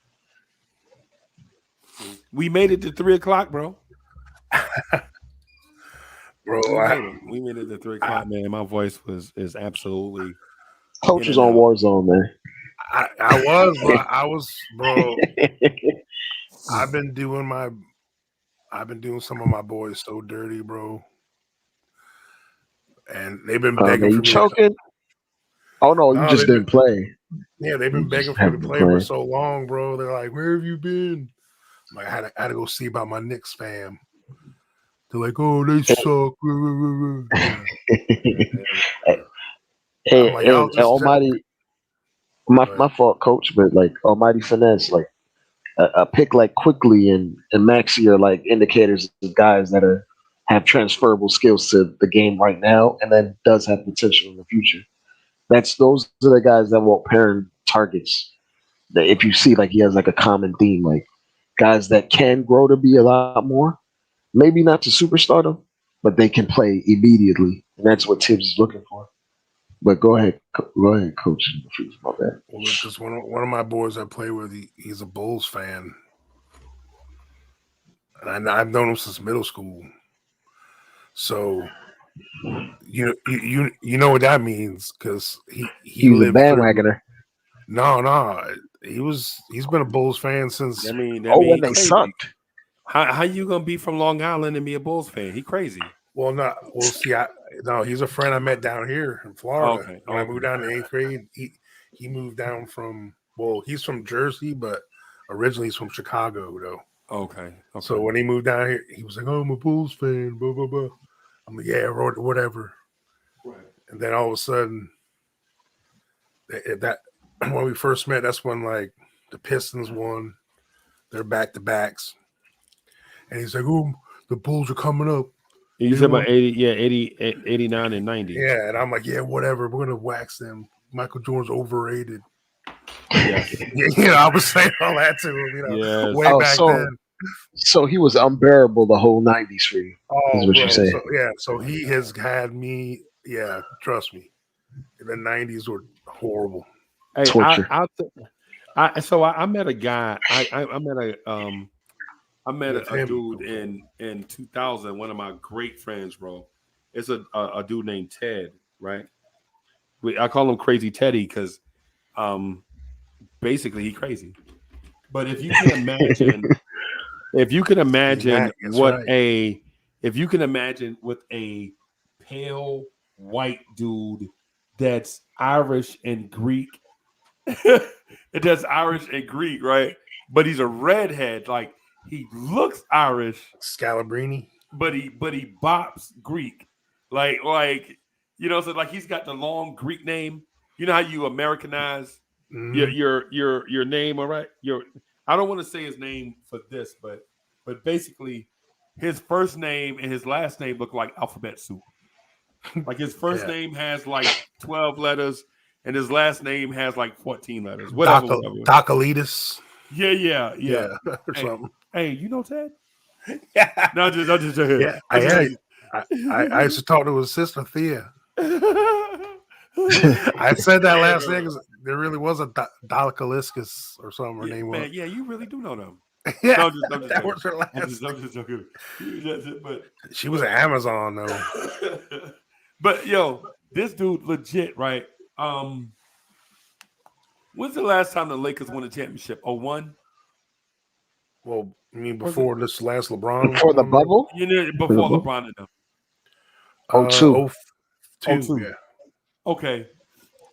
We made it to 3 o'clock, bro. Bro, We made it. We made it to 3 o'clock, man. My voice is absolutely Coach in was and on out. Warzone, man. I was, bro. I've been doing some of my boys so dirty, bro. And they've been begging Man, for you me to come. choking? Oh no, you No, just didn't play. they've You been just begging for me to haven't been play for playing. so long, bro. They're like, "Where have you been?" I'm like, I had to go see about my Knicks fam. They're like, "Oh, they suck." Yeah. I'm like, y'all And just Almighty, my fault, coach, but like Almighty finesse, like a pick like quickly and Maxi are like indicators of guys that have transferable skills to the game right now, and then does have potential in the future. Those are the guys that Walt Perrin targets. That if you see like he has like a common theme, like guys that can grow to be a lot more, maybe not to superstardom, but they can play immediately, and that's what Tibbs is looking for. But go ahead, coach. My bad. Well, because one of my boys I play with, he's a Bulls fan, and I've known him since middle school. So you know what that means because he He's a lived through. bandwagoner. No, he's been a Bulls fan since. That mean When he they crazy. sucked. How you gonna be from Long Island and be a Bulls fan? He crazy. See, he's a friend I met down here in Florida. Okay. When I moved down in 8th grade, he moved down from. Well, he's from Jersey, but originally he's from Chicago, though. Okay. So when he moved down here, he was like, "Oh, I'm a Bulls fan." Blah blah blah. I'm like, "Yeah, whatever." Right. And then all of a sudden, that when we first met, that's when like the Pistons won their back-to-backs, and he's like, "Oh, the Bulls are coming up." You said about 89 and 90. Yeah, and I'm like, "Yeah, whatever. We're gonna wax them. Michael Jordan's overrated." Yes. I was saying all that to him, way back then. So he was unbearable the whole '90s for you. Is what you say? So he has had me. Yeah, trust me. The '90s were horrible. Hey, Torture. I met a guy. I met a dude in 2000. One of my great friends, bro. It's a dude named Ted, right? I call him Crazy Teddy because, basically, he crazy. But if you can imagine, with a pale white dude that's Irish and Greek, that's Irish and Greek, right? But he's a redhead, like he looks Irish, Scalabrini, but he bops Greek, like so like he's got the long Greek name. You know how you Americanize your name, all right? I don't want to say his name for this, but basically his first name and his last name look like alphabet soup. Like his first name has like 12 letters and his last name has like 14 letters. Whatever. Docalitis. Yeah. Or something. Hey, you know Ted? Yeah. No, just yeah. I used to talk to his sister Thea. I said that last thing because there really was a Dalakaliscus or something. Her name was. Yeah, you really do know them. Yeah, No, I'm just that joking. was her last. I'm just joking. That's it, but She was at Amazon though. but yo, this dude legit, right? When's the last time the Lakers won a championship? 01? Well, I mean, before this last LeBron, Before the one, right? bubble? You know, before LeBron and them. 02. 02, yeah. Okay.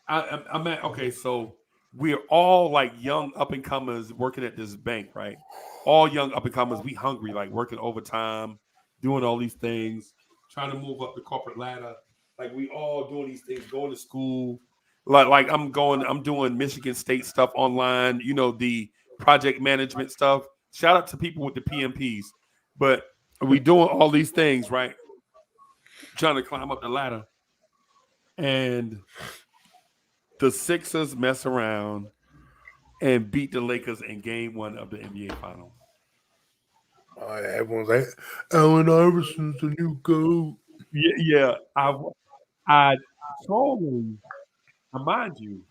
I'm at okay, so we're all like young up and comers working at this bank, right? All young up and comers, we hungry, like working overtime, doing all these things, trying to move up the corporate ladder. Like we all doing these things, going to school. Like I'm doing Michigan State stuff online, you know, the project management stuff. Shout out to people with the PMPs. But we doing all these things, right? Trying to climb up the ladder. And the Sixers mess around and beat the Lakers in game 1 of the NBA Finals. Everyone's like, Allen Iverson's the new GOAT. Yeah. I strongly, mind you,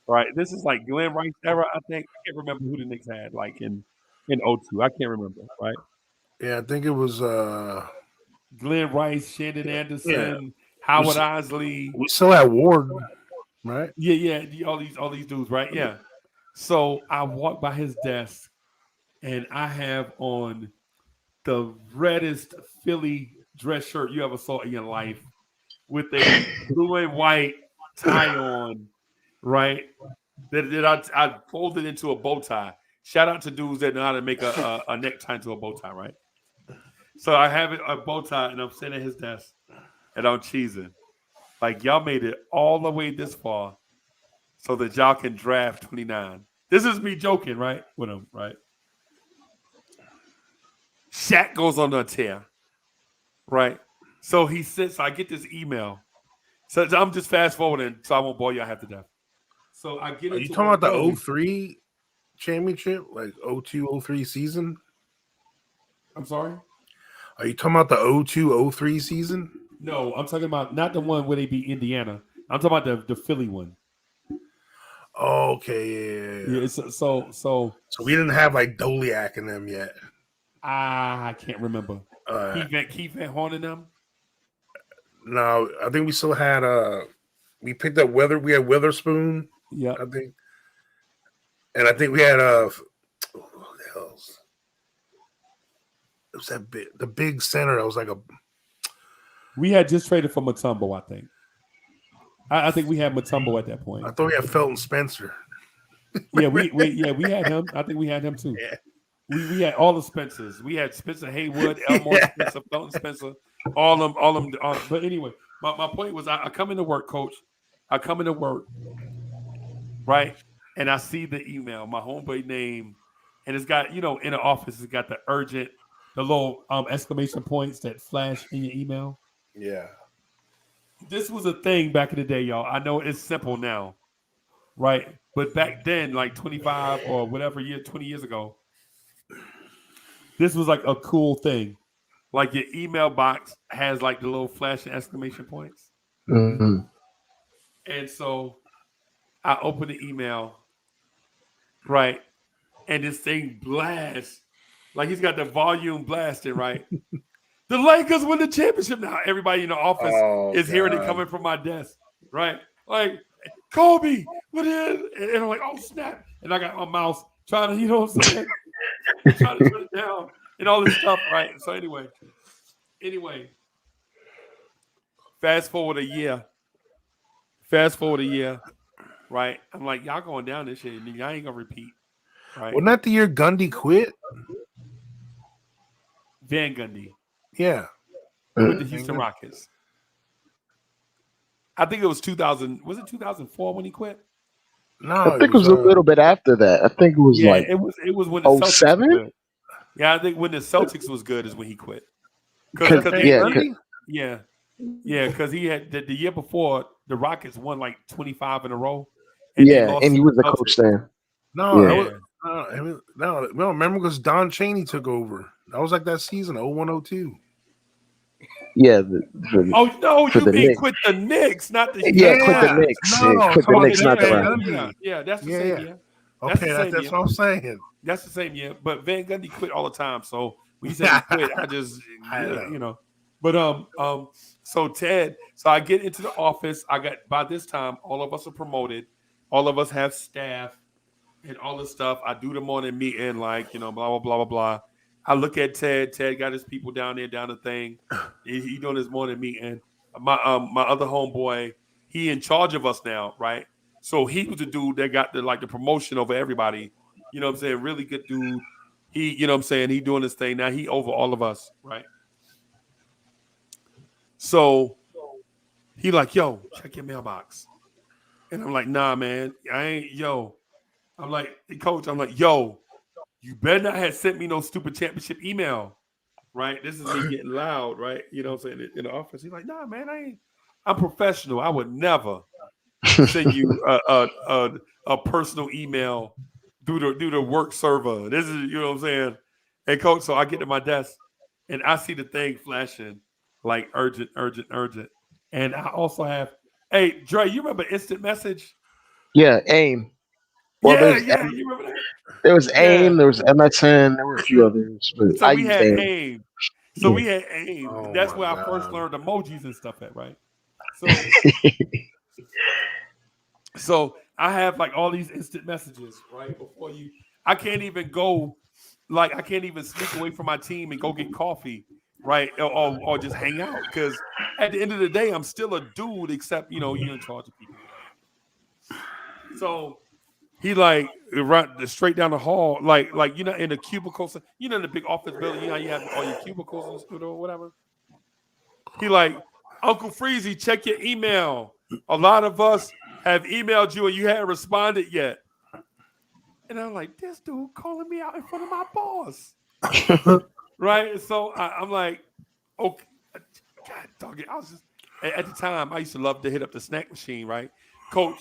right? This is like Glenn Rice era, I think. I can't remember who the Knicks had, like in 02. I can't remember, right? Yeah, I think it was Glenn Rice, Shandon Anderson, yeah. Howard Isley. We still had Ward, right? Yeah, all these dudes, right? Yeah. So I walk by his desk and I have on the reddest Philly dress shirt you ever saw in your life with a blue and white tie on, right? That I folded into a bow tie. Shout out to dudes that know how to make a necktie into a bow tie, right? So I have a bow tie and I'm sitting at his desk and I'm cheesing. Like, y'all made it all the way this far so that y'all can draft 29. This is me joking, right? With him, right? Shaq goes on a tear, right? So he sits, I get this email. So I'm just fast forwarding so I won't bore y'all half to death. So I get Are into you talking about the building. 03 championship? Like 02-03 season? I'm sorry? Are you talking about the 02-03 season? No, I'm talking about not the one where they beat Indiana. I'm talking about the Philly one. Okay, yeah. So we didn't have like Doliak in them yet. I can't remember. Keith Van Horn and them? No, I think we still had we picked up we had Witherspoon. Yeah. I think. And I think we had who the hell's it was the big center that was like a we had just traded for Mutombo, I think. I think we had Mutombo at that point. I thought we had Felton Spencer. Yeah, we had him. I think we had him too. Yeah. We had all the Spencers. We had Spencer Haywood, Elmore Spencer, Felton Spencer, all them. But anyway, my point was I come into work, coach. I come into work, right? And I see the email, my homeboy name, and it's got, in the office, it's got the little exclamation points that flash in your email. Yeah. This was a thing back in the day, y'all. I know it's simple now, right? But back then, like 25 or whatever 20 years ago, this was like a cool thing. Like your email box has like the little flashing exclamation points. Mm-hmm. And so I open the email, right? And this thing blasts. Like he's got the volume blasted, right? The Lakers win the championship now. Everybody in the office is hearing it coming from my desk, right? Like, Kobe, what is? And I'm like, oh, snap. And I got my mouse trying to, what I'm saying? Trying to turn it down and all this stuff, right? So anyway, fast forward a year, right? I'm like, y'all going down this shit, and y'all ain't gonna repeat, right? Wasn't that the year Gundy quit? Van Gundy, yeah, with the Houston Rockets. I think it was 2000. Was it 2004 when he quit? No, I think it was a little bit after that. I think it was it was when the Celtics 07? was good. Yeah, I think when the Celtics was good is when he quit. Because he had the year before the Rockets won like 25 in a row. And he was the coach then. No, remember because Don Chaney took over. That was like that season, 01-02. Yeah. You mean quit the Knicks, not the quit the Knicks. No, quit the Knicks, not the Rockets. Yeah, that's the same year. That's the Okay, same that's year. what I'm saying. That's the same year. But Van Gundy quit all the time. So when he said he quit, I just, I know. you know. But so Ted, so I get into the office. I got by this time, all of us are promoted. All of us have staff and all this stuff. I do the morning meeting, like, blah, blah, blah, blah, blah. I look at Ted. Ted got his people down there, down the thing. He doing his morning meeting. My other homeboy, he in charge of us now, right? So he was the dude that got the promotion over everybody. You know what I'm saying? Really good dude. He, you know what I'm saying? He doing this thing. Now he over all of us, right? So he like, yo, check your mailbox. And I'm like, nah, man. I ain't, yo. I'm like, hey, coach, I'm like, yo, you better not have sent me no stupid championship email, right? This is me getting loud, right? You know what I'm saying? In the office. He's like, nah, man, I'm professional. I would never send you a personal email through the work server. This is, you know what I'm saying? Hey, coach, so I get to my desk and I see the thing flashing like urgent, urgent, urgent. And I also have, hey, Dre, you remember instant message? Yeah, AIM. Well, Yeah, yeah, you remember that? there was Yeah. AIM, there was MSN, there were a few others, but So I we used had AIM. AIM. So Yeah. we had AIM. Oh That's my where I first god. learned emojis and stuff at, right? So so I have like all these instant messages, right? Before you, I can't even go, like I can't even sneak away from my team and go get coffee, right? Or just hang out. Because at the end of the day, I'm still a dude, except you're in charge of people, whatever. So he like run straight down the hall, like in the cubicles, in the big office building, how you have all your cubicles and or whatever. He like, Uncle Freezy, check your email. A lot of us have emailed you and you haven't responded yet. And I'm like, this dude calling me out in front of my boss, right? So I'm like, okay, God dog it. I was just at the time I used to love to hit up the snack machine, right? Coach,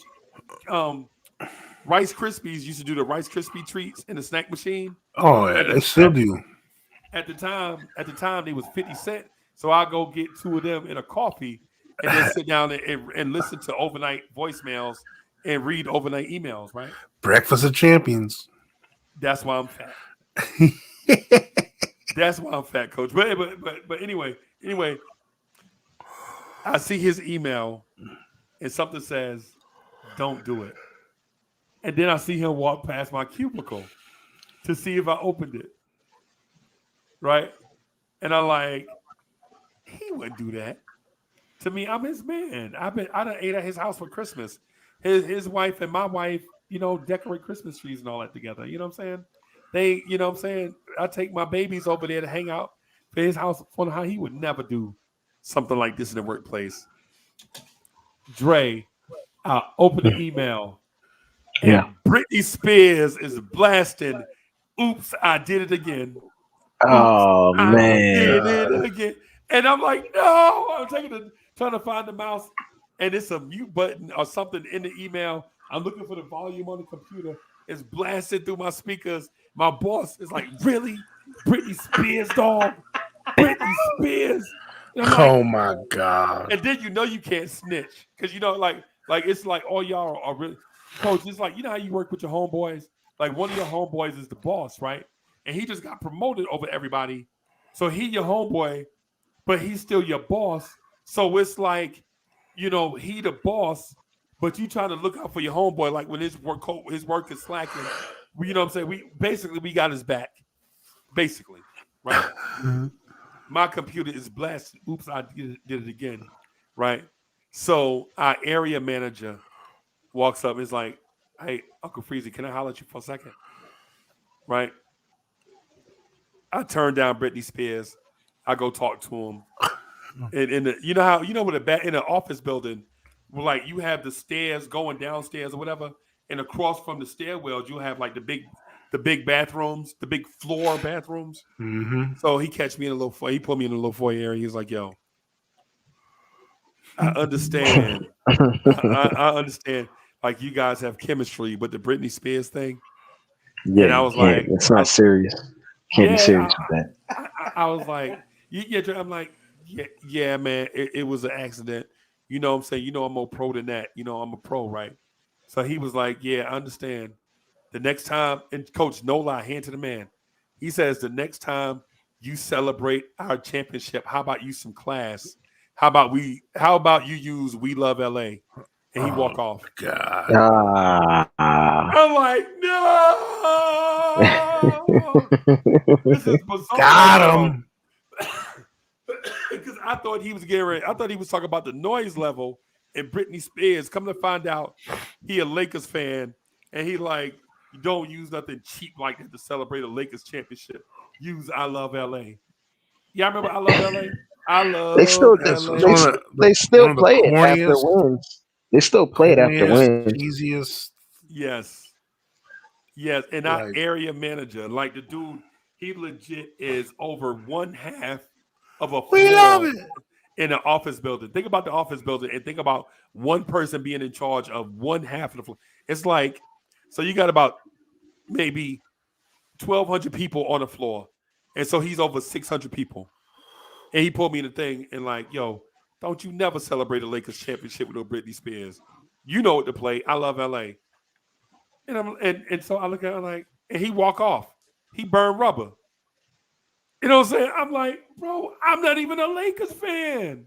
Rice Krispies used to do the Rice Krispie treats in the snack machine. Oh yeah, At they the still do. at the time they was 50 cents. So I go get two of them in a coffee and then sit down and listen to overnight voicemails and read overnight emails, right? Breakfast of Champions. That's why I'm fat. That's why I'm fat, coach. But anyway, I see his email and something says, don't do it. And then I see him walk past my cubicle to see if I opened it. Right? And I'm like, he wouldn't do that. To me, I'm his man. I done ate at his house for Christmas. His wife and my wife, decorate Christmas trees and all that together. You know what I'm saying? I take my babies over there to hang out for his house. For how he would never do something like this in the workplace. Dre, I open the email Yeah. and Britney Spears is blasting. Oops, I did it again. Oops, Oh I man. did it again. And I'm like, no, I'm trying to find the mouse, and it's a mute button or something in the email. I'm looking for the volume on the computer. It's blasted through my speakers. My boss is like, really? Britney Spears, dog? Britney Spears? And I'm like, Oh my god. and then you can't snitch. Because like it's like all y'all are really coach, it's like how you work with your homeboys. Like one of your homeboys is the boss, right? And he just got promoted over everybody. So he your homeboy, but he's still your boss. So it's like, he the boss, but you trying to look out for your homeboy. Like when his work is slacking, you know what I'm saying? We got his back, basically, right? My computer is blasted. Oops, I did it again, right? So our area manager walks up and is like, hey, Uncle Freezy, can I holler at you for a second? Right? I turn down Britney Spears. I go talk to him. And in with in an office building, like you have the stairs going downstairs or whatever, and across from the stairwells, you have like the big bathrooms, the big floor bathrooms. Mm-hmm. So he catch me in a little he put me in a little foyer area. He's like, yo, I understand. I understand. Like you guys have chemistry, but the Britney Spears thing, Yeah, and I you was can't. like, It's not serious. Can't be serious yeah, with that. I was like, yeah, I'm like, yeah, man, it was an accident. You know what I'm saying? I'm more pro than that. I'm a pro, right? So he was like, yeah, I understand. the next time, and coach, no lie, hand to the man. He says the next time you celebrate our championship, how about you some class? How about you use "We Love LA" and he walk off? God. I'm like, no, this is bizarre. Got him. Because I thought he was getting ready. I thought he was talking about the noise level and Britney Spears. Come to find out, he a Lakers fan, and he like, you don't use nothing cheap like that to celebrate a Lakers championship. Use "I Love LA." Yeah, I remember "I Love LA." I love They still That's LA. they still one of the play it after corniest, wins. They still play it after wins. cheesiest. Yes. Yes. And our Like, area manager, like the dude, he legit is over one half of a we love floor it. in an office building. Think about the office building and think about one person being in charge of one half of the floor. It's like, so you got about maybe 1,200 people on the floor. And so he's over 600 people. And he pulled me in the thing and like, yo, don't you never celebrate a Lakers championship with no Britney Spears. You know what to play. I love LA. And so I look at him like, and he walk off. He burned rubber. You know what I'm saying? I'm like, bro, I'm not even a Lakers fan.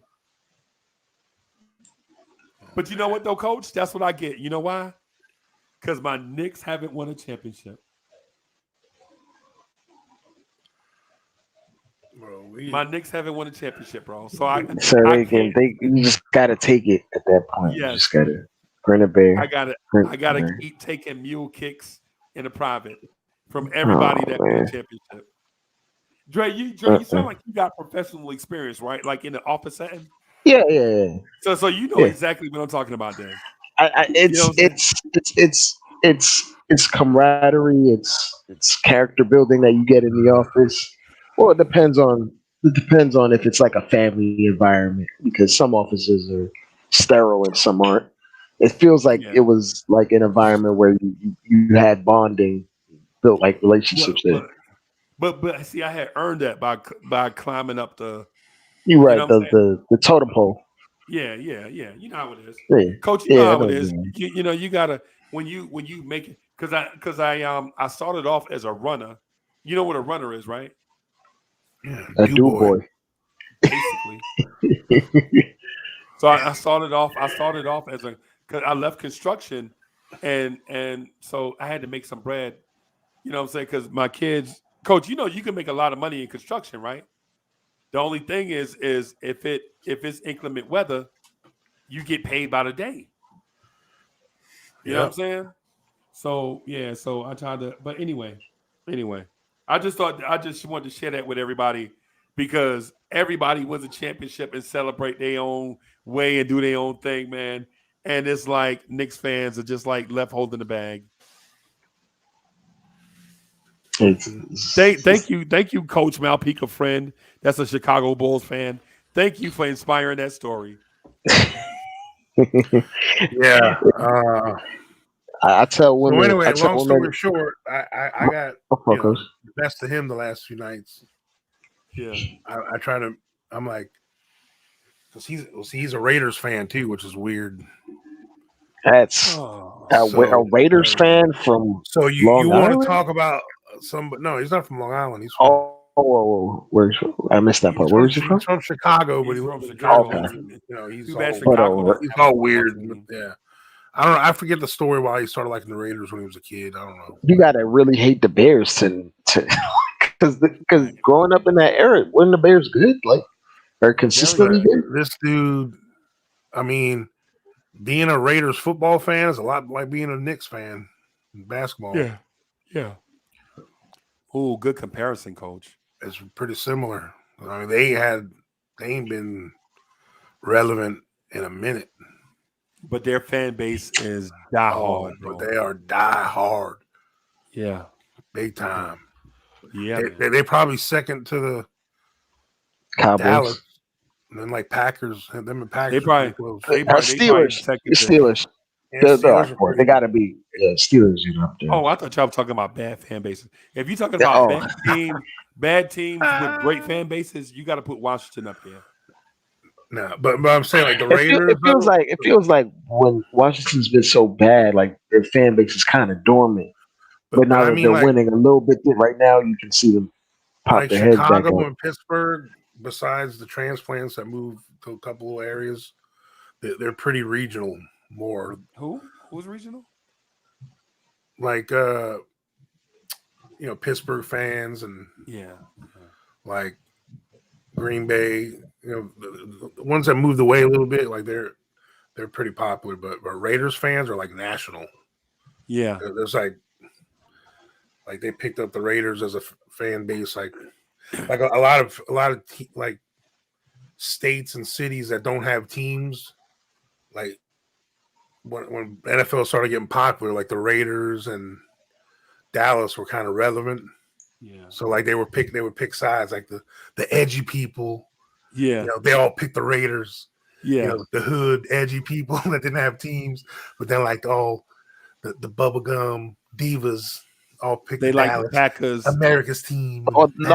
But you know what though, coach? That's what I get. You know why? Because my Knicks haven't won a championship. Bro, My Knicks haven't won a championship, bro. So I you just gotta take it at that point. You yes, just gotta grin a bear. I gotta keep taking mule kicks in the private from everybody that won a championship. Dre, you sound like you got professional experience, right? Like in the office setting. Yeah. So you know exactly what I'm talking about then. It's camaraderie. It's character building that you get in the office. Well, it depends on if it's like a family environment because some offices are sterile and some aren't. It feels like it was like an environment where you had bonding, built like relationships there. But see, I had earned that by climbing up the. You're right. The totem pole. Yeah. You know how it is, Yeah. Coach. You know how it is. You know you gotta when you make it because I started off as a runner. You know what a runner is, right? Yeah, a do boy. Basically. So I started off as because I left construction, and so I had to make some bread. You know what I'm saying? Because my kids, Coach, you know you can make a lot of money in construction, right? The only thing is if it's inclement weather, you get paid by the day. You know what I'm saying? So yeah, so I tried to, but anyway, I just wanted to share that with everybody because everybody wins a championship and celebrate their own way and do their own thing, man. And it's like Knicks fans are just like left holding the bag. Thank you, Coach Malpeque, a friend that's a Chicago Bulls fan. Thank you for inspiring that story. Yeah. I tell women. So anyway, long story women, short, I got the best of him the last few nights. Yeah. I try to. I'm like, because he's a Raiders fan too, which is weird. That's a Raiders fan from. So you Long want Island? to talk about but no, he's not from Long Island. He's from. Where's I missed that part. Where is he from? He's from Chicago, but He's he from lives in Chicago. Jersey. You know, he's all weird. Yeah. I don't know. I forget the story why he started liking the Raiders when he was a kid. I don't know. You gotta really hate the Bears to because growing up in that era, weren't the Bears good? Like, or consistently good? This dude, I mean, being a Raiders football fan is a lot like being a Knicks fan in basketball. Yeah. Oh, good comparison, Coach. It's pretty similar. I mean, they ain't been relevant in a minute. But their fan base is die hard, bro. But they are die hard. Yeah. Big time. Yeah. They probably second to the Cowboys. Dallas. And then like Packers. And them and Packers. They probably Steelers. Steelers. They gotta be Steelers, up there. Oh, I thought y'all were talking about bad fan bases. If you're talking about bad teams with great fan bases, you got to put Washington up there. No, but I'm saying like the Raiders. It feels like when Washington's been so bad, like their fan base is kind of dormant. But now I that mean, they're like winning a little bit, right now you can see them pop their heads back Chicago up. and Pittsburgh, besides the transplants that move to a couple of areas, they're pretty regional. More Who's regional? like Pittsburgh fans and Yeah. like Green Bay. The ones that moved away a little bit, like they're pretty popular. But Raiders fans are like national. Yeah. There's like they picked up the Raiders as a fan base, like a lot of like states and cities that don't have teams, like when NFL started getting popular, like the Raiders and Dallas were kind of relevant. Yeah. So like they would pick sides, like the edgy people. Yeah. They all picked the Raiders. Yeah. The hood edgy people that didn't have teams, but then like all the bubblegum divas all picked They the like Dallas the Packers. America's team. Oh, no.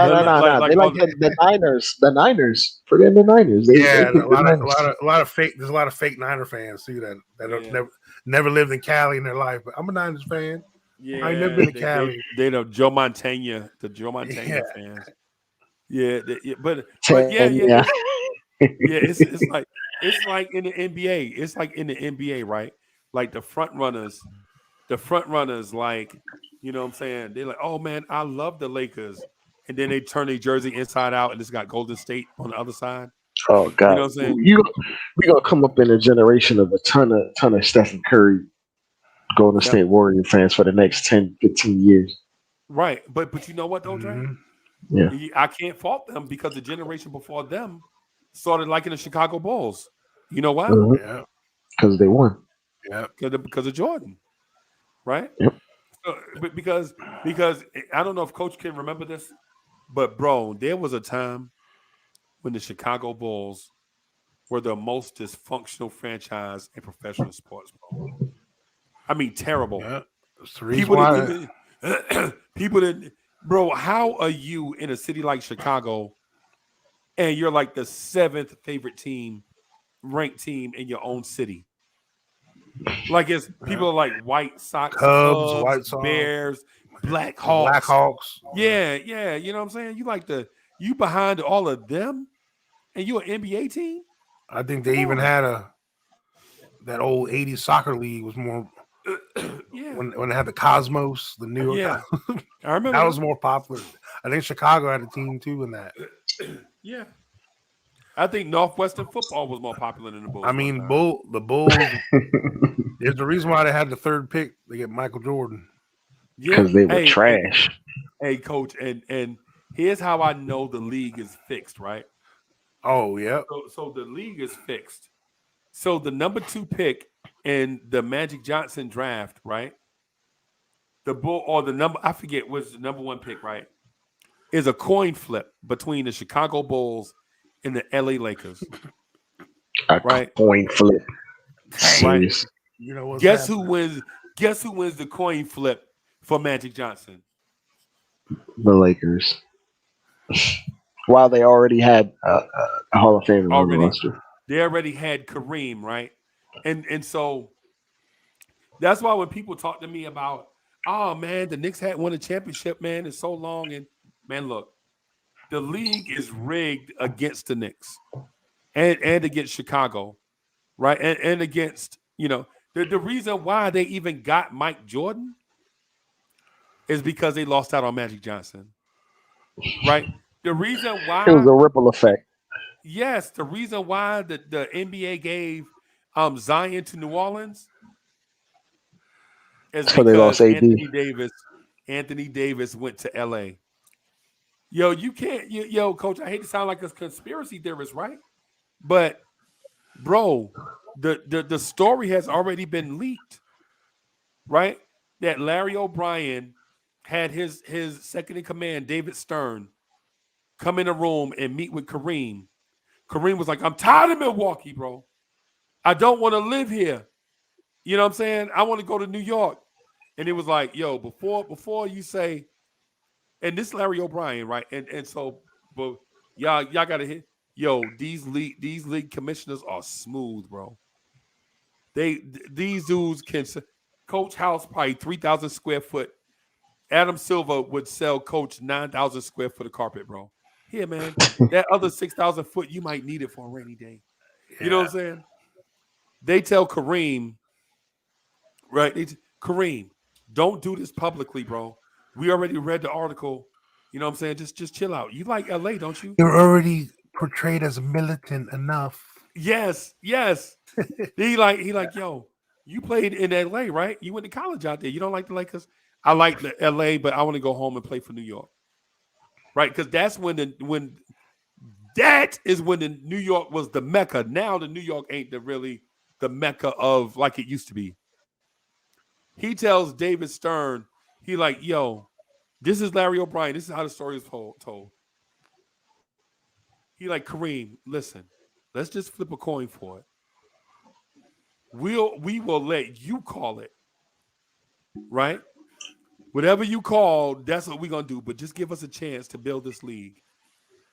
Like They like the Niners. The Niners. Forget the Niners. They Yeah, picked the Niners. a lot of fake. There's a lot of fake Niner fans too that have never lived in Cali in their life. But I'm a Niners fan. Yeah, I ain't never been to Cali. They the Joe Montana fans. Yeah, but Yeah. It's like in the NBA. It's like in the NBA, right? Like the front runners, like, you know what I'm saying? They're like, oh man, I love the Lakers. And then they turn their jersey inside out and it's got Golden State on the other side. Oh God. You know what I'm saying? We're gonna come up in a generation of a ton of Stephen Curry Golden State Warrior fans for the next 10, 15 years. Right. But you know what though, Dre? Mm-hmm. Yeah. I can't fault them because the generation before them started liking the Chicago Bulls. You know why? Mm-hmm. Yeah. Because they won. Yeah. Because of Jordan. Right? Yep. But because I don't know if Coach can remember this, but bro, there was a time when the Chicago Bulls were the most dysfunctional franchise in professional sports, bro. I mean, terrible. Yeah. That's the reason why. People didn't, bro. How are you in a city like Chicago, and you're like the 7th favorite team, ranked team in your own city? Like it's people are like White Sox, Cubs, White Sox, Bears, Black Hawks. Blackhawks. Yeah. You know what I'm saying? You behind all of them, and you an NBA team. I think they even had that old '80s soccer league was more. Yeah. When they had the Cosmos, the New York. Yeah. I remember that was more popular. I think Chicago had a team too in that. Yeah. I think Northwestern football was more popular than the Bulls. I mean, the Bulls. There's the reason why they had the 3rd pick. They get Michael Jordan. Because they were trash. Hey, Coach, and here's how I know the league is fixed, right? Oh, yeah. So the league is fixed. So the number 2 pick in the Magic Johnson draft, right? I forget what's the number 1 pick, right? Is a coin flip between the Chicago Bulls and the LA Lakers. Right? Coin flip. Right. You know what's Guess who wins the coin flip for Magic Johnson? The Lakers. While they already had a Hall of Fame on the roster. They already had Kareem, right? And so that's why when people talk to me about, oh man, the Knicks hadn't won a championship, man, in so long. And man, look, the league is rigged against the Knicks and against Chicago, right? And against, the reason why they even got Mike Jordan is because they lost out on Magic Johnson, right? The reason why it was a ripple effect. Yes, the reason why the NBA gave Zion to New Orleans is so because they lost AD. Anthony Davis went to LA. Yo, you can't, Coach, I hate to sound like a conspiracy theorist, right? But bro, the story has already been leaked, right? That Larry O'Brien had his second in command, David Stern, come in a room and meet with Kareem. Kareem was like, I'm tired of Milwaukee, bro. I don't want to live here. You know what I'm saying? I want to go to New York. And it was like, yo, before you say, and this Larry O'Brien, right? And so, but y'all gotta hit, yo, these league commissioners are smooth, bro. These dudes can Coach House, probably 3,000 square foot Adam Silver would sell Coach 9,000 square foot of carpet, bro. Here, man, that other 6,000 foot, you might need it for a rainy day. You know what I'm saying? They tell Kareem, right? Kareem, don't do this publicly, bro. We already read the article. You know what I'm saying? Just chill out. You like LA, don't you? You're already portrayed as militant enough. Yes. he like, yo, you played in LA, right? You went to college out there. You don't like the Lakers? I like the LA, but I want to go home and play for New York. Right? Because that's when the New York was the Mecca. Now the New York ain't the Mecca of like it used to be. He tells David Stern, he like, yo, this is Larry O'Brien. This is how the story is told. He like, Kareem, listen, let's just flip a coin for it. We will let you call it, right? Whatever you call, that's what we're gonna do. But just give us a chance to build this league.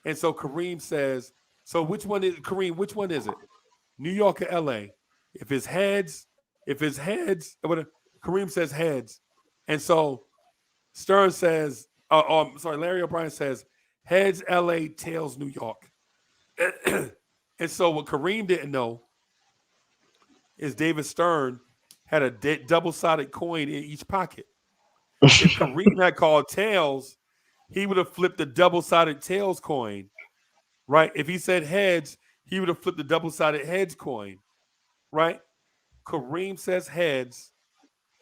And so Kareem says, so which one is it? New York or LA? If it's heads, Kareem says heads. And so Stern says, Larry O'Brien says, heads LA, tails New York. And so what Kareem didn't know is David Stern had a double-sided coin in each pocket. If Kareem had called tails, he would have flipped the double-sided tails coin, right? If he said heads, he would have flipped the double-sided heads coin, right? Kareem says heads.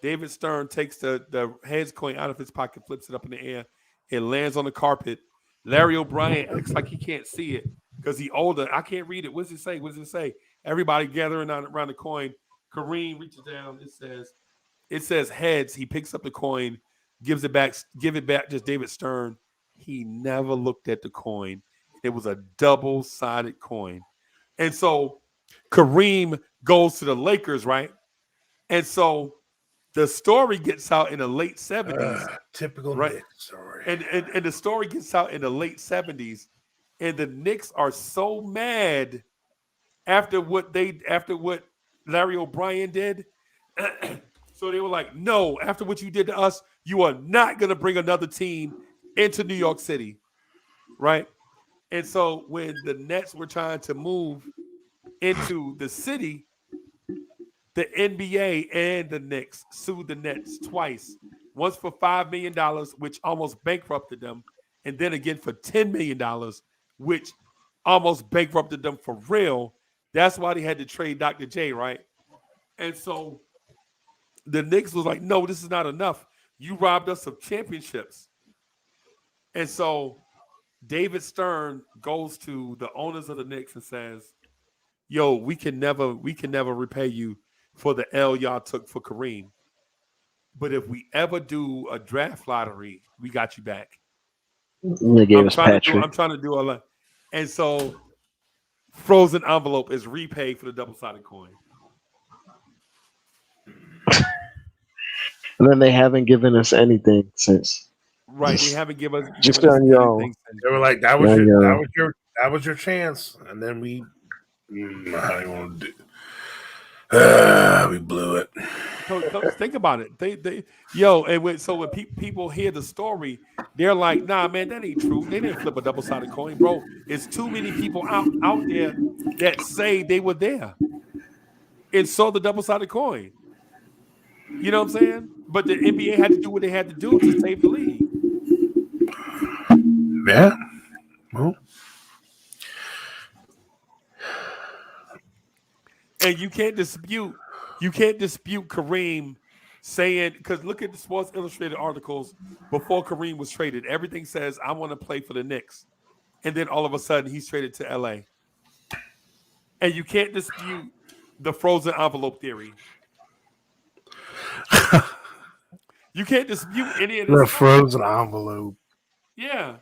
David Stern takes the heads coin out of his pocket, flips it up in the air. It lands on the carpet. Larry O'Brien acts like he can't see it because he's older. I can't read it. What does it say? Everybody gathering around the coin. Kareem reaches down. It says heads. He picks up the coin, give it back to David Stern. He never looked at the coin. It was a double-sided coin. And so Kareem goes to the Lakers, right? And so the story gets out in the late 70s. Typical right? Knicks story. And the story gets out in the late 70s. And the Knicks are so mad after what Larry O'Brien did. So they were like, no, after what you did to us, you are not going to bring another team into New York City, right? And so when the Nets were trying to move into the city, the NBA and the Knicks sued the Nets twice. Once for $5 million, which almost bankrupted them, and then again for $10 million, which almost bankrupted them for real. That's why they had to trade Dr. J, right? And so the Knicks was like, no, this is not enough. You robbed us of championships. And so David Stern goes to the owners of the Knicks and says, yo, we can never repay you for the L y'all took for Kareem. But if we ever do a draft lottery, we got you back. They gave us Patrick. I'm trying to do a lot. And so frozen envelope is repaid for the double-sided coin. And then they haven't given us anything since. Right. They haven't given us on your own. anything since. They were like, that was your chance. And then we we blew it. So think about it. So when people hear the story, they're like, nah, man, that ain't true. They didn't flip a double-sided coin, bro. It's too many people out there that say they were there and saw the double-sided coin. You know what I'm saying? But the NBA had to do what they had to do to save the league. Yeah. Well. And you can't dispute Kareem saying, because look at the Sports Illustrated articles before Kareem was traded. Everything says, I want to play for the Knicks. And then all of a sudden he's traded to LA. And you can't dispute the frozen envelope theory. You can't dispute any of this. The frozen envelope. Yeah.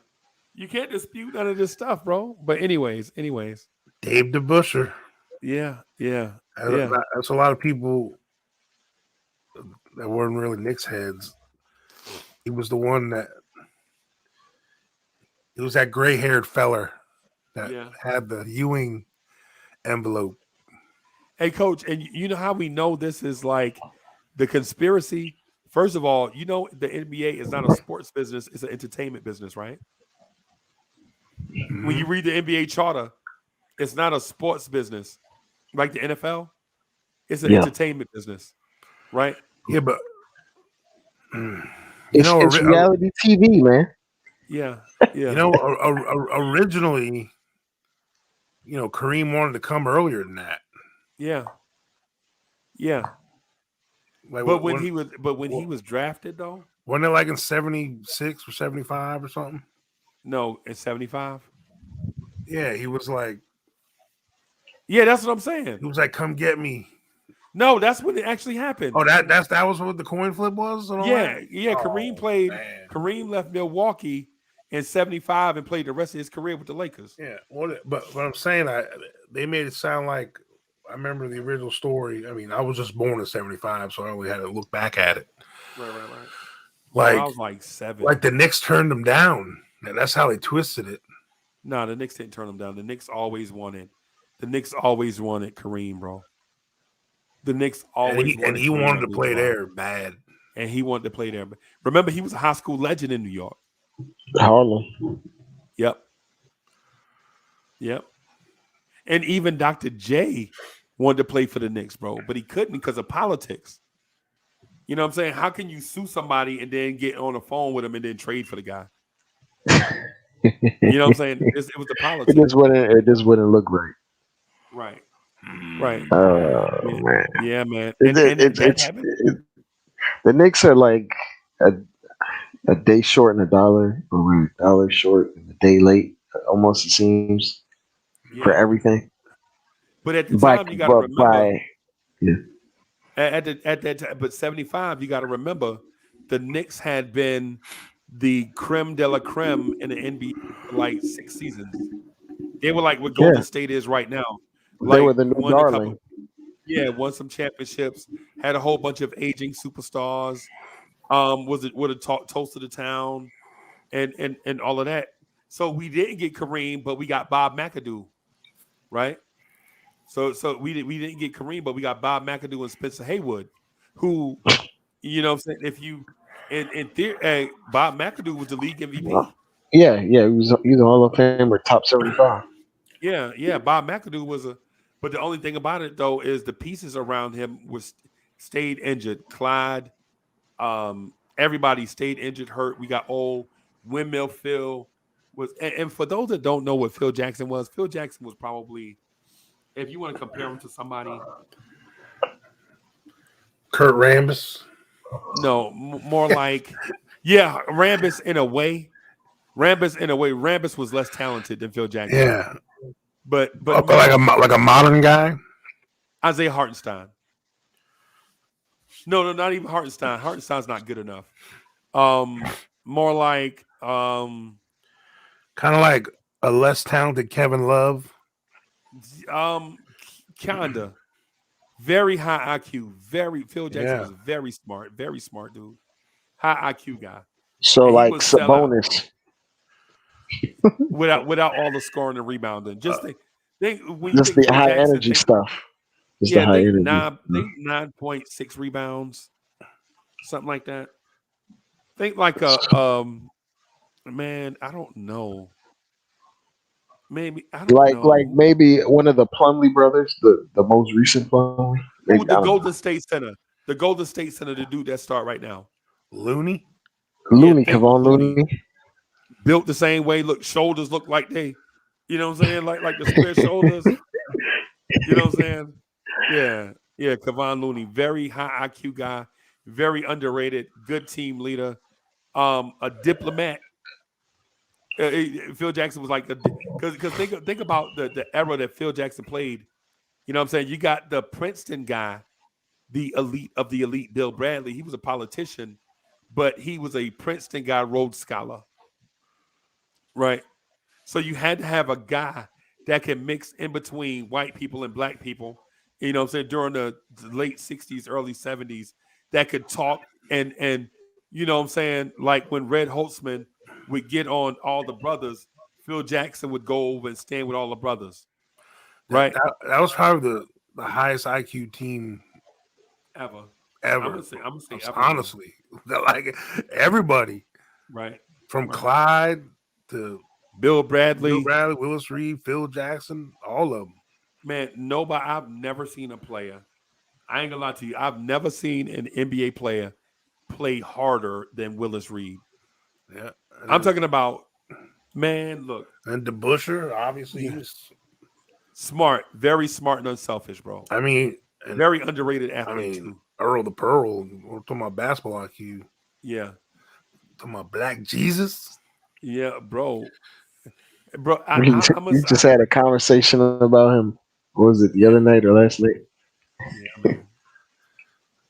You can't dispute none of this stuff, bro. But anyways. Dave DeBuscher. Yeah. That's a lot of people that weren't really Knicks heads. He was the one he was that gray-haired feller that had the Ewing envelope. Hey, Coach, and you know how we know this is like the conspiracy? First of all, you know the NBA is not a sports business; it's an entertainment business, right? When you read the NBA charter, it's not a sports business like the NFL. It's an Yeah, entertainment business, right? Yeah, but it's reality TV, man. Yeah, yeah, originally, Kareem wanted to come earlier than that. yeah, yeah. Like But when he was drafted though, wasn't it like in 76 or 75 or something? no, in 75. Yeah, he was like, Yeah, that's what I'm saying. "Come get me." No, that's when it actually happened. Oh, that was what the coin flip was and all Yeah, that? yeah. Kareem Oh, played. man. Kareem left Milwaukee in 75 and played the rest of his career with the Lakers. Yeah, but I'm saying, they made it sound like, I remember the original story. I mean, I was just born in 75, so I only had to look back at it. Right. Like, I was like 7. like the Knicks turned them down. And that's how they twisted it. No, the Knicks didn't turn him down. The Knicks always wanted. The Knicks always wanted Kareem, bro. The Knicks always and he Kareem wanted to Abdul-Jabbar. play there bad. And he wanted to play there. Remember, he was a high school legend in New York. Harlem. Yep. And even Dr. J wanted to play for the Knicks, bro, but he couldn't because of politics. You know what I'm saying? How can you sue somebody and then get on the phone with him and then trade for the guy? You know what I'm saying? It was the politics. It just wouldn't look right. Right. Oh Yeah. man. Yeah, man. The Knicks are like a day short and a dollar, or a dollar short and a day late. Almost, it seems, for everything. But at the time, you got to remember. Yeah. At that time, but 75, you got to remember, the Knicks had been the creme de la creme in the NBA for like 6 seasons. They were like what Golden State is right now. Like, they were the new darling. Won some championships, had a whole bunch of aging superstars. Would have toasted the town, and all of that. So we didn't get Kareem, but we got Bob McAdoo, right? So we didn't get Kareem, but we got Bob McAdoo and Spencer Haywood, who, you know what I'm saying, if you in theory, Bob McAdoo was the league MVP. Yeah, he was a Hall of Famer, top 75. Yeah, Bob McAdoo was but the only thing about it though is the pieces around him stayed injured. Clyde, everybody stayed injured, hurt. We got old. Windmill Phil was, and for those that don't know what Phil Jackson was probably, if you want to compare him to somebody, Kurt Rambis. No, more like, Rambis in a way. Rambis was less talented than Phil Jackson. Yeah, but like a modern guy. Isaiah Hartenstein. No, not even Hartenstein. Hartenstein's not good enough. More like kind of like a less talented Kevin Love. Kinda. Very high IQ. Phil Jackson was very smart dude. High IQ guy. So like Sabonis. without all the scoring and rebounding. Just just the high energy stuff. Just the high energy. 9.6 rebounds, something like that. Think like man, I don't know. Maybe I don't know. Like maybe one of the Plumlee brothers, the most recent Plumlee. The Golden State Center. The Golden State Center, the dude that start right now. Looney, Kevon Looney. Built the same way. Shoulders look like they, you know what I'm saying? Like the square shoulders. You know what I'm saying? Yeah. Kevon Looney, very high IQ guy, very underrated, good team leader, a diplomat. Phil Jackson was like, because think about the era that Phil Jackson played. You know what I'm saying? You got the Princeton guy, the elite of the elite, Bill Bradley. He was a politician, but he was a Princeton guy, Rhodes Scholar. Right? So you had to have a guy that can mix in between white people and black people, you know what I'm saying, during the late 60s, early 70s, that could talk and you know what I'm saying, like when Red Holtzman would get on all the brothers, Phil Jackson would go over and stand with all the brothers. Right? That was probably the highest IQ team ever. ever. I'm gonna say ever, bro. Honestly, like everybody Right. from Right. Clyde to Bill Bradley. Willis Reed, Phil Jackson, all of them. Man, nobody. I've never seen a player. I ain't gonna lie to you. I've never seen an NBA player play harder than Willis Reed. Yeah, I'm talking about, man. Look, and DeBuscher, obviously, yeah, he was smart, very smart and unselfish, bro. I mean, and Very underrated athlete too. Earl the Pearl. We're talking about basketball IQ. Yeah, Talking about Black Jesus. yeah, bro. Bro, You just had a conversation about him. What was it, the other night or last night? Yeah, man.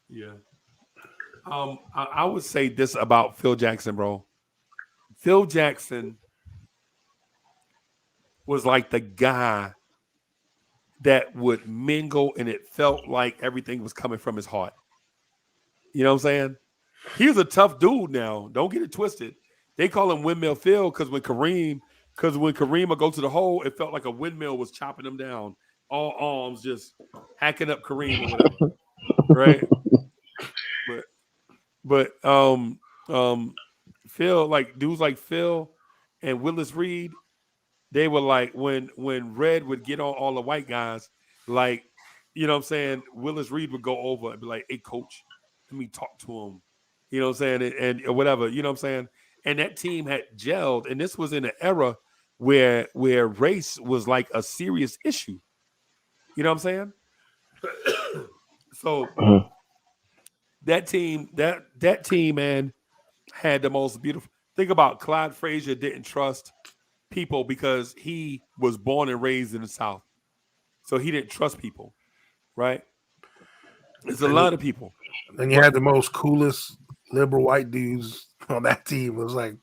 Yeah. I would say this about Phil Jackson, bro. Phil Jackson was like the guy that would mingle and it felt like everything was coming from his heart. You know what I'm saying? He was a tough dude now. Don't get it twisted. They call him Windmill Phil because when Kareem would go to the hole, it felt like a windmill was chopping him down. All arms just hacking up Kareem or whatever. Right? But Phil, like dudes like Phil and Willis Reed, they were like when Red would get on all the white guys, like, you know what I'm saying, Willis Reed would go over and be like, hey coach, let me talk to him. You know what I'm saying? And whatever, you know what I'm saying? And that team had gelled, and this was in an era where race was like a serious issue. You know what I'm saying? So that team, man, had the most beautiful. Think about Clyde Frazier didn't trust people because he was born and raised in the South, so he didn't trust people, right? There's a lot of people. Then you had the most coolest liberal white dudes on that team. It was like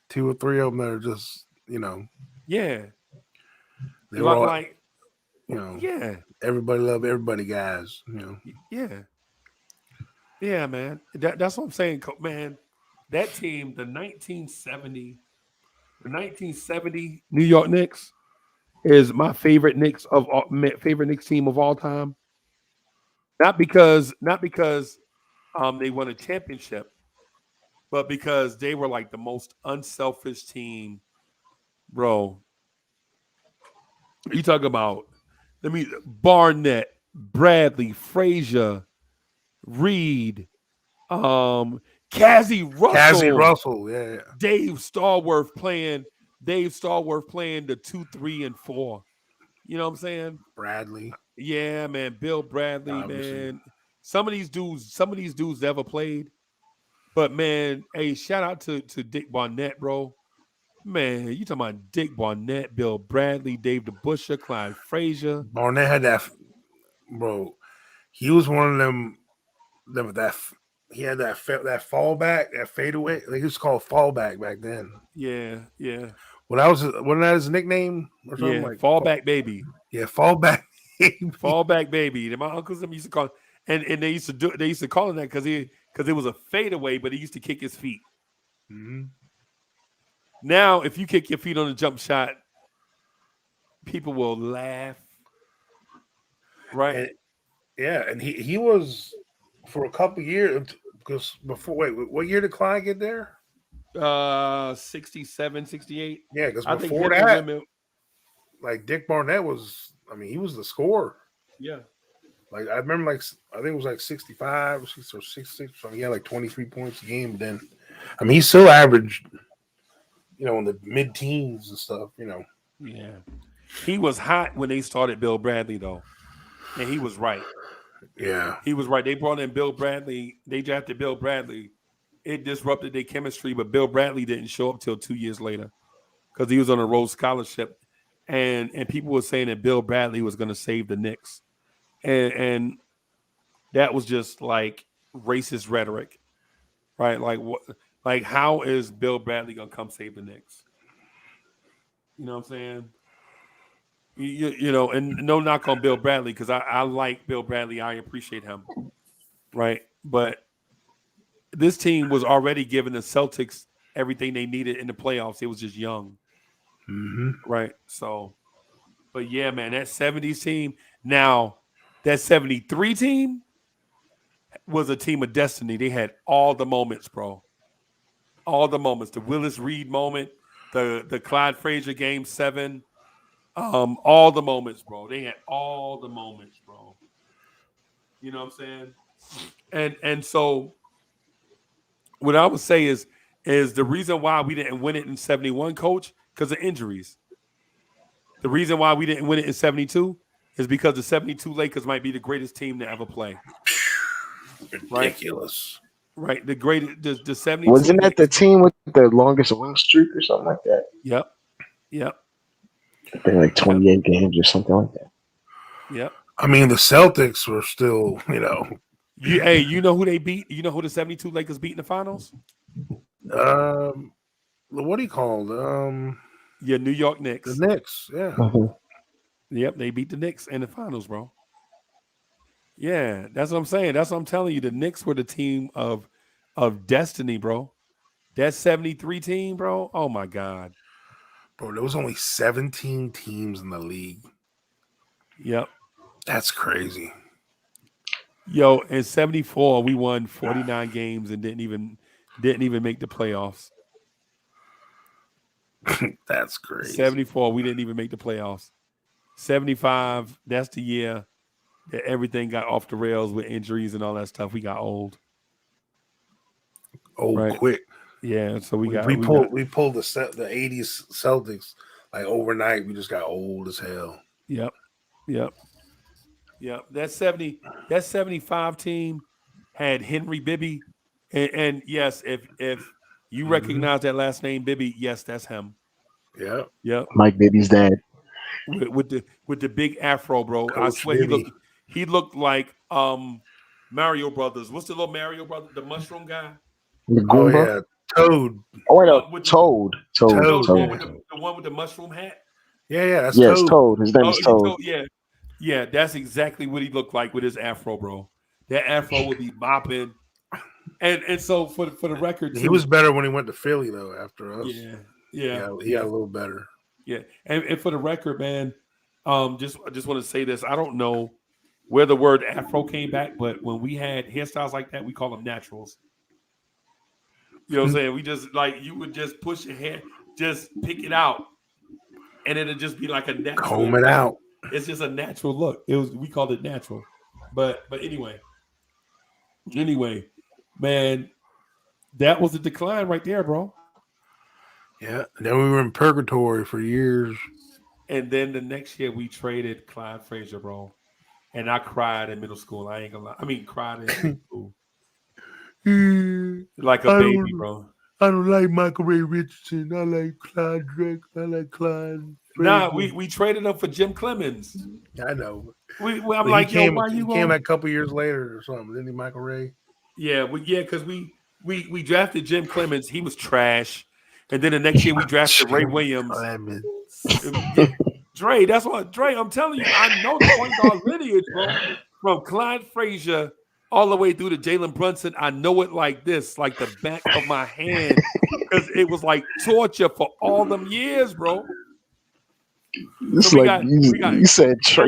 2 or 3 of them that are just, Yeah, they were all, like, yeah, everybody love everybody guys, yeah, man. That's what I'm saying, man. That team, the 1970 New York Knicks is my favorite favorite Knicks team of all time. Not because they won a championship, but because they were like the most unselfish team, bro. You talk about Barnett, Bradley, Frazier, Reed, Cassie Russell, yeah. Dave Stallworth playing the 2, 3, and 4. You know what I'm saying? Bradley. Yeah, man. Bill Bradley, Obviously. man. Some of these dudes never played. But man, hey, shout out to Dick Barnett, bro. Man, you talking about Dick Barnett, Bill Bradley, Dave DeBuscher, Clyde Frazier. Barnett had that, bro. He was one of them that he had that fallback, that fadeaway. Like he was called fallback back then. Yeah. Wasn't that his nickname or something? Yeah, like fallback baby. Yeah, fallback. Fallback baby. And my uncles them used to call, and they used to call him that because it was a fadeaway, but he used to kick his feet. Mm-hmm. Now, if you kick your feet on a jump shot, people will laugh. Right? And he was for a couple years because before. Wait, what year did Clyde get there? 67, 68. Yeah, because I before think that, like Dick Barnett was. I mean, he was the scorer. Yeah. Like I remember, I think it was like 65 or 66. So he had like 23 points a game. But then, I mean, he still averaged, in the mid-teens and stuff. Yeah, he was hot when they started Bill Bradley though, and he was right. Yeah, he was right. They brought in Bill Bradley. They drafted Bill Bradley. It disrupted their chemistry, but Bill Bradley didn't show up till 2 years later because he was on a Rhodes Scholarship, and people were saying that Bill Bradley was going to save the Knicks. And that was just like racist rhetoric, right? Like what? Like how is Bill Bradley gonna come save the Knicks? You know what I'm saying? And no knock on Bill Bradley because I like Bill Bradley. I appreciate him, right? But this team was already giving the Celtics everything they needed in the playoffs. It was just young, right? So, but yeah, man, that 70s team now. That 73 team was a team of destiny. They had all the moments, bro. All the moments. The Willis Reed moment, the Clyde Frazier game 7. All the moments, bro. They had all the moments, bro. You know what I'm saying? And so what I would say is the reason why we didn't win it in 71, coach, because of injuries. The reason why we didn't win it in 72 is because the 72 Lakers might be the greatest team to ever play. Ridiculous. Right. The greatest the 72 Wasn't that the Lakers. team with the longest win streak or something like that? Yep. I think like 28 games or something like that. Yep. I mean, the Celtics were still, You know who they beat? You know who the 72 Lakers beat in the finals? What do you call it? Yeah, New York Knicks. The Knicks, yeah. Yep, they beat the Knicks in the finals, bro. Yeah, that's what I'm saying. That's what I'm telling you. The Knicks were the team of destiny, bro. That 73 team, bro. Oh my God. Bro, there was only 17 teams in the league. Yep. That's crazy. Yo, in 74, we won 49 games and didn't even make the playoffs. That's crazy. 74, we didn't even make the playoffs. 75, that's the year that everything got off the rails with injuries and all that stuff. We got old. Quick. Yeah, so we pulled the 80s Celtics like overnight. We just got old as hell. Yep. That 75 team had Henry Bibby, and yes, if you recognize that last name Bibby, yes, that's him. Yep. Mike Bibby's dad. With the big afro, bro. Coach I swear Bibby. he looked like Mario Brothers. What's the little Mario brother? The mushroom guy? The Oh Goomba? yeah, Toad. Oh wait, no, Toad. No, Toad. the one with the mushroom hat. Yeah, that's Yes, Toad. Toad. His name is Toad. Yeah, that's exactly what he looked like with his afro, bro. That afro would be bopping. And so for the record, he was better when he went to Philly though. After us, yeah, he got a little better. Yeah, and for the record, man, I just want to say this. I don't know where the word afro came back, but when we had hairstyles like that, we call them naturals. You know what I'm saying? We just you would just push your hair, just pick it out, and it'd just be like a natural comb it out. It's just a natural look. We called it natural. But anyway, man, that was a decline right there, bro. Yeah. And then we were in purgatory for years. And then the next year we traded Clyde Frazier, bro. And I cried in middle school. I ain't gonna lie. I mean, cried in middle school. Like a baby, bro. I don't like Michael Ray Richardson. I like Clyde Drake. I like Clyde Frazier. Nah, we traded him for Jim Clemens. I know. I'm like, he came, why you came a couple years later or something, didn't he, Michael Ray? Yeah, because we drafted Jim Clemens. He was trash. And then the next year we drafted Ray Williams. Dre, that's what Dre, I'm telling you, I know the point guard lineage, bro. From Clyde Frazier all the way through to Jalen Brunson. I know it like this, like the back of my hand. Because it was like torture for all them years, bro. It's so you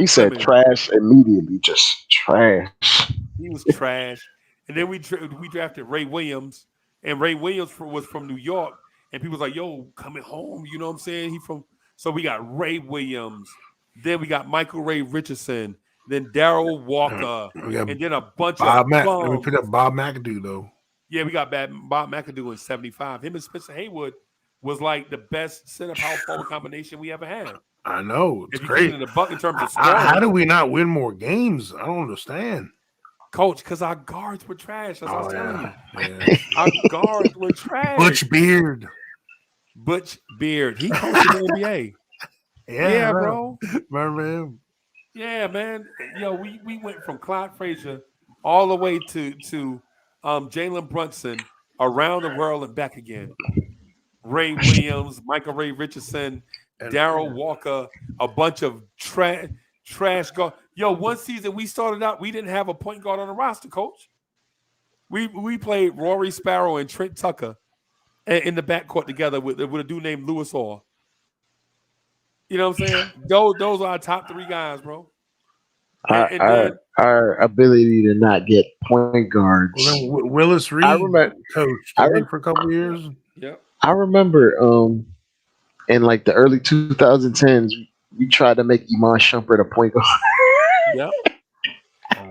said trash immediately, just trash. He was trash. And then we drafted Ray Williams, and Ray Williams was from New York, and people was like, yo, coming home, you know what I'm saying? So we got Ray Williams, then we got Michael Ray Richardson, then Darryl Walker, and then a bunch of bums. We picked up Bob McAdoo, though. Yeah, we got Bob McAdoo in 75. Him and Spencer Haywood was like the best center power forward combination we ever had. I know. It's if you great. in the buck in terms of scoring. How do we not win more games? I don't understand. Coach, because our guards were trash. That's what I was telling you. Yeah. Our guards were trash. Butch Beard. He coached in the NBA. Yeah, bro. Remember him? Yeah, man. Yo, we went from Clyde Frazier all the way to Jalen Brunson, around the world and back again. Ray Williams, Michael Ray Richardson, Darryl Walker, a bunch of trash guard. Yo, one season we started out, we didn't have a point guard on the roster, coach. We played Rory Sparrow and Trent Tucker in the backcourt together with a dude named Lewis Orr. You know what I'm saying? Those are our top 3 guys, bro. And then Our ability to not get point guards. Well, then Willis Reed coached, I didn't he, for a couple of years? yep. I remember in like the early 2010s, we tried to make Iman Shumpert a point guard. Yep.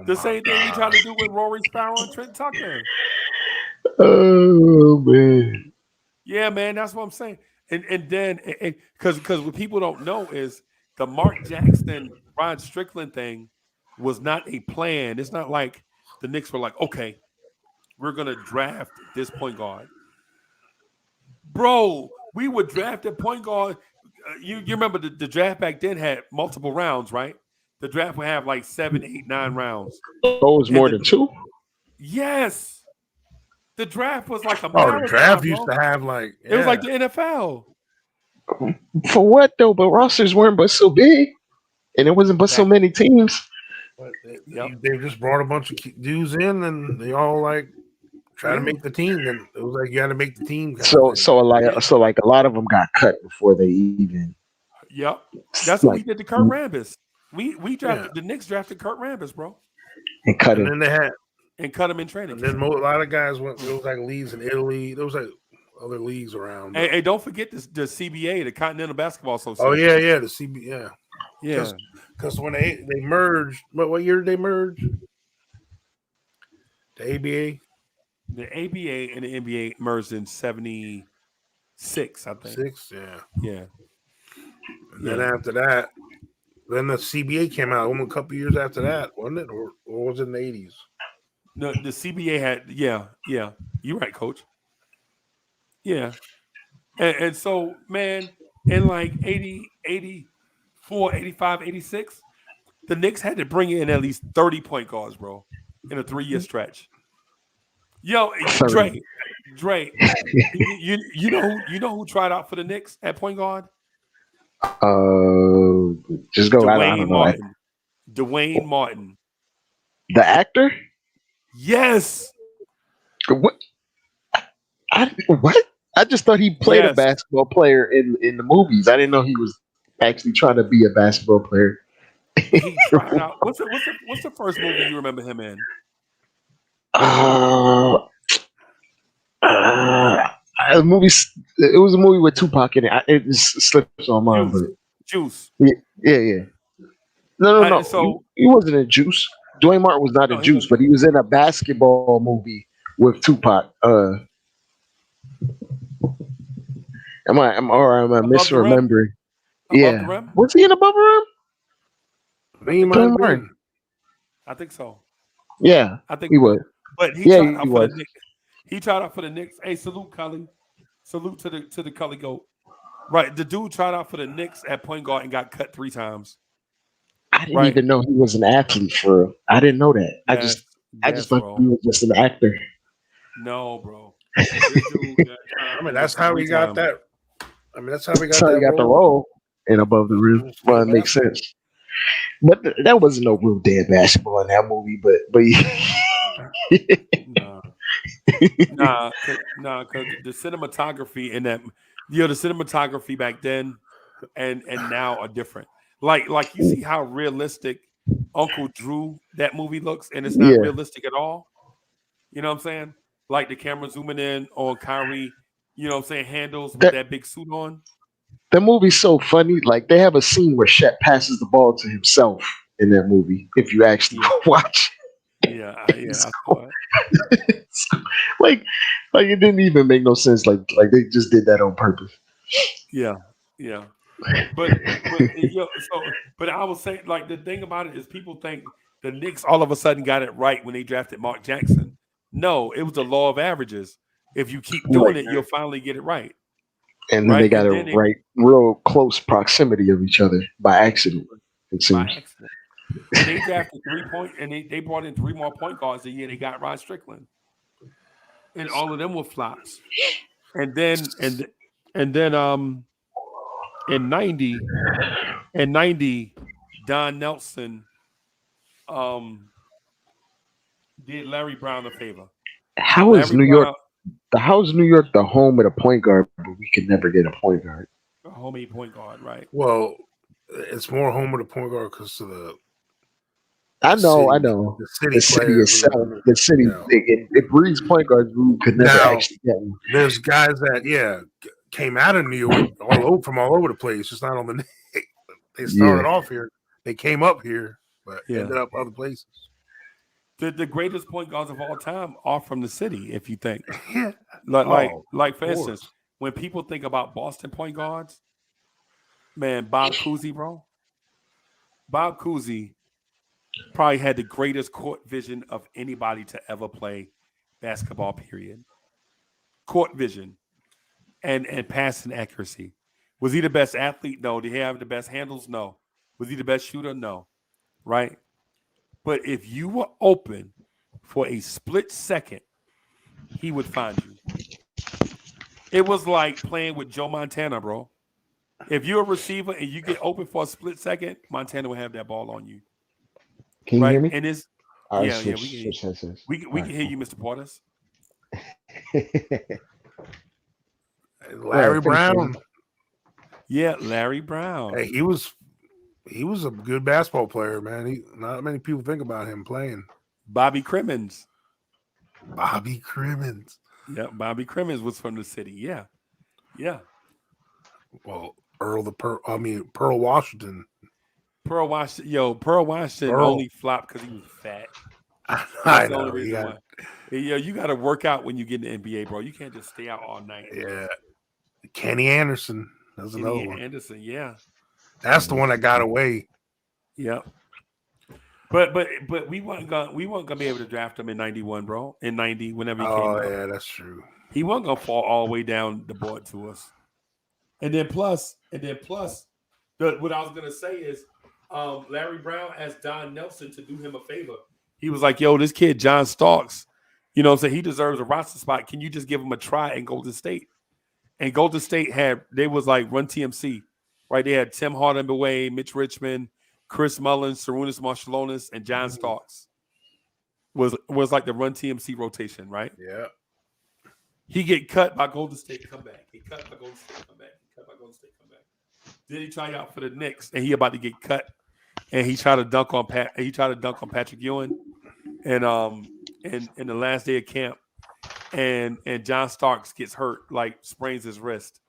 The same thing we tried to do with Rory Sparrow and Trent Tucker. Oh man. Yeah, man, that's what I'm saying. And then because what people don't know is the Mark Jackson, Rod Strickland thing was not a plan. It's not like the Knicks were like, okay, we're gonna draft this point guard. Bro, we would draft a point guard. You remember the draft back then had multiple rounds, right? The draft would have like 7, 8, 9 rounds. Oh, it was more than 2? Yes. The draft was like a marathon. The draft used to have like it was like the NFL. For what though? But rosters weren't but so big, and it wasn't but so many teams. But they just brought a bunch of dudes in, and they all like try to make the team. And it was like you had to make the team. So like a lot of them got cut before they even. Yep, that's what we did to Kurt Rambis. We drafted the Knicks drafted Kurt Rambis, bro, and cut him. And then they had cut him in training. And then a lot of guys went. There was like leagues in Italy. There was like other leagues around. Hey, don't forget the CBA, the Continental Basketball Association. Oh yeah, the CBA. Yeah. Because when they merged, what year did they merge? The ABA. The ABA and the NBA merged in '76, I think. Yeah. And then after that, then the CBA came out a couple years after that, wasn't it? Or was it in the 80s? No, the CBA had, yeah. You're right, Coach. Yeah. And so, man, in like 80, 84, 85, 86, the Knicks had to bring in at least 30 point guards, bro, in a 3-year stretch. Yo, Dre, you know who tried out for the Knicks at point guard? Just go. Dwayne Martin. Dwayne Martin. The actor? Yes. What? What? I just thought he played a basketball player in the movies. I didn't know he was actually trying to be a basketball player. He tried out. What's the first movie you remember him in? It was a movie with Tupac in it. It just slips on mine, but Juice. Yeah. No. So he wasn't in Juice. Dwayne Martin was not in Juice, but he was in a basketball movie with Tupac. Am I misremembering? Yeah. Was he in Above the Rim? Dwayne Martin. I think so. Yeah, I think he was. But he tried out for the Knicks. He tried out for the Knicks. Hey, salute, Cully. Salute to the Cully GOAT. Right, the dude tried out for the Knicks at point guard and got cut 3 times. I didn't even know he was an athlete for real. I didn't know that. I just thought he was just an actor. No, bro. That's how he got that. That's how he got the role in Above the Rim. Well, it makes sense. But that wasn't no real dead basketball in that movie. But nah, because the cinematography in that, the cinematography back then and now are different. Like you see how realistic Uncle Drew that movie looks, and it's not realistic at all. You know what I'm saying? Like the camera zooming in on Kyrie, you know what I'm saying, handles with that big suit on. The movie's so funny. Like they have a scene where Shaq passes the ball to himself in that movie. If you actually watch. I saw it. like it didn't even make no sense. Like they just did that on purpose. Yeah. But I was saying, like, the thing about it is people think the Knicks all of a sudden got it right when they drafted Mark Jackson. No, it was the law of averages. If you keep doing it, you'll finally get it right. And then they got it right, real close proximity of each other by accident. It seems. By accident. And they drafted 3 point, and they brought in 3 more point guards the year they got Rod Strickland, and all of them were flops. And then in 90, Don Nelson did Larry Brown a favor. How is New York the home of the point guard, but we could never get a point guard? A homemade point guard, right? Well, it's more home of the point guard because of I know. The city The city players, itself, the city, you know. it breeds point guards who could never Now, actually get them. there's guys that came out of New York from all over the place, just not on the. They started off here. They came up here, but ended up other places. The greatest point guards of all time are from the city, if you think. Yeah. Like for instance, when people think about Boston point guards, man, Bob Cousy, bro. Bob Cousy probably had the greatest court vision of anybody to ever play basketball, period. Court vision and passing accuracy. Was he the best athlete? No. Did he have the best handles? No. Was he the best shooter? No. Right? But if you were open for a split second, he would find you. It was like playing with Joe Montana, bro. If you're a receiver and you get open for a split second, Montana will have that ball on you. Can you hear me? And it's All right, we switch headsets. we can hear you, Mr. Portis. Larry Brown. Yeah, Larry Brown. Hey, he was a good basketball player, man. Not many people think about him playing. Bobby Crimmins. Yeah, Bobby Crimmins was from the city. Yeah. Well, Pearl Washington. Pearl Washington only flopped because he was fat. I know. The only reason why. You got to work out when you get in the NBA, bro. You can't just stay out all night. Yeah. Kenny Anderson. That's another one. Anderson, yeah. That's the one that got away. Yeah. But we weren't gonna be able to draft him in 91, bro. In 90, whenever he came out. Oh, yeah, that's true. He wasn't gonna fall all the way down the board to us. And then plus, what I was gonna say is Larry Brown asked Don Nelson to do him a favor. He was like, yo, this kid, John Starks, you know what I'm saying? He deserves a roster spot. Can you just give him a try in Golden State? And Golden State they was like Run TMC, right? They had Tim Hardaway, Mitch Richmond, Chris Mullins, Sarunas Marshalonis, and John Starks was like the Run TMC rotation, right? Yeah. He get cut by Golden State, come back. He cut by Golden State, come back. He cut by Golden State, come back. Then he try out for the Knicks, and he about to get cut. And he tried to dunk on Patrick Ewing, and in the last day of camp, and John Starks gets hurt, like sprains his wrist.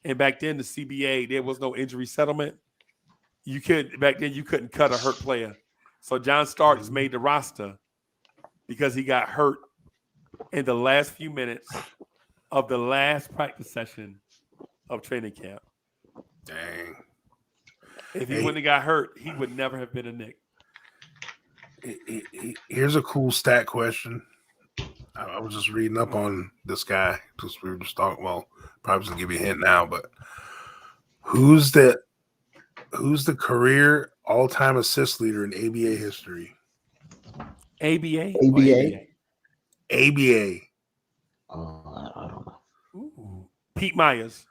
And back then, the CBA, there was no injury settlement. Back then you couldn't cut a hurt player. So John Starks made the roster because he got hurt in the last few minutes of the last practice session of training camp. Dang. If he wouldn't have got hurt, he would never have been a Knick. Here's a cool stat question. I was just reading up on this guy because we were just talking. Well, probably just give you a hint now, but who's the career all-time assist leader in ABA history? ABA? ABA. I don't know. Ooh. Pete Myers.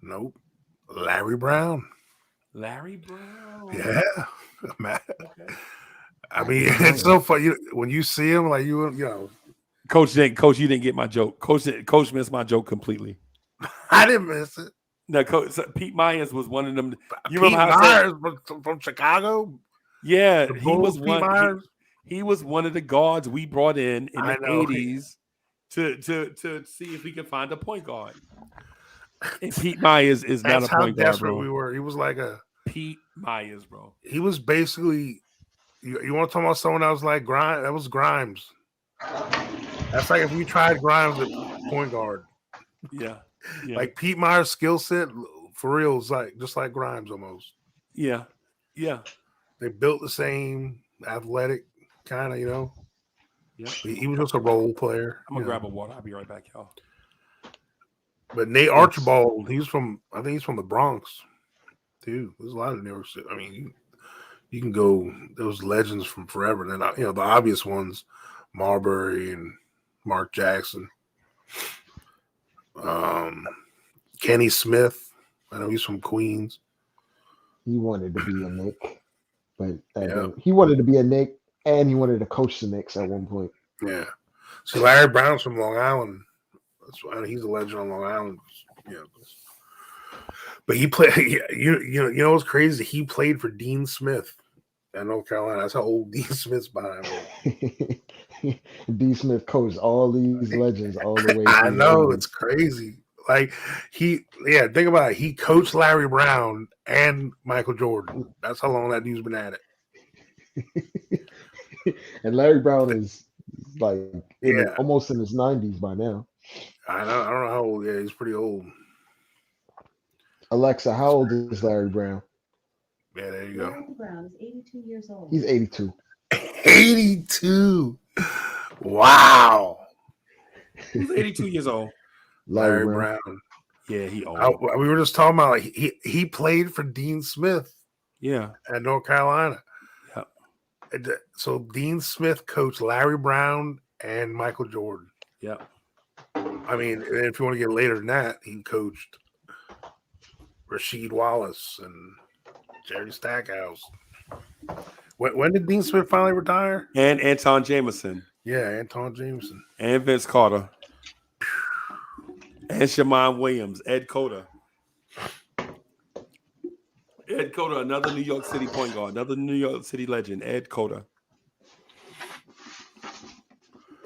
Nope. Larry Brown. Larry Brown. Yeah. Man. Okay. I mean, it's so funny when you see him, like you know. Coach, you didn't get my joke. Coach missed my joke completely. I didn't miss it. No, Pete Myers was one of them. You Pete remember how Myers from Chicago? Yeah, The he Bulls, was Pete one. Myers? He was one of the guards we brought in the I know. 80s to see if we could find a point guard. And Pete Myers is not a point guard, That's how bro. desperate we were. He was like Pete Myers, bro. He was basically. You want to talk about someone that was like Grimes? That was Grimes. That's like if we tried Grimes at point guard. Yeah. Like Pete Myers' skill set for real is like just like Grimes almost. Yeah. They built the same, athletic kind of, you know. Yeah. He was just a role player. I'm gonna grab a water. I'll be right back, y'all. But Nate Archibald, I think he's from the Bronx too. There's a lot of New York City. I mean, you can go those legends from forever. And then, the obvious ones, Marbury and Mark Jackson. Kenny Smith. I know he's from Queens. He wanted to be a Knick, but he wanted to be a Knick, and he wanted to coach the Knicks at one point. Yeah. See, Larry Brown's from Long Island. That's why he's a legend on Long Island. Yeah. But he played. You know what's crazy? He played for Dean Smith at North Carolina. That's how old Dean Smith's behind me. D. Smith coached all these legends all the way I through the know 80s. it's crazy. Like think about it. He coached Larry Brown and Michael Jordan. That's how long that dude's been at it. And Larry Brown is like Yeah, almost in his 90s by now. I don't know how old. Yeah, he's pretty old. Alexa, how old is Larry Brown? Yeah, there you go. Larry Brown is 82 years old. He's 82. 82. Wow. Who's 82 years old? Larry Larry Brown. Brown. Yeah, he old. We were just talking about like he played for Dean Smith. Yeah, at North Carolina. Yeah. So Dean Smith coached Larry Brown and Michael Jordan. Yeah. I mean, if you want to get later than that, he coached Rasheed Wallace and Jerry Stackhouse. When did Dean Smith finally retire? And Anton Jameson. Yeah, Anton Jameson. And Vince Carter. And Shammond Williams. Ed Cota. Ed Cota, another New York City point guard. Another New York City legend. Ed Cota.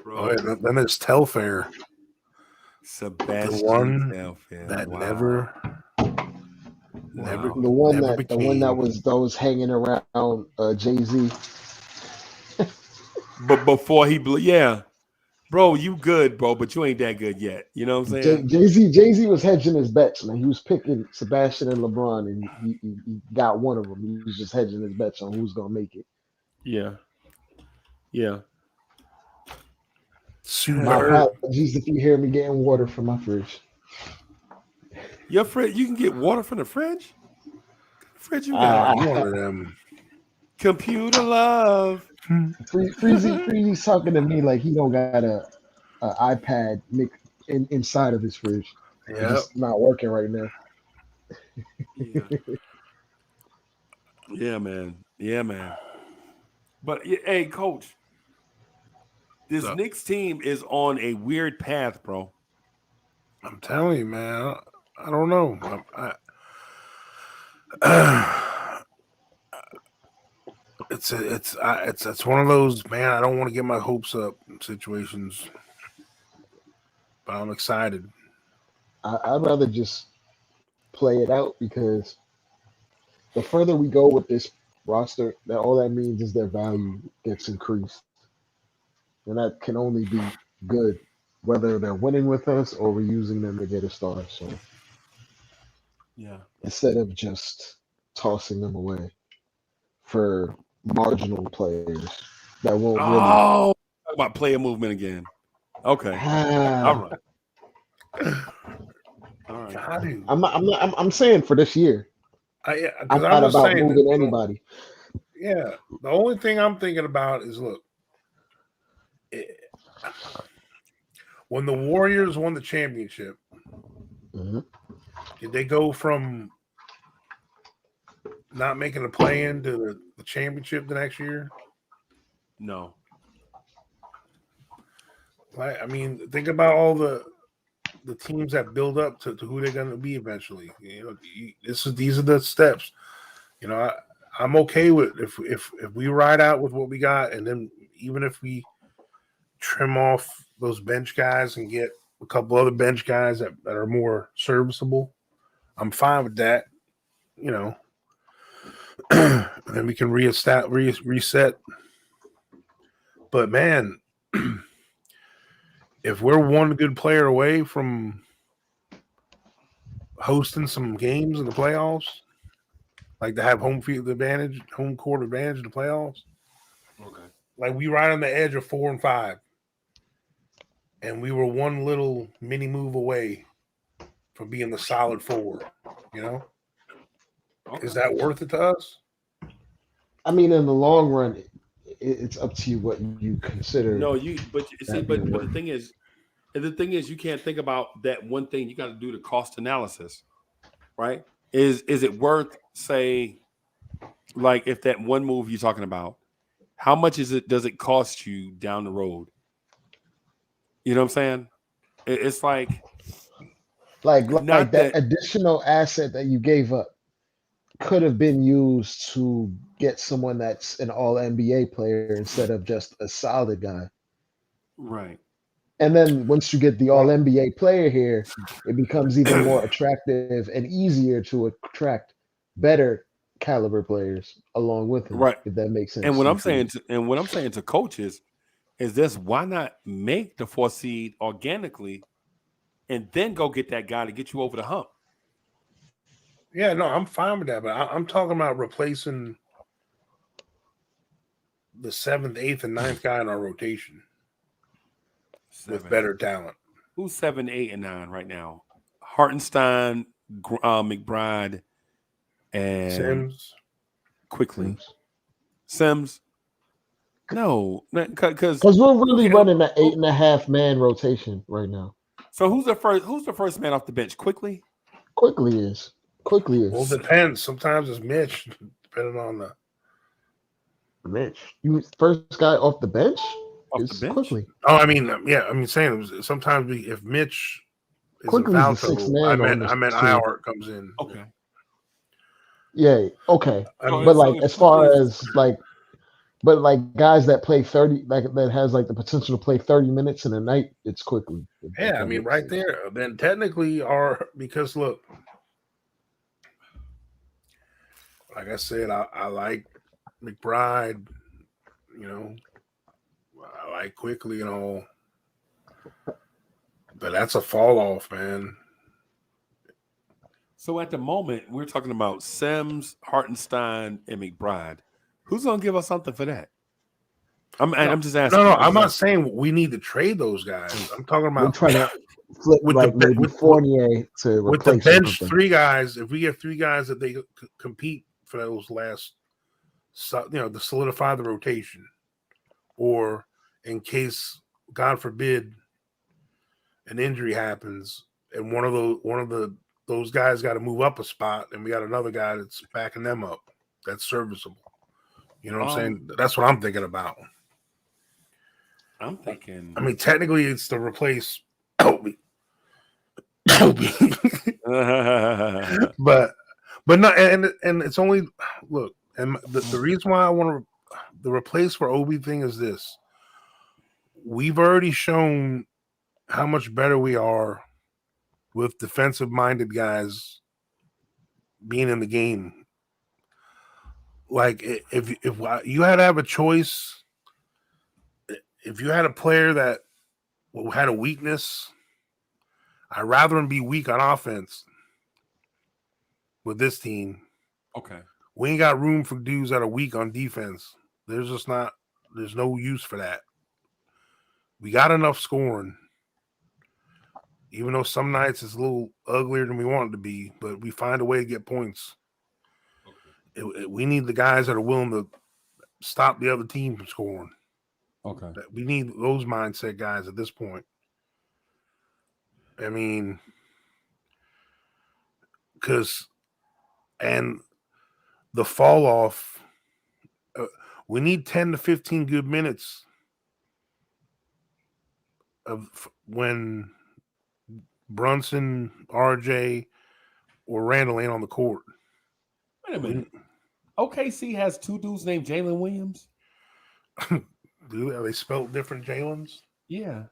Bro. Oh, yeah, then there's Telfair. Sebastian the one Telfair. that Wow. never The one that was hanging around Jay-Z. But before he yeah. Bro, you good, bro, but you ain't that good yet. You know what I'm saying? Jay-Z was hedging his bets, man. He was picking Sebastian and LeBron, and he got one of them. He was just hedging his bets on who's gonna make it. Yeah. Yeah. My apologies if you hear me getting water from my fridge. Your fridge, you can get water from the fridge? Fridge you got one of them. Computer love. Freezy's talking to me like he don't got a iPad inside of his fridge. Yeah, it's not working right now. Yeah, man. Yeah, man. But hey, coach, this Knicks team is on a weird path, bro. I'm telling you, man. I don't know. It's one of those, man. I don't want to get my hopes up situations, but I'm excited. I'd rather just play it out because the further we go with this roster, that all that means is their value gets increased, and that can only be good, whether they're winning with us or we're using them to get a star. So, yeah, instead of just tossing them away for marginal players that won't really. Talk about player movement again. Okay. All right. All right. I'm saying for this year. I'm not about moving anybody. Yeah. The only thing I'm thinking about is when the Warriors won the championship, did they go from not making a play-in to the championship the next year? No. I mean, think about all the teams that build up to who they're going to be eventually. You know, these are the steps. You know, I'm okay with if we ride out with what we got, and then even if we trim off those bench guys and get a couple other bench guys that are more serviceable, I'm fine with that. You know, then we can reset. But man, if we're one good player away from hosting some games in the playoffs, like to have home field advantage, home court advantage in the playoffs. Okay. Like we right on the edge of 4 and 5. And we were one little mini move away from being the solid 4, you know? Okay. Is that worth it to us? I mean, in the long run, it's up to you what you consider. No, but the thing is, you can't think about that one thing. You got to do the cost analysis, right? Is it worth, say, like if that one move you're talking about, how much does it cost you down the road? You know what I'm saying? It's like that additional asset that you gave up. could have been used to get someone that's an all NBA player instead of just a solid guy. Right. And then once you get the all Well, NBA player here, it becomes even more attractive and easier to attract better caliber players along with him, Right. if that makes And sense what to you, I'm saying Fee. to coaches is this: why not make the 4 seed organically, and then go get that guy to get you over the hump? yeah, no, I'm fine with that, but I'm talking about replacing the 7th, 8th, and 9th guy in our rotation with better talent. Who's 7, 8, and 9 right now? Hartenstein, McBride, and Sims. Quickly. Sims. No, because Because we're really running an 8.5 man rotation right now. So who's the first man off the bench? Quickly. Quickly is. Well, it depends. Sometimes it's Mitch, depending on the Mitch. You first guy off the bench Off the is bench? Quickly. Oh, I mean, yeah, I mean, saying sometimes if Mitch isn't Quickly's foul the sixth trouble, man on I this meant team. Iart comes in. Okay. Yeah, okay. I mean, But like so as far Quickly's- as like guys that play 30, like that has like the potential to play 30 minutes in a night, it's Quickly. if yeah, I that mean, makes right sense. there. Then technically, because look, like I said, I like McBride. You know, I like Quickly and all, but that's a fall off, man. So at the moment, we're talking about Sims, Hartenstein, and McBride. Who's gonna give us something for that? I'm just asking. No, I'm not saying we need to trade those guys. I'm talking We're about trying to flip with like the maybe with, Fournier to with the replace him. bench 3 guys. If we get 3 guys that they compete for those last, to solidify the rotation, or in case, God forbid, an injury happens and one of those guys got to move up a spot, and we got another guy that's backing them up. That's serviceable. You know what I'm saying? That's what I'm thinking about. I'm thinking. I mean, technically, it's to replace Obi. but no, and it's only look, and the reason why I want the replace for Obi thing is this: we've already shown how much better we are with defensive-minded guys being in the game. Like if you had to have a choice, if you had a player that had a weakness, I'd rather him be weak on offense with this team. Okay. We ain't got room for dudes that are weak on defense. There's no use for that. We got enough scoring, even though some nights it's a little uglier than we want it to be, but we find a way to get points. We need the guys that are willing to stop the other team from scoring. Okay. We need those mindset guys at this point. I mean, and the fall off, we need 10 to 15 good minutes of when Brunson, RJ, or Randall ain't on the court. Wait a minute. OKC has 2 dudes named Jalen Williams. Are they spelled different Jalen's? Yeah.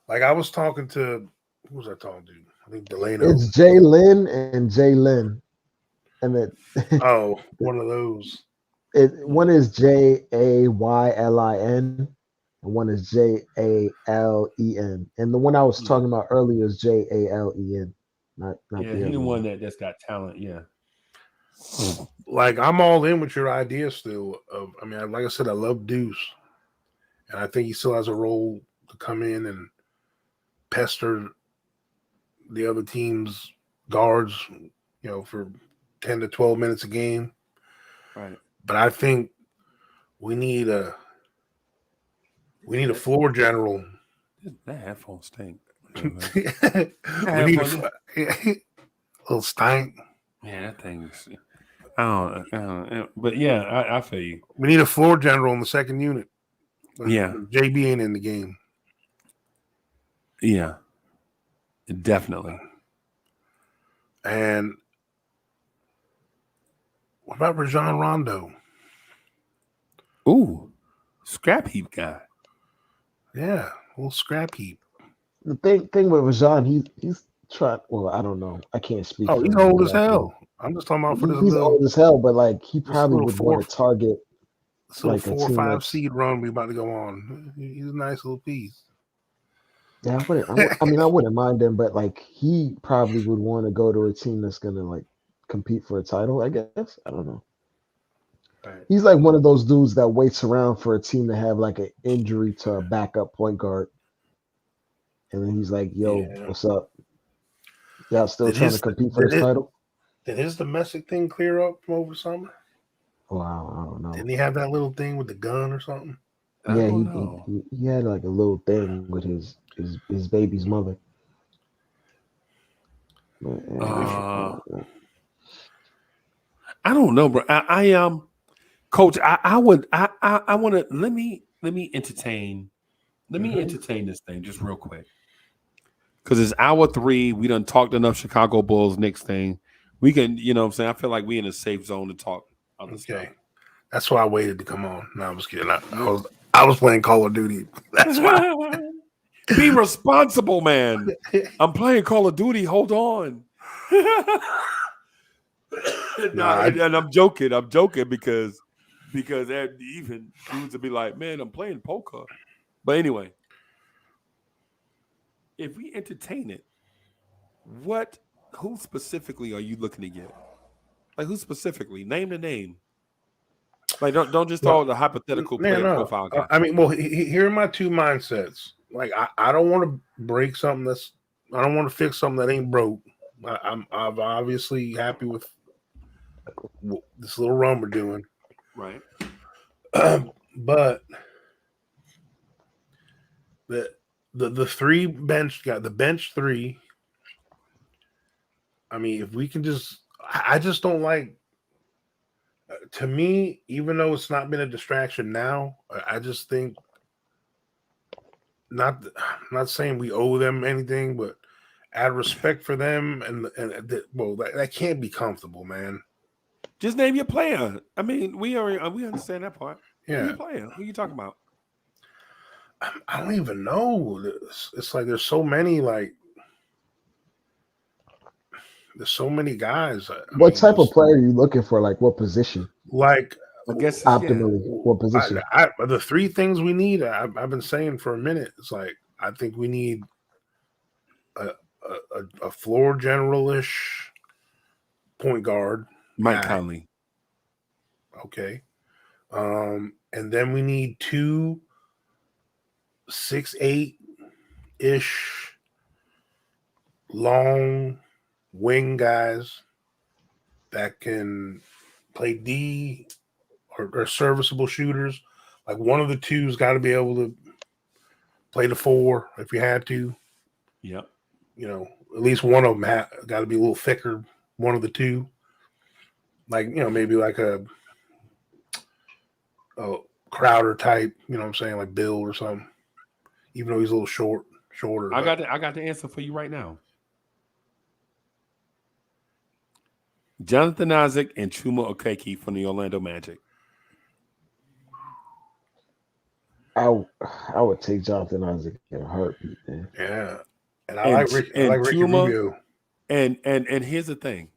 Like I was talking to, who was I talking to? I think Delano. It's Jalen and Jalen, and then one of those. One is Jaylin, and one is Jalen. And the one I was talking about earlier is Jalen. Not Yeah, the he other the one. one that's got talent. Yeah. Like I'm all in with your idea still. I mean, like I said, I love Deuce, and I think he still has a role to come in and pester the other team's guards, for 10 to 12 minutes a game. Right. But I think we need a floor general. That headphone stink. We need a little stank. Yeah, that thing's. I don't. But yeah, I feel you. We need a floor general in the second unit. Yeah. JB ain't in the game. Yeah. Definitely. And what about Rajon Rondo? Ooh, scrap heap guy. Yeah, a little scrap heap. The thing with Rajon, he's trying. Well, I don't know. I can't speak Oh, for he's him old as exactly. hell. I'm just talking about for this He's old as hell, but like he this probably little would want to target like a 4 or team 5 that's. seed run we about to go on. He's a nice little piece. Yeah, I mean, I wouldn't mind him, but like he probably would want to go to a team that's gonna like compete for a title. I guess I don't know. Right. He's like one of those dudes that waits around for a team to have like an injury to a backup point guard, and then he's like, "Yo, Yeah. what's up? Y'all still Did trying to his compete for did this it title?" did his domestic thing clear up from over summer? Oh, I don't know. Didn't he have that little thing with the gun or something? I Yeah, don't know. he had like a little thing with his baby's mother. But, I don't know, bro. I Coach, I would I want to let me entertain this thing just real quick because it's hour 3. We done talked enough Chicago Bulls Knicks thing. We can, you know what I'm saying? I feel like we in a safe zone to talk other stuff. That's why I waited to come on. No, I was kidding. I was playing Call of Duty. That's why. Be responsible, man. I'm playing Call of Duty. Hold on. And I'm joking. I'm joking because even dudes would be like, man, I'm playing poker. But anyway, if we entertain it, who specifically are you looking to get? Like, who specifically? Name the name. Like, don't just throw the hypothetical player profile guy. I mean, well, here are my two mindsets. Like, I don't want to break something I don't want to fix something that ain't broke. I'm obviously happy with this little run we're doing. Right. But the three bench got the bench 3. I mean, if we can I just don't like. To me, even though it's not been a distraction now, I just think I'm not saying we owe them anything, but out of respect for them that can't be comfortable, man. Just name your player. I mean, we understand that part. Yeah. Name your player. Who you talking about? I don't even know. It's like there's so many there's so many guys. What type of player are you looking for? Like what position? Like I guess optimally, what position? The 3 things we need. I've been saying for a minute. It's like I think we need a floor general-ish point guard, Mike Conley. Okay, and then we need 2 6'8" long wing guys that can play D or serviceable shooters. Like one of the two's got to be able to play the 4 if you had to. Yep. You know, at least one of them got to be a little thicker. One of the two, like maybe like a Crowder type. You know what I'm saying, like Bill or something. Even though he's a little shorter. I got the answer for you right now. Jonathan Isaac and Chuma Okeke from the Orlando Magic. I would take Jonathan Isaac in a heartbeat, man. Yeah, and I like Ricky Rubio. And here's the thing.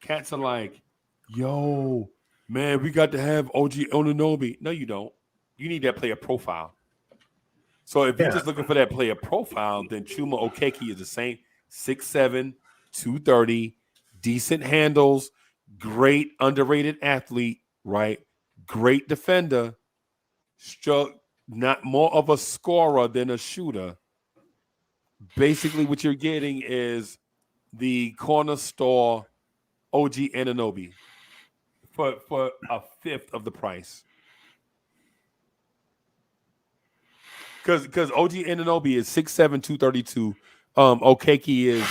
Cats are like, yo, man, we got to have OG Anunoby. No, you don't. You need that player profile. So if you're just looking for that player profile, then Chuma Okeke is the same. 6'7", 230, decent handles, great underrated athlete, right? Great defender. Not more of a scorer than a shooter. Basically, what you're getting is the corner store OG Anunoby for a fifth of the price. Because OG Anunoby is 6'7", 232. Okeke is,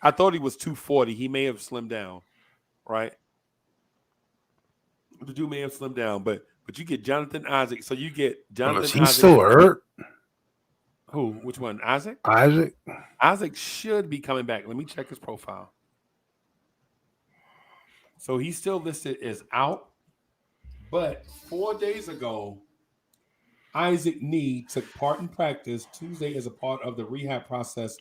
I thought he was 240. He may have slimmed down, right? The dude may have slimmed down, but you get Jonathan Isaac. So you get Jonathan Isaac. He's still hurt. Who? Which one? Isaac? Isaac. Isaac should be coming back. Let me check his profile. So he's still listed as out, but 4 days ago, Isaac Nee took part in practice Tuesday as a part of the rehab process,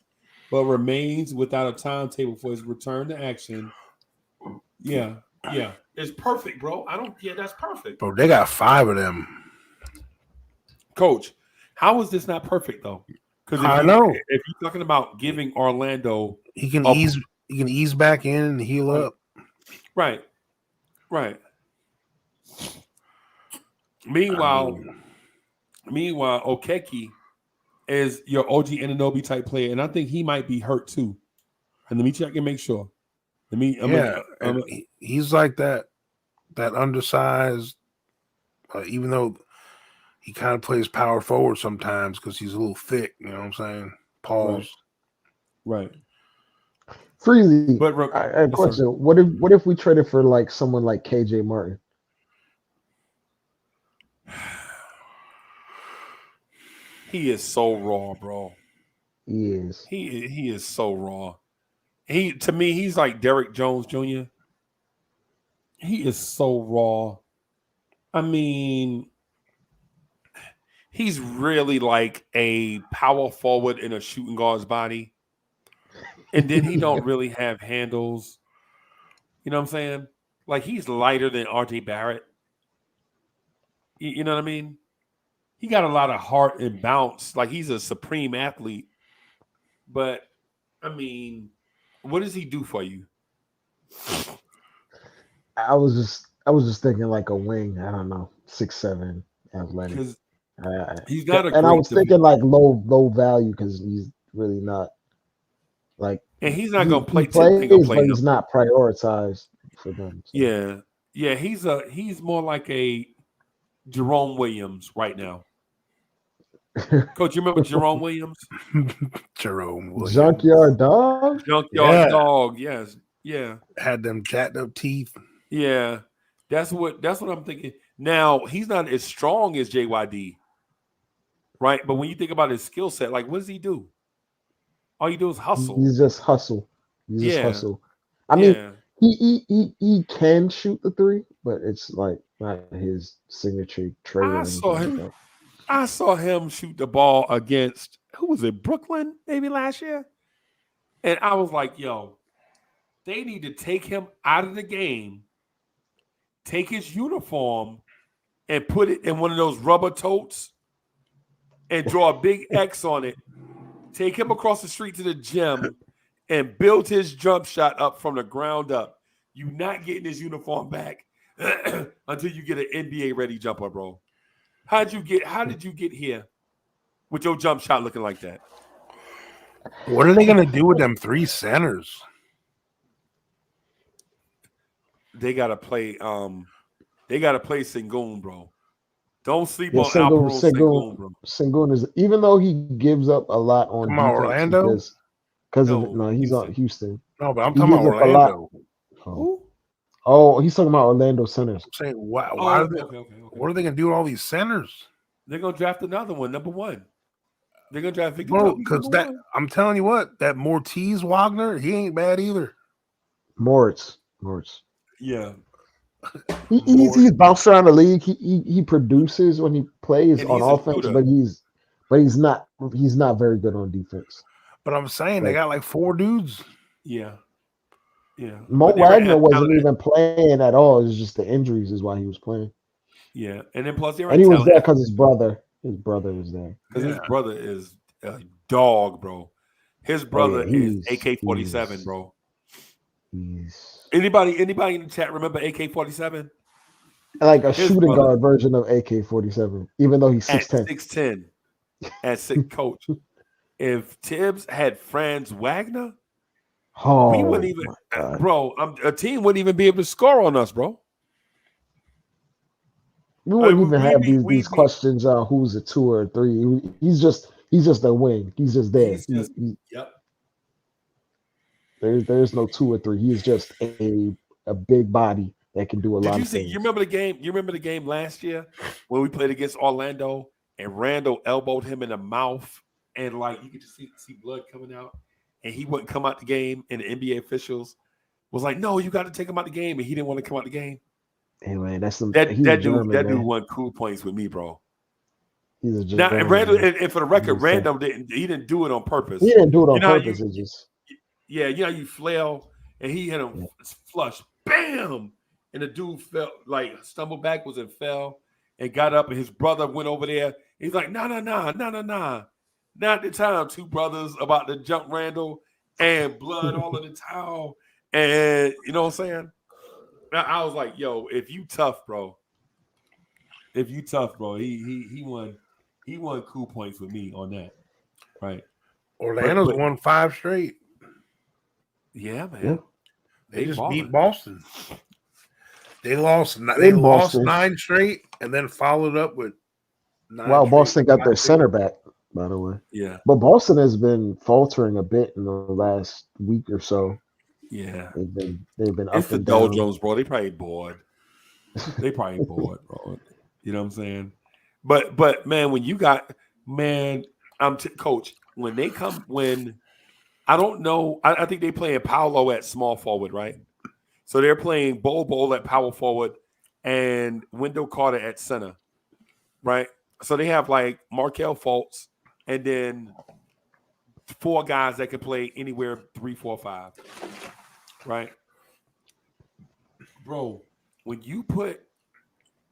but remains without a timetable for his return to action. Yeah. It's perfect, bro. That's perfect. Bro, they got 5 of them. Coach, how is this not perfect though? Because I know. if you're talking about giving Orlando, he can ease back in and heal up. Right. Meanwhile, Okeke is your OG Anunoby type player, and I think he might be hurt too. And let me check and make sure. He's like that undersized, even though he kind of plays power forward sometimes because he's a little thick. You know what I'm saying? Pause. Right. Freezy. But I have a question. What if we traded for like someone like KJ Martin? He is so raw, bro. He is. He is so raw. To me, he's like Derrick Jones Jr. He is so raw. I mean, he's really like a power forward in a shooting guard's body. And then he don't really have handles. You know what I'm saying? Like he's lighter than RJ Barrett. You know what I mean? He got a lot of heart and bounce. Like he's a supreme athlete. But I mean, what does he do for you? I was just thinking like a wing. I don't know, 6'7", athletic. He's got a and I was thinking like low value because he's really not like. And he's not gonna play. He plays, but he's not prioritized for them. So. Yeah. He's more like a Jerome Williams right now. Coach, you remember Jerome Williams? Jerome Williams. Junkyard Dog? Dog, yes. Yeah. Had them jacked up teeth. Yeah. That's what I'm thinking. Now, he's not as strong as JYD. Right? But when you think about his skill set, like what does he do? All you do is hustle. He's just hustle. Just hustle. I mean, he can shoot the three, but it's like not his signature trait. I saw him shoot the ball against, who was it, Brooklyn, maybe last year? And I was like, yo, they need to take him out of the game, take his uniform, and put it in one of those rubber totes and draw a big X on it. Take him across the street to the gym and build his jump shot up from the ground up. You're not getting his uniform back until you get an NBA-ready jumper, bro. How did you get here with your jump shot looking like that? What are they gonna do with them 3 centers? They gotta play Sengun, bro. Don't sleep on Alpero Sengun, bro. Sengun is, even though he gives up a lot on defense, Orlando? Because he's on Houston. No, but I'm talking about Orlando. Oh, he's talking about Orlando centers. I'm saying, what are they going to do with all these centers? They're going to draft another one, number 1. They're going to draft Victor. Bro, because I'm telling you what, that Mortiz Wagner, he ain't bad either. Moritz. Yeah. He's bounced around the league. He produces when he plays on offense, but he's not very good on defense. But I'm saying they got like 4 dudes. Yeah. Mo Wagner wasn't even playing at all. It was just the injuries is why he was playing. Yeah, and then plus he was there because his brother was there. Because his brother is a dog, bro. His brother is AK-47, bro. Anybody in the chat remember AK-47? Like a shooting guard version of AK-47, even though he's 6'10". 6'10". At 6 coach. If Tibbs had Franz Wagner, we wouldn't even, bro. A team wouldn't even be able to score on us, bro. We wouldn't even have these questions. Who's a 2 or 3? He's just a wing. He's just there. Yep. There's no 2 or 3. He's just a big body that can do a lot of things. You remember the game? You remember the game last year when we played against Orlando and Randall elbowed him in the mouth and like you could just see blood coming out, and he wouldn't come out the game, and the NBA officials was like, "No, you got to take him out the game," and he didn't want to come out the game. Hey man, that's some. That He's a that dude German that dude man. won cool points with me, bro. He's a Now, and, German Randall, man. and for the record, Just saying. Randall he didn't do it on purpose. He didn't do it on You know how purpose. It just Yeah, you know how you flail, and he hit him flush, bam, and the dude fell, like stumbled backwards and fell, and got up, and his brother went over there. He's like, nah. Not the time. Two brothers about to jump Randall, and blood all in the towel, and you know what I'm saying? I was like, yo, if you tough, bro, he won cool points with me on that, right? Orlando's won 5 straight. Yeah, man. Yeah. They just balling. beat Boston. They lost 9 straight and then followed up with 9 wow, straight. Boston got their center back, by the way. Yeah. But Boston has been faltering a bit in the last week or so. Yeah. They've been It's up the and down. doldrums, bro. They probably bored. Bro. You know what I'm saying? But man, when you got coach, when they come I don't know, I think they playing Paolo at small forward, right? So they're playing Bol at power forward and Wendell Carter at center, right? So they have like Markelle Fultz and then 4 guys that can play anywhere 3, 4, 5, right? Bro, when you put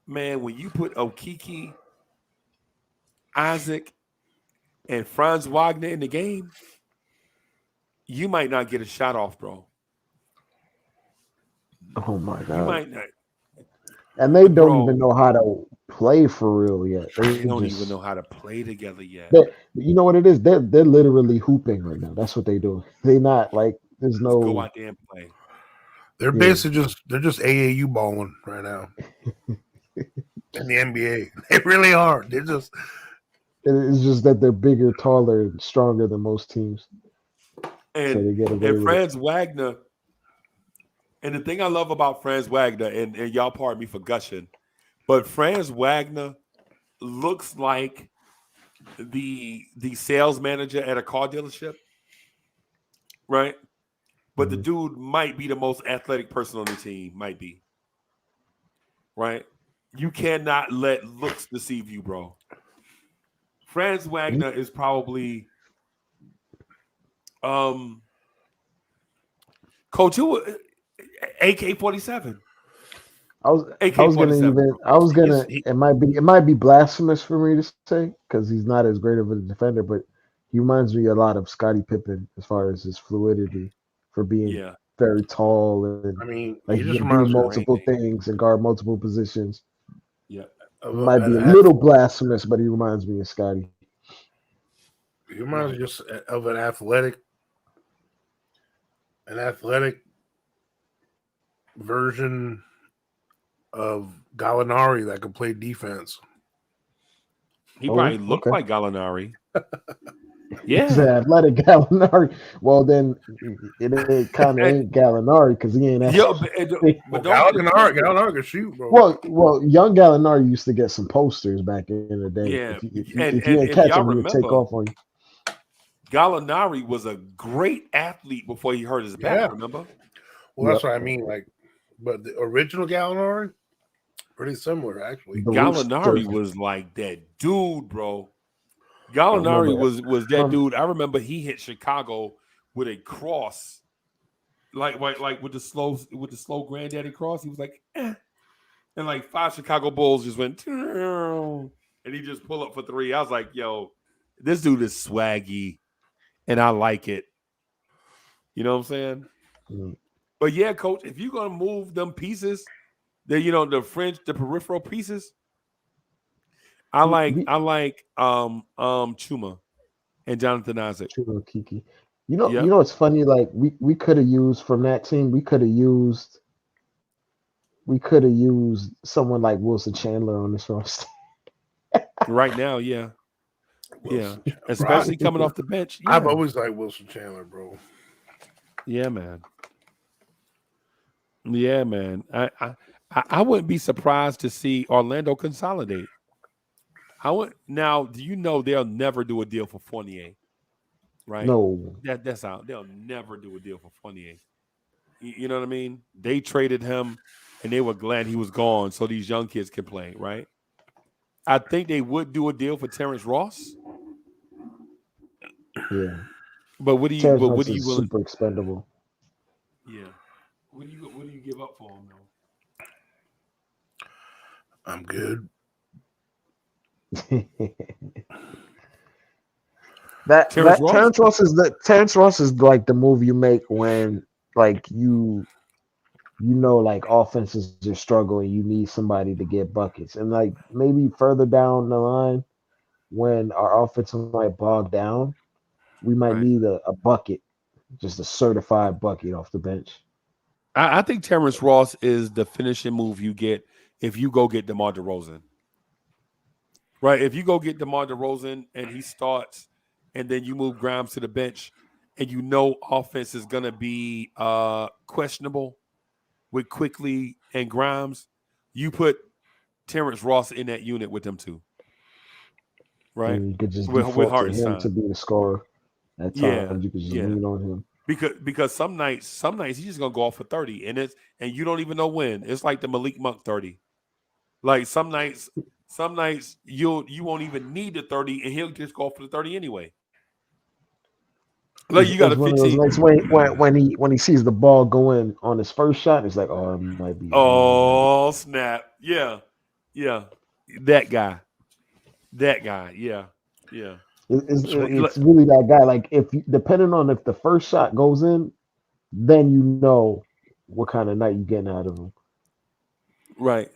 Okiki, Isaac, and Franz Wagner in the game, you might not get a shot off, bro. Oh my god! You might not. And they don't even know how to play for real yet. They don't even know how to play together yet. You know what it is? They're literally hooping right now. That's what they do. They not like there's no go out there and play. They're basically they're just AAU balling right now in the NBA. They really are. They're just. It's just that they're bigger, taller, and stronger than most teams. And, so they get away with Franz Wagner. And the thing I love about Franz Wagner, and y'all pardon me for gushing, but Franz Wagner looks like the sales manager at a car dealership, right? But the dude might be the most athletic person on the team, might be, right? You cannot let looks deceive you, bro. Franz Wagner is probably, Coach, who AK-47. I was gonna it might be blasphemous for me to say because he's not as great of a defender, but he reminds me a lot of Scottie Pippen as far as his fluidity for being very tall and like he can do multiple things and guard multiple positions. Yeah, it might be a little blasphemous, but he reminds me of Scottie. He reminds me just of an athletic version of Gallinari that could play defense. He probably looked like Gallinari. Yeah, he's an athletic Gallinari. Well, then it kind of ain't Gallinari because he ain't. But Gallinari can shoot, bro. Well, young Gallinari used to get some posters back in the day. Yeah, if you didn't catch him, he would take off on you. Gallinari was a great athlete before he hurt his back. Remember? Well, that's what I mean. Like, but the original Gallinari, pretty similar actually. Gallinari was like that dude, bro. Gallinari was that dude. I remember he hit Chicago with a cross, like with the slow granddaddy cross. He was like, and like 5 Chicago Bulls just went, and he just pulled up for 3. I was like, yo, this dude is swaggy, and I like it. You know what I'm saying? Mm. But yeah, coach, if you're gonna move them pieces, the peripheral pieces. I like Chuma and Jonathan Isaac. Chuma Kiki. You know it's funny, like we could have used from that team, we could have used someone like Wilson Chandler on this roster. Right now, yeah. Wilson, yeah. Especially coming off the bench. Yeah. I've always liked Wilson Chandler, bro. Yeah, man. Yeah, man. I wouldn't be surprised to see Orlando consolidate. Now, do you know they'll never do a deal for Fournier? Right? No. That's out. They'll never do a deal for Fournier. You know what I mean? They traded him, and they were glad he was gone, so these young kids can play. Right? I think they would do a deal for Terrence Ross. Yeah. But what do you? Terrence But what Ross do you is willing? super expendable. Yeah. What do you give up for him though? I'm good. Terrence Ross? Terrence Ross is like the move you make when like like offenses are struggling, you need somebody to get buckets. And like maybe further down the line when our offense might bog down, we might Right. need a bucket, just a certified bucket off the bench. I think Terrence Ross is the finishing move you get if you go get DeMar DeRozan. Right. If you go get DeMar DeRozan and he starts, and then you move Grimes to the bench, and you know offense is gonna be questionable with Quickly and Grimes, you put Terrence Ross in that unit with them too. Right. And you could just With default to him to Hartenstein. be the scorer. At Yeah. times you could just Yeah. lean on him. Because some nights he's just gonna go off for 30, and you don't even know when. It's like the Malik Monk 30. Like some nights you won't even need the 30, and he'll just go off for the 30 anyway. Like you got It's a one of those 15. nights when he sees the ball go in on his first shot, it's like, oh, it might be. Oh snap! Yeah. That guy. Yeah. It's really that guy. Like depending on if the first shot goes in, then you know what kind of night you're getting out of him. Right.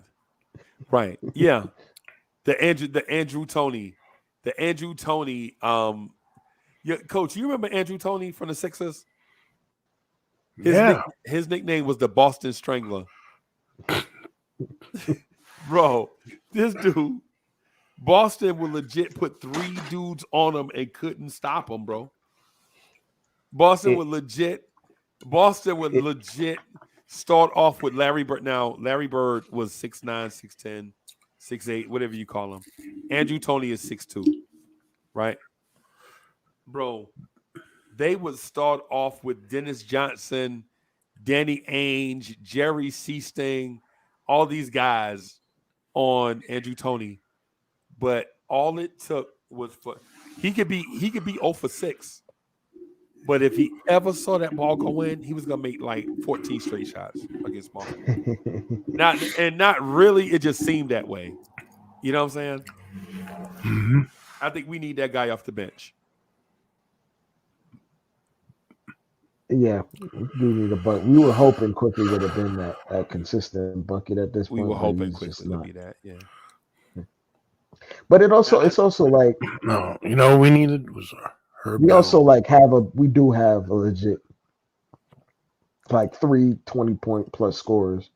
Yeah. The Andrew Toney. Yeah, Coach, you remember Andrew Toney from the Sixers? His nickname was the Boston Strangler. Bro, this dude, Boston would legit put 3 dudes on him and couldn't stop him, bro. Boston would legit start off with Larry Bird. Now, Larry Bird was 6'9", 6'10", 6'8", whatever you call him. Andrew Toney is 6'2", right? Bro, they would start off with Dennis Johnson, Danny Ainge, Jerry Seasting, all these guys on Andrew Toney. But all it took was he could be 0 for 6. But if he ever saw that ball go in, he was gonna make like 14 straight shots against Boston. Not really, it just seemed that way. You know what I'm saying? Mm-hmm. I think we need that guy off the bench. Yeah, we do need a bucket. We were hoping Quickly would have been that consistent bucket at this point. We were hoping he's just Quickly would not. be that, yeah. But it's also like no, we needed was Herb. We also like we do have a legit like 3 20-point plus scorers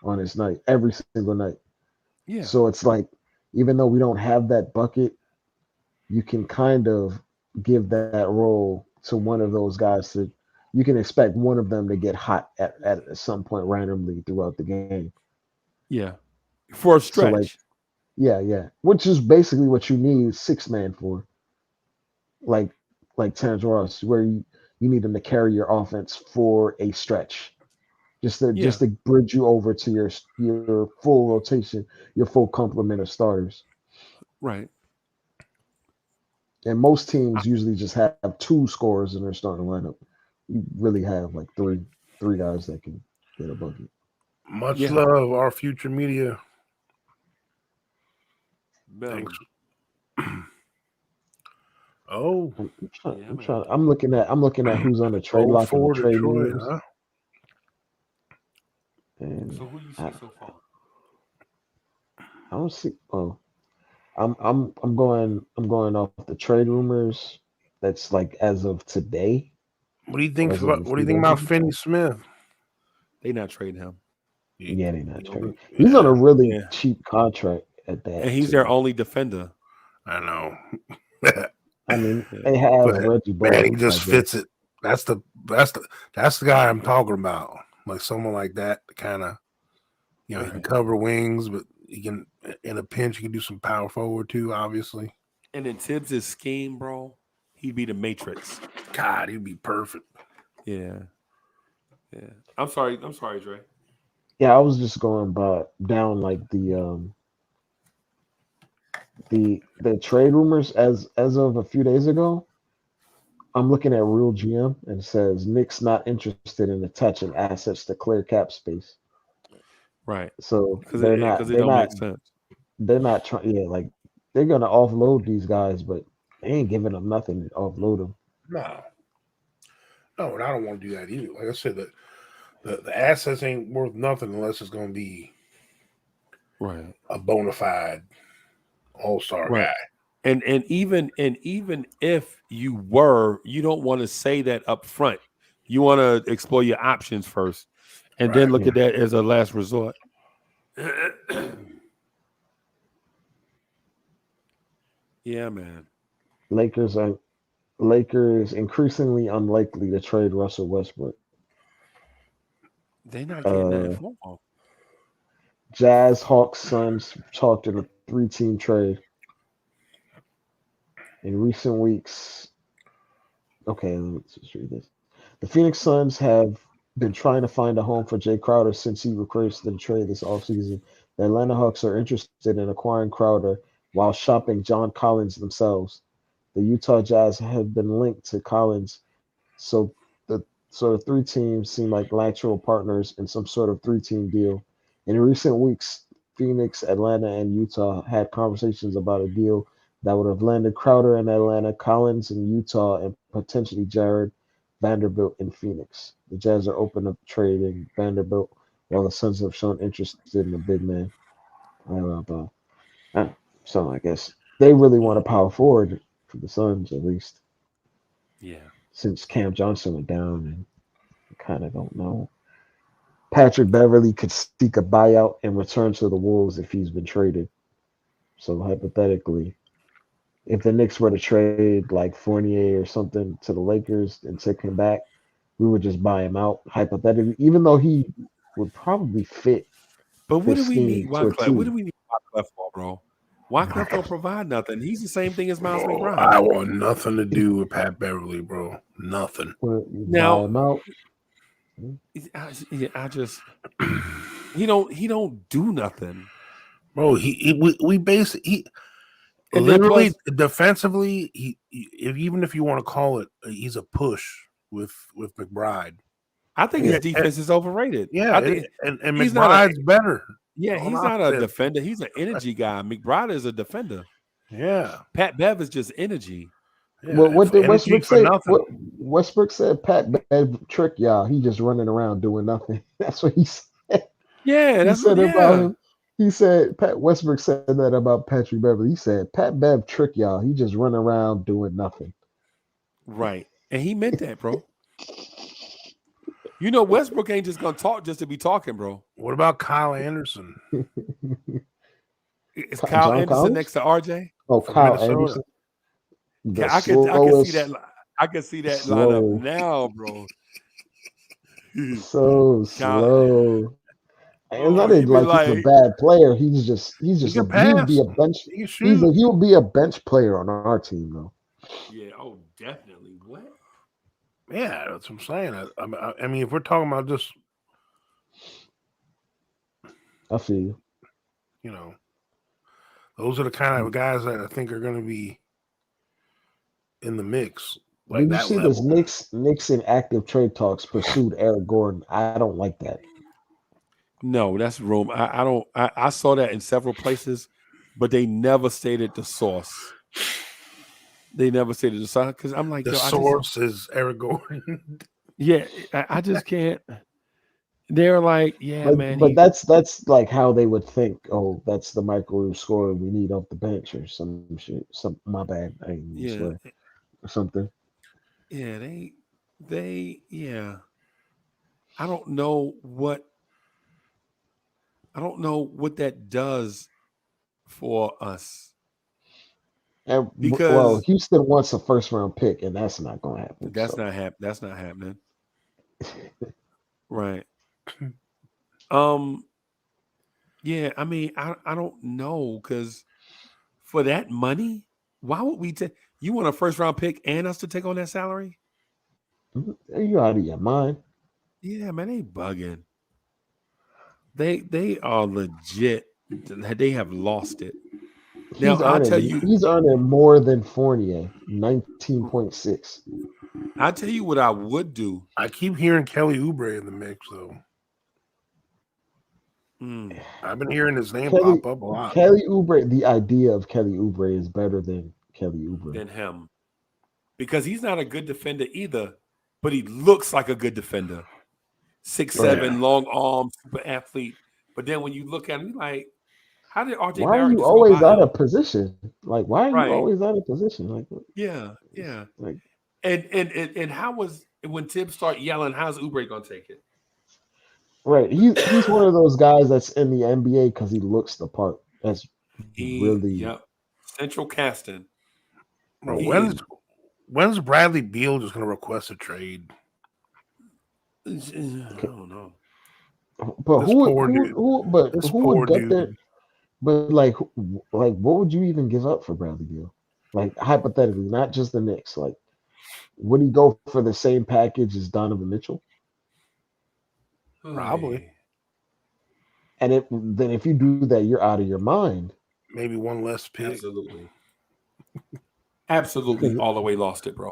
on this night every single night. Yeah. So it's like even though we don't have that bucket, you can kind of give that role to one of those guys to. You can expect one of them to get hot at some point randomly throughout the game. Yeah. For a stretch. So like, yeah. Which is basically what you need 6-man for. Like Terrence Ross, where you need him to carry your offense for a stretch. Just to bridge you over to your full rotation, your full complement of starters. Right. And most teams usually just have 2 scorers in their starting lineup. You really have like three guys that can get a bucket. Much love, our future media. Thanks. Oh, I'm looking at who's on the trade block and the trade rumors. Huh? And so who you see so far? I don't see. Oh, I'm going off the trade rumors. That's like as of today. What do you think about Finney Smith? They not trading him. Yeah, they not trading. He's on a really cheap contract at that, and he's their only defender. I know. I mean, they have Reggie Bullock. Man, he just fits it. That's the guy I'm talking about. Like someone like that, kind of, he can cover wings, but He can, in a pinch, he can do some power forward too. Obviously, And in Tibbs' scheme, bro, he'd be the Matrix. God, he'd be perfect. Yeah. I'm sorry, Dre. Yeah, I was just going down like the trade rumors as of a few days ago. I'm looking at Real GM and it says Knicks not interested in attaching assets to clear cap space. Right. So Because it don't make sense. they're not trying. Yeah, like they're gonna offload these guys, but they ain't giving them nothing to offload them. No, and I don't want to do that either. Like I said, the assets ain't worth nothing unless it's going to be Right. a bona fide all-star Right. guy. And even if you were, you don't want to say that up front. You want to explore your options first, and then look Yeah. at that as a last resort. Yeah, man. Lakers increasingly unlikely to trade Russell Westbrook. They're not getting that Uh, football. Jazz, Hawks, Suns talked in a 3-team trade. In recent weeks, okay, let's just read this. The Phoenix Suns have been trying to find a home for Jay Crowder since he requested the trade this offseason. The Atlanta Hawks are interested in acquiring Crowder while shopping John Collins themselves. The Utah Jazz have been linked to Collins, so the 3 teams seem like natural partners in some sort of 3-team deal. In recent weeks, Phoenix, Atlanta, and Utah had conversations about a deal that would have landed Crowder in Atlanta, Collins in Utah, and potentially Jared Vanderbilt in Phoenix. The Jazz are open to trading Vanderbilt, while the Suns have shown interest in the big man. So I guess they really want a power forward for the Suns, at least, Yeah. since Cam Johnson went down, and kind of don't know. Patrick Beverly could seek a buyout and return to the Wolves if he's been traded. So hypothetically, if the Knicks were to trade like Fournier or something to the Lakers and take him back, we would just buy him out hypothetically, even though he would probably fit But what this do we need scheme to a Wyclef? What T. do we need Wyclef for, bro? Wyclef don't provide nothing. He's the same thing as Miles Bro, McBride. I want nothing to do with Pat Beverly, bro. Nothing. You buy Now, him out. I just he don't do nothing. Bro, we basically And then literally plus, defensively, even if you want to call it, he's a push with McBride. I think his defense is overrated. Yeah, I think and he's not McBride's better. Yeah, he's not a defender. He's an energy guy. McBride is a defender. Yeah. Pat Bev is just energy. Yeah, Well, what did energy Westbrook for say? nothing. What Westbrook said, Pat Bev trick y'all. He just running around doing nothing. That's what he said. Yeah, He that's said what. about Yeah, him. He said Pat Westbrook said that about Patrick Beverly. He said Pat Bev trick y'all. He just run around doing nothing. right. And he meant that, bro. You know, Westbrook ain't just gonna talk just to be talking, bro. What about Kyle Anderson? Is Kyle John Anderson Collins? next to RJ? Oh, From Kyle Minnesota. Anderson. The I can see that. I can see that slow. lineup now, bro. So Kyle, slow. And not he be like he's a like, bad player. He's just He he can would pass. be a bench. He can shoot. He would be a bench player on our team though. yeah, oh, definitely. What? Yeah, that's what I'm saying. I mean, if we're talking about just, I feel you. you know, those are the kind of guys that I think are going to be in the mix, like Did you that see level. this Knicks in active trade talks pursued Eric Gordon? I don't like that. No, that's Rome. I don't. I saw that in several places, but they never stated the source. They never stated the source because I'm like, The yo, source is Eric Gordon. Yeah, I just can't. They're like, yeah, man. But that's like how they would think. Oh, that's the microwave scorer we need off the bench or some shit. My bad. I ain't mean to swear. Or something. Yeah, yeah. I don't know what that does for us. And Because Houston wants a first round pick, and that's not going to happen. That's not happening. Right. Yeah, I mean, I don't know because for that money, why would we take? You want a first round pick and us to take on that salary? Are you out of your mind? Yeah, man, they bugging. They are legit. They have lost it. Now I'll tell you. He's earning more than Fournier, 19.6. I'll tell you what I would do. I keep hearing Kelly Oubre in the mix, though. Mm. I've been hearing his name pop up a lot. Kelly Oubre, the idea of Kelly Oubre is better than Kelly Oubre. Than him. Because he's not a good defender either, but he looks like a good defender. 6'7", long arms, super athlete. But then when you look at him, you're like, how did RJ Why are Barrett you just go always by out him? of position? Like, why are you Right. always out of position? Like, Yeah, yeah. like, And how was when Tibbs start yelling, how's Oubre gonna take it? right. He's one of those guys that's in the NBA because he looks the part. That's really Yep. Central casting. Bro, He when's Bradley Beal just gonna request a trade? I don't know. But This poor dude. This who poor would get dude. there? But like what would you even give up for Bradley Beal? Like hypothetically, not just the Knicks. Like, would he go for the same package as Donovan Mitchell? Probably. And if you do that, you're out of your mind. Maybe one less pick. Absolutely, all the way lost it, bro.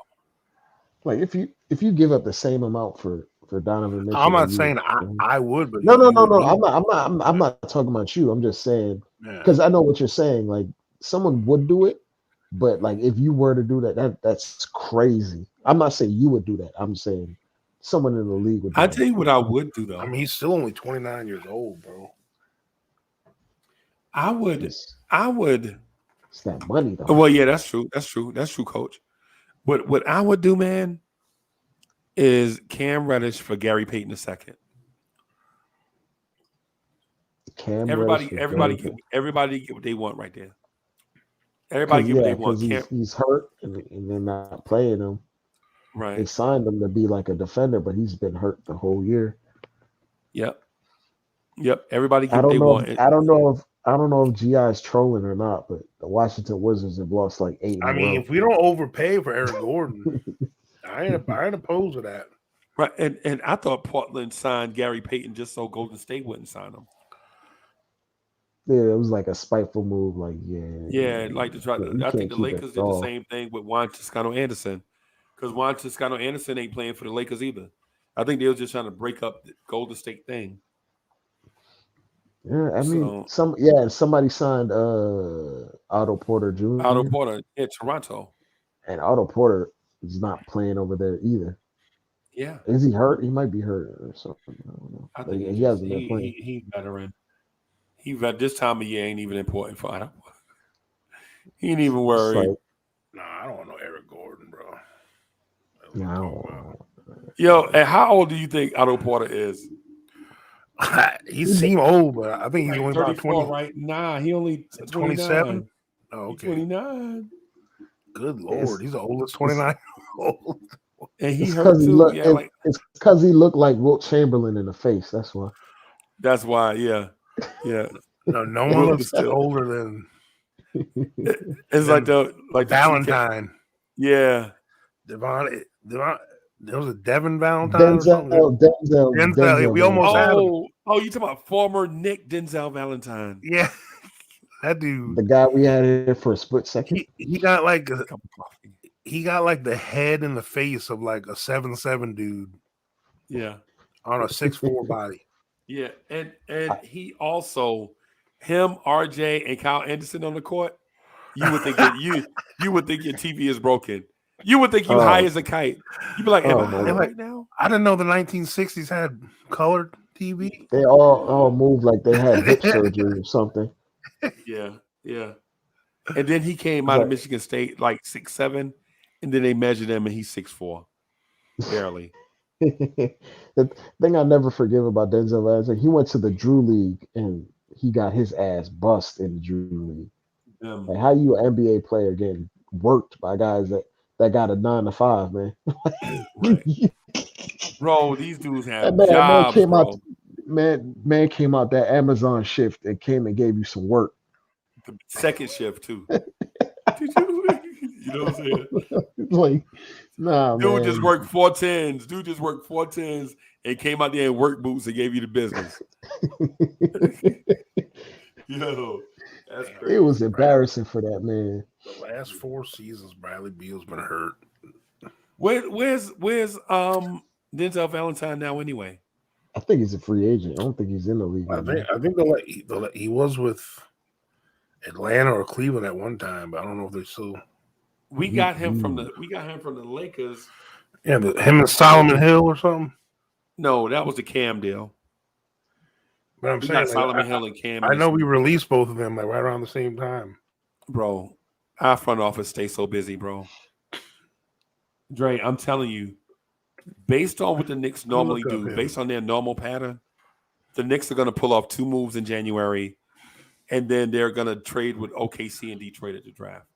Like if you give up the same amount for Donovan Mitchell, I'm not saying I would, but no. you would do. I'm not talking about you. I'm just saying because I know what you're saying. Like someone would do it, but like if you were to do that's crazy. I'm not saying you would do that. I'm saying someone in the league would. I tell you what I would do though. I mean, he's still only 29 years old, bro. I would. It's that money though. Well, yeah, that's true. That's true, Coach. What I would do, man, is Cam Reddish for Gary Payton II. Everybody get what they want right there. Everybody get what they want. He's hurt and they're not playing him. Right. They signed him to be like a defender, but he's been hurt the whole year. Yep. Everybody get what they want. I don't know if GI is trolling or not, but the Washington Wizards have lost like 8. I mean, if we don't overpay for Eric Gordon, I ain't opposed to that. Right, and I thought Portland signed Gary Payton just so Golden State wouldn't sign him. Yeah, it was like a spiteful move. Like, like to try to. I think the Lakers did the same thing with Juan Toscano Anderson, because Juan Toscano Anderson ain't playing for the Lakers either. I think they were just trying to break up the Golden State thing. Yeah, I mean, somebody signed Otto Porter Jr. Otto Porter in Toronto, and Otto Porter is not playing over there either. Yeah, is he hurt? He might be hurt or something. I don't know. I think he hasn't been playing. He's veteran. This time of year ain't even important for Otto. He ain't even worried. Like, nah, I don't want no Eric Gordon, bro. No. Yo, and how old do you think Otto Porter is? He seemed old, but I think he's only about 20. Right? Nah, he only 27. Oh, okay. 29. Good Lord, he's the oldest 29 old. And he hurt too. It's because he looked like Wilt Chamberlain in the face. That's why. That's why. Yeah. No one looks older than. It's like Valentine. Yeah. Devon. There was a Devin Valentine. Denzel. We almost had him. Oh, you talking about former Knick Denzel Valentine? Yeah, that dude. The guy we had here for a split second. He got like the head and the face of like a 7'7" dude. Yeah, on a 6'4" body. Yeah, and he also RJ, and Kyle Anderson on the court. You would think that you would think your TV is broken. You would think you high as a kite. You'd be like, am I high right now? I didn't know the 1960s had colored TV. They all moved like they had hip surgery or something. Yeah. And then he came out of Michigan State like 6'7", and then they measured him and he's 6'4", barely. The thing I never forgive about Denzel Valentine, he went to the Drew League and he got his ass bust in the Drew League. Like, how you an NBA player getting worked by guys that got a 9 to 5, man? Right. Bro, these dudes have man jobs, came bro. out. man came out that Amazon shift and came and gave you some work. The second shift too. You know what I'm saying? Like, nah, Dude just man. worked 410s. Dude just worked 410s and came out there in work boots and gave you the business. Yo, that's crazy. It was embarrassing for that man. The last 4 seasons, Bradley Beal's been hurt. Where's Denzel Valentine now anyway? I think he's a free agent. I don't think he's in the league. I think he was with Atlanta or Cleveland at one time, but I don't know if they're still. We got him from the Lakers. Yeah, him and Solomon Hill or something. No, that was the Cam deal. But I'm We saying got Solomon Hill and Cam. I know we released both of them like right around the same time. Bro, our front office stays so busy, bro. Dre, I'm telling you, based on what the Knicks normally do, based on their normal pattern, the Knicks are going to pull off 2 moves in January, and then they're going to trade with OKC and Detroit at the draft.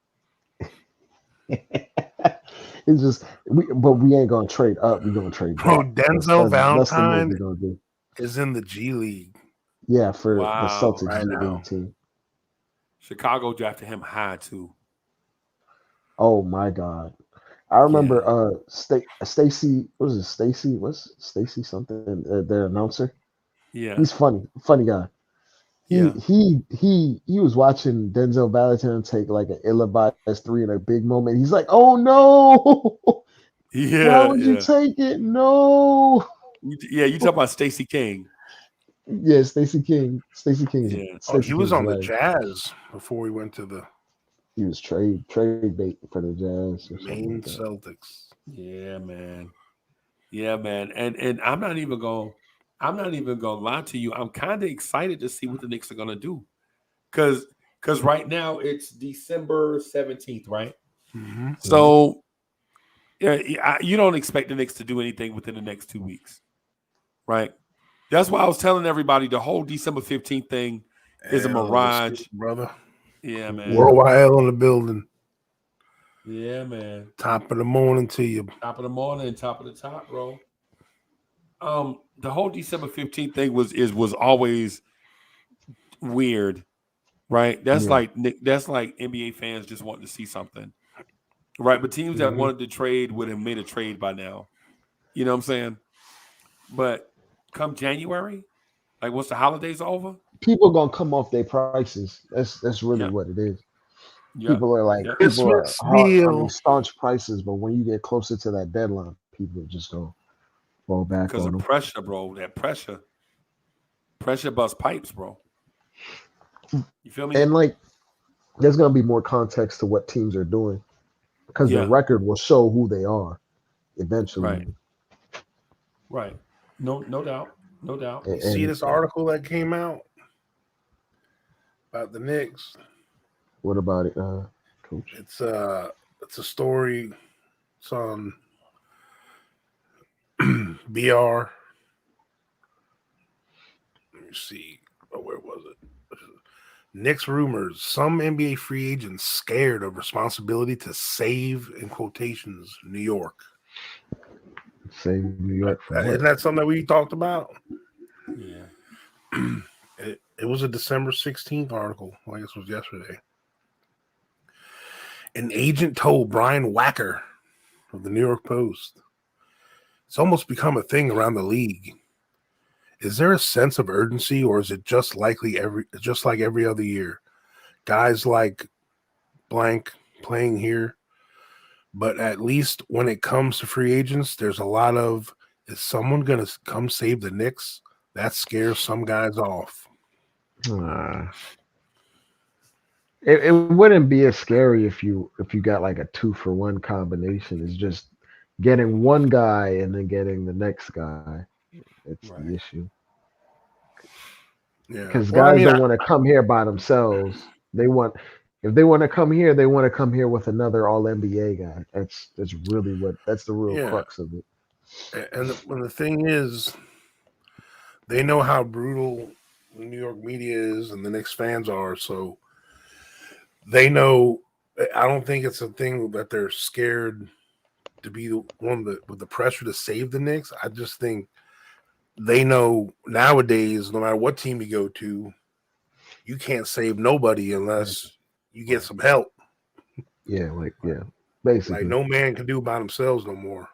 It's just, but we ain't gonna trade up. We're gonna trade down. Bro, Denzel Valentine do. is in the G League. Yeah, for the Celtics right G now. League team. Chicago drafted him high too. Oh my God, I remember Stacy. What was it? Stacy? What's Stacy something? Their announcer. Yeah, he's funny guy. He was watching Denzel Valentine take like an ill-advised 3 in a big moment. He's like, "Oh no! Why would you take it? No!" Yeah, you talk about Stacey King. Yeah, Stacey King. Yeah. He was on the Jazz before he went to the. He was trade bait for the Jazz. Maine like Celtics. Yeah, man. And I'm not even gonna lie to you. I'm kind of excited to see what the Knicks are gonna do, because right now it's December 17th, right? Mm-hmm. So you don't expect the Knicks to do anything within the next 2 weeks, right? That's why I was telling everybody the whole December 15th thing is a mirage, brother. Yeah, man. Worldwide in the building. Yeah, man. Top of the morning to you. Top of the morning, top of the top, bro. The whole December 15th thing was always weird, right? That's like NBA fans just wanting to see something, right? But teams that wanted to trade would have made a trade by now. You know what I'm saying? But come January, like once the holidays are over, people gonna come off their prices. That's really what it is. People are like people are hard on these staunch prices, but when you get closer to that deadline, people just go fall back because of pressure, bro. That pressure busts pipes, bro. You feel me? And like, there's gonna be more context to what teams are doing because the record will show who they are eventually. Right. No doubt. No doubt. You see this article that came out about the Knicks? What about it, Coach? It's a story. It's on BR. Let me see. Oh, where was it? Knicks rumors. Some NBA free agents scared of responsibility to save, in quotations, New York. Save New York from Isn't that something that we talked about? Yeah. It was a December 16th article. I guess it was yesterday. An agent told Brian Wacker of the New York Post, it's almost become a thing around the league. Is there a sense of urgency, or is it just like every other year? Guys like blank playing here, but at least when it comes to free agents, there's a lot of, is someone going to come save the Knicks? That scares some guys off. It wouldn't be as scary if you got like a 2-for-1 combination. It's just getting one guy and then getting the next guy. It's the issue. Yeah, because guys don't want to come here by themselves. If they want to come here, they want to come here with another All NBA guy. That's really that's the real crux of it. And the thing is, they know how brutal the New York media is and the Knicks fans are, so they know. I don't think it's a thing that they're scared to be the one with the pressure to save the Knicks. I just think they know nowadays, no matter what team you go to, you can't save nobody unless you get some help. Yeah, Like basically. no man can do by themselves no more.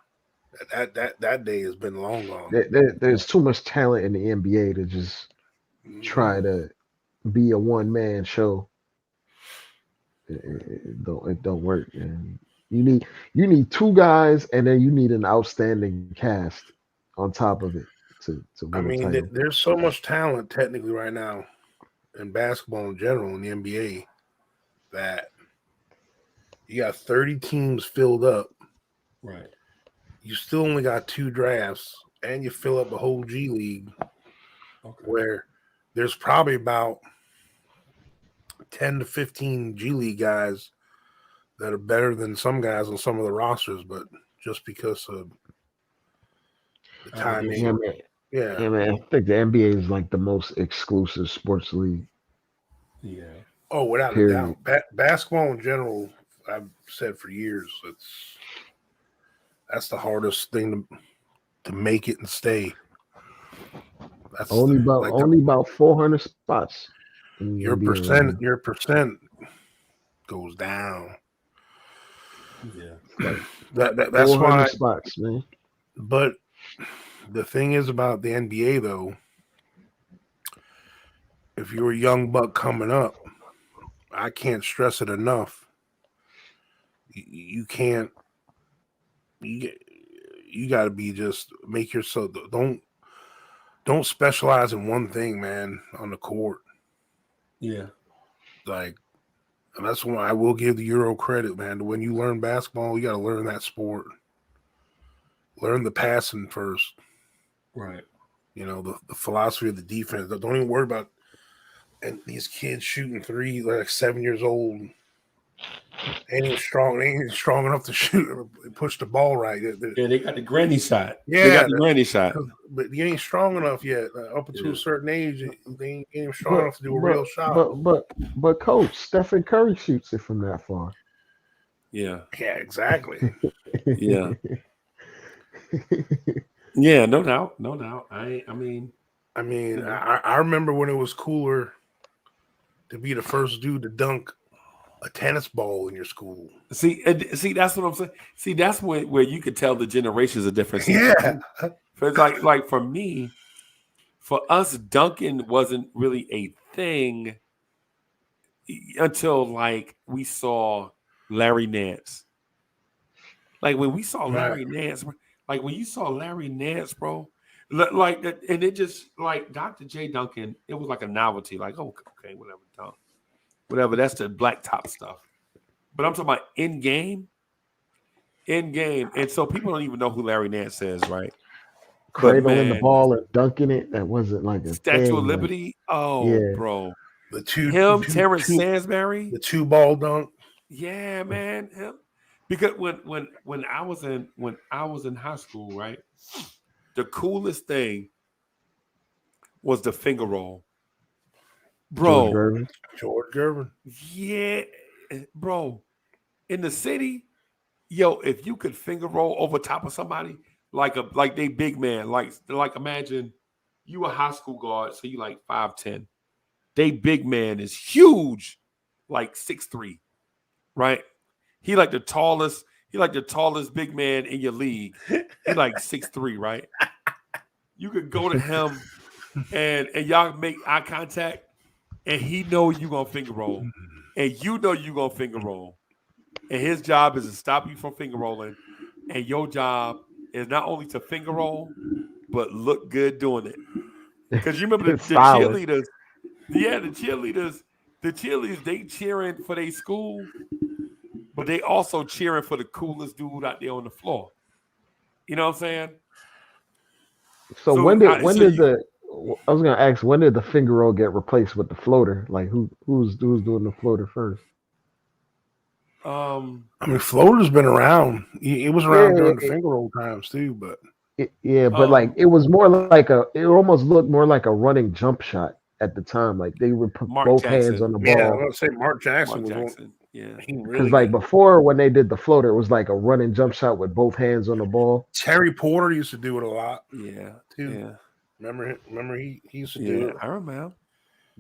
That day has been long gone. There's too much talent in the NBA to just try to be a one man show. It don't work, man. You need two guys, and then you need an outstanding cast on top of it to I win a mean, title. there's so much talent technically right now in basketball in general in the NBA that you got 30 teams filled up. Right. You still only got 2 drafts, and you fill up a whole G League where there's probably about 10 to 15 G League guys that are better than some guys on some of the rosters, but just because of the timing. Yeah, man. Yeah, man. I think the NBA is like the most exclusive sports league. Yeah. Oh, without Period. a doubt. Basketball in general, I've said for years, that's the hardest thing to make it and stay. That's Only about 400 spots in the NBA right now. your percent goes down. Yeah. That's 400 why. spots, man. But the thing is about the NBA though, if you're a young buck coming up, I can't stress it enough. You can't. You got to be just make yourself. Don't specialize in one thing, man, on the court. Yeah. Like, and that's why I will give the Euro credit, man. When you learn basketball, you got to learn that sport. Learn the passing first. Right. You know, the philosophy of the defense. Don't even worry about and these kids shooting three, like 7 years old. Ain't even strong enough to shoot push the ball right. Yeah, they got the granny shot. Yeah, they got the granny shot. But you ain't strong enough yet. Up until a certain age, they ain't even strong enough to do a real shot. But coach, Stephen Curry shoots it from that far. Yeah. Yeah, exactly. Yeah. Yeah, no doubt. No doubt. I mean, I remember when it was cooler to be the first dude to dunk a tennis ball in your school. See, that's what I'm saying. See, that's where you could tell the generations are different. Yeah. It's like for me, for us, dunking wasn't really a thing until like we saw Larry Nance. Like when we saw Larry Nance, like when you saw Larry Nance, bro, like that, and it just like Dr. J Duncan, it was like a novelty. Like, oh, okay, whatever, dunk. Whatever, that's the black top stuff. But I'm talking about in game. And so people don't even know who Larry Nance is, right? Cradling the ball and dunking it, that wasn't like a Statue thing, of Liberty. Yeah. Bro. Terrence Sansbury. The 2-ball dunk. Yeah, man. Him. Because when I was in high school, right? The coolest thing was the finger roll. Bro. George Gervin. Yeah, bro. In the city, yo, if you could finger roll over top of somebody like they big man, like imagine you a high school guard, so you like 5'10". They big man is huge, like 6'3", right? He like the tallest big man in your league. He like 6'3", right? You could go to him and y'all make eye contact. And he know you gonna finger roll, and you know you gonna finger roll, and his job is to stop you from finger rolling, and your job is not only to finger roll, but look good doing it. Because you remember the cheerleaders, the cheerleaders, they cheering for their school, but they also cheering for the coolest dude out there on the floor. You know what I'm saying? So when did I was gonna ask, when did the finger roll get replaced with the floater? Like who's doing the floater first? I mean, floater's been around. It was around during the finger roll times too, but but like it was more like it almost looked more like a running jump shot at the time. Like they would put both hands on the ball. Yeah, I was gonna say Mark Jackson was one. Yeah, because like before when they did the floater, it was like a running jump shot with both hands on the ball. Terry Porter used to do it a lot. Yeah, too. Yeah. Remember he used to do Yeah, it. I remember.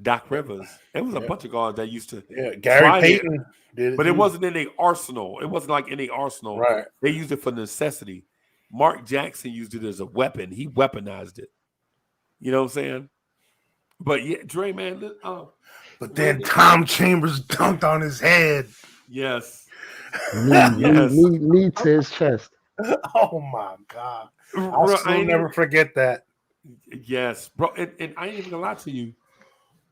Doc Rivers. It was a bunch of guards that used to Yeah, Gary try it, Payton did it but it too. wasn't in their arsenal. It wasn't like in their arsenal. Right. They used it for necessity. Mark Jackson used it as a weapon. He weaponized it. You know what I'm saying? But yeah, Dre, man. But then Tom Chambers dunked on his head. Yes. knee to his chest. Oh my God. I'll still never forget that. Yes, bro. And I ain't even gonna lie to you.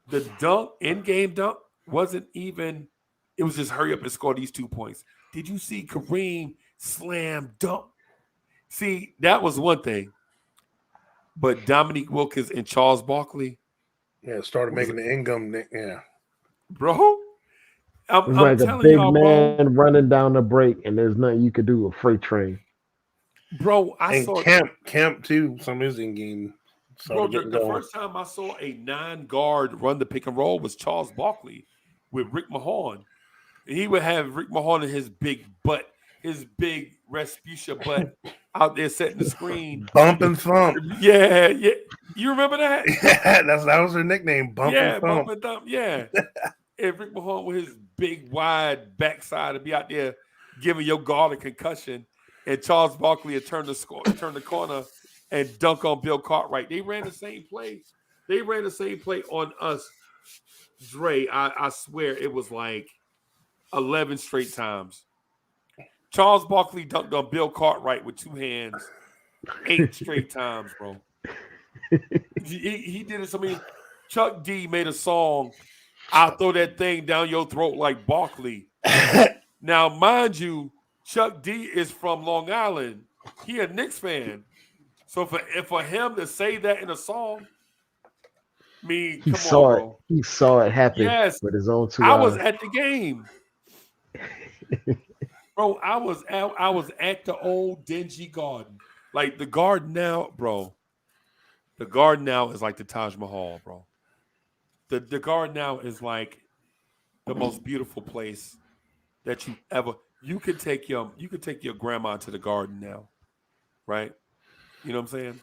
The dunk, in-game dunk, wasn't even, it was just hurry up and score these 2 points. Did you see Kareem slam dunk? See, that was one thing. But Dominique Wilkins and Charles Barkley. Yeah, started making the income. Yeah. Bro, It's I'm like a telling big y'all, man bro. running down the break, and there's nothing you could do with freight train. Bro, I saw Camp too. Some of his in game. Bro, the first time I saw a 9-guard run the pick and roll was Charles Barkley with Rick Mahorn. And he would have Rick Mahorn and his big butt, his big Respucia butt out there setting the screen. Bump and thump. Yeah. You remember that? that was her nickname, Bump and Thump. Bump and thump, yeah. And Rick Mahorn with his big, wide backside to be out there giving your guard a concussion. And Charles Barkley had turned the corner and dunk on Bill Cartwright. They ran the same play. They ran the same play on us. Dre, I swear it was like 11 straight times. Charles Barkley dunked on Bill Cartwright with 2 hands 8 straight times, bro. He did it so many. Chuck D made a song, I'll throw that thing down your throat like Barkley. Now, mind you, Chuck D is from Long Island. He a Knicks fan. So for him to say that in a song, He saw it happen with his own 2 eyes. I was at the game. Bro, I was at the old dingy garden. Like the garden now, bro. The garden now is like the Taj Mahal, bro. The garden now is like the most beautiful place that you ever. You could take your grandma to the garden now, right? You know what I'm saying?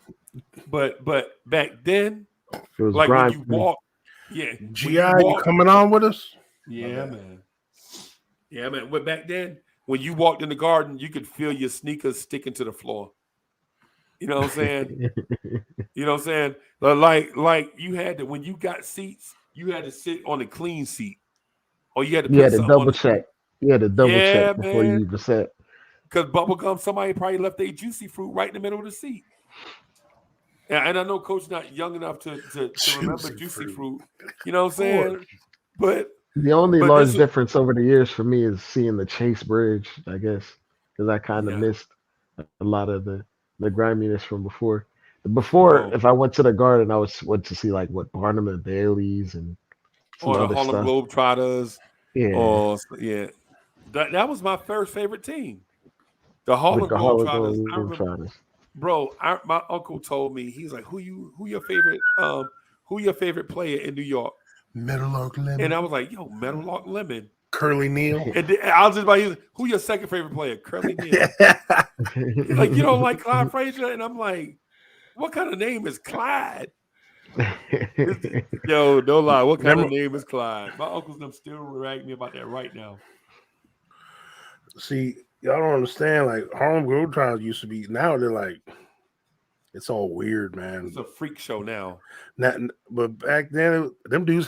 But back then, it was like grimy. when you walk, yeah. G.I., you coming on with us? Yeah, man. Yeah, man. But back then, when you walked in the garden, you could feel your sneakers sticking to the floor. You know what I'm saying? You know what I'm saying? Like you had to, when you got seats, you had to sit on a clean seat. Or you had to put something double check. You had to double check before you even sat. Because bubblegum, somebody probably left their juicy fruit right in the middle of the seat. And I know Coach not young enough to remember juicy fruit. You know what I'm saying? But the only large difference over the years for me is seeing the Chase Bridge, I guess, because I kind of missed a lot of the griminess from before. If I went to the Garden, I went to see like what Barnum and Bailey's and or the Harlem Globetrotters. Yeah, That was my first favorite team. The Harlem Globetrotters. Bro, my uncle told me, he's like, who your favorite player in New York? Meadowlark Lemon. And I was like, yo, Meadowlark Lemon. Curly Neal. And I was just about, who your second favorite player? Curly Neal. Like, you don't like Clyde Frazier? And I'm like, what kind of name is Clyde? Yo, no lie. What kind of name is Clyde? My uncles them still rag me about that right now. See, y'all don't understand. Like Harlem Globetrotters used to be. Now they're like, it's all weird, man. It's a freak show now. But back then, them dudes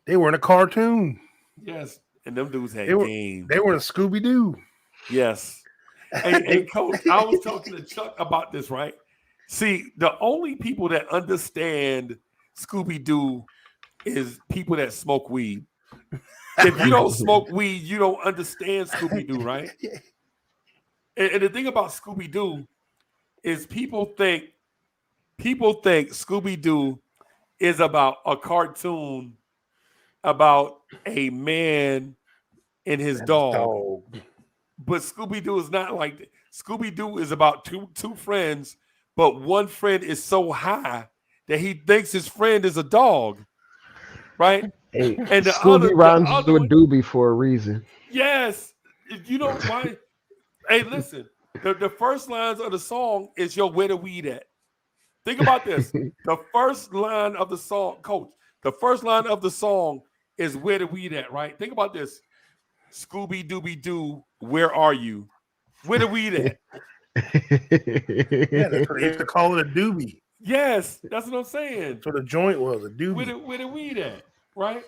they were in a cartoon. Yes, and them dudes had games. They were in Scooby Doo. Yes. Hey, Coach, I was talking to Chuck about this, right? See, the only people that understand Scooby Doo is people that smoke weed. If you don't smoke weed, you don't understand Scooby Doo, right? And the thing about Scooby Doo is people think Scooby Doo is about a cartoon about a man and his dog. But Scooby Doo is not like that. Scooby Doo is about two friends, but one friend is so high that he thinks his friend is a dog, right? Hey, and the Scooby rhymes with one, Doobie for a reason. Yes, you know why? Hey, listen, the first lines of the song is "Yo, where the weed at?" Think about this. The first line of the song, Coach, the first line of the song is "Where the weed at?" Right? Think about this. Scooby Dooby Doo, where are you? Where the weed at? Yeah, that's what they used to call it, a doobie. Yes, that's what I'm saying. That's what a joint was, a doobie. Where the weed at? Right?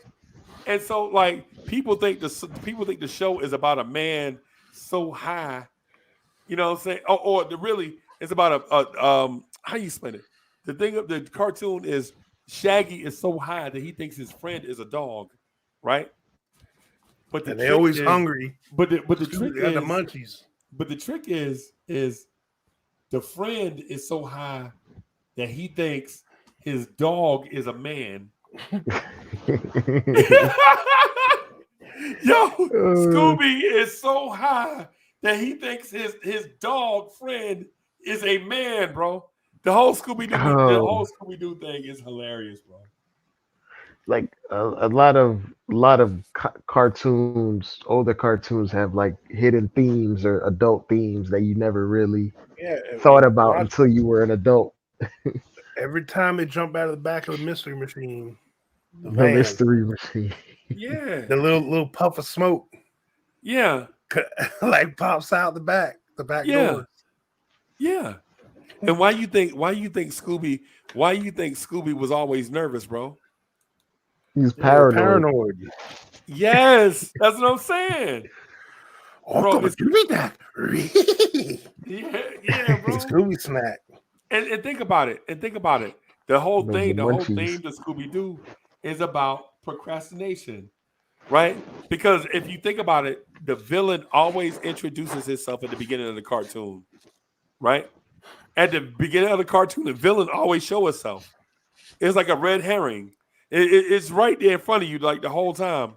And so, like, people think the show is about a man so high, you know what I'm saying? Or really, it's about how you explain it? The thing of the cartoon is Shaggy is so high that he thinks his friend is a dog, right? But the And they trick always is, hungry. But the trick They got the is munchies. But the trick is the friend is so high that he thinks his dog is a man. Yo, Scooby is so high that he thinks his dog friend is a man, bro. The whole Scooby Doo thing is hilarious, bro. Like a lot of cartoons, older cartoons have like hidden themes or adult themes that you never really thought about until you were an adult. Every time they jump out of the back of the mystery machine, the mystery machine. Yeah. The little puff of smoke. Yeah. Like pops out the back door. Yeah. And why you think Scooby was always nervous, bro? He's paranoid. Yes, that's what I'm saying. Bro, it's that. yeah, bro. Scooby snack. And think about it. The whole thing, the whole theme to Scooby Doo is about procrastination, right? Because if you think about it, the villain always introduces himself at the beginning of the cartoon, right? At the beginning of the cartoon, the villain always shows himself. It's like a red herring. It's right there in front of you, like the whole time.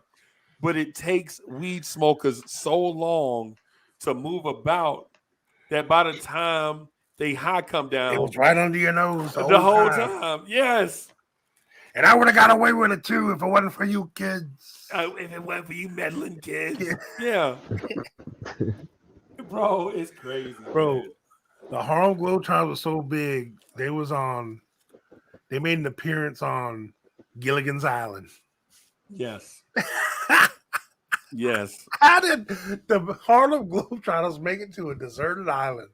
But it takes weed smokers so long to move about that by the time they high come down, it was right under your nose the whole time. Yes. And I would have got away with it too if it wasn't for you kids. If it wasn't for you meddling kids. Yeah. Bro, it's crazy. Bro, man. The Harlem Globetrotters was so big, they made an appearance on Gilligan's Island. Yes. Yes. How did the Harlem Globetrotters make it to a deserted island?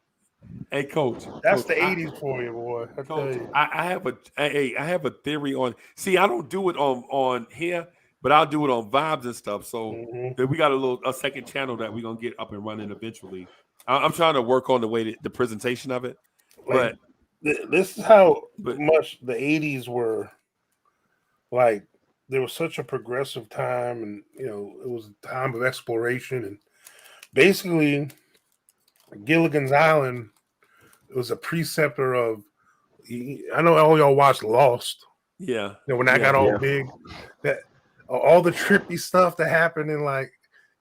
Hey, Coach. That's the 80s for you, boy. Coach, I have a theory on. See, I don't do it on here, but I'll do it on Vibes and stuff. So we got a second channel that we're gonna get up and running eventually. I'm trying to work on the presentation of it. Like, but this is how much the 80s were like. There was such a progressive time, and it was a time of exploration. And basically, Gilligan's Island was a preceptor of. I know all y'all watched Lost. Yeah, when that got all big, that all the trippy stuff that happened in like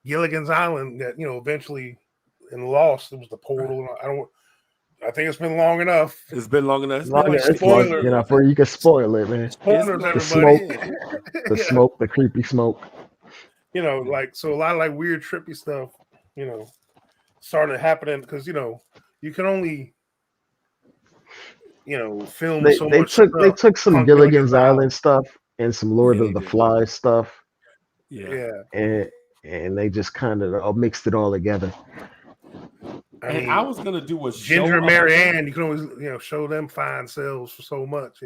Gilligan's Island. That eventually in Lost, it was the portal. I think it's been long enough. It's been long enough. Before you can spoil it, man. The smoke, the creepy smoke. Like so a lot of like weird trippy stuff, started happening because you can only film so much. They took some Gilligan's Island stuff and some Lord of the Flies stuff. Yeah. And they just kind of mixed it all together. I was gonna do a show. Ginger and Mary Ann, you can always show them fine selves for so much,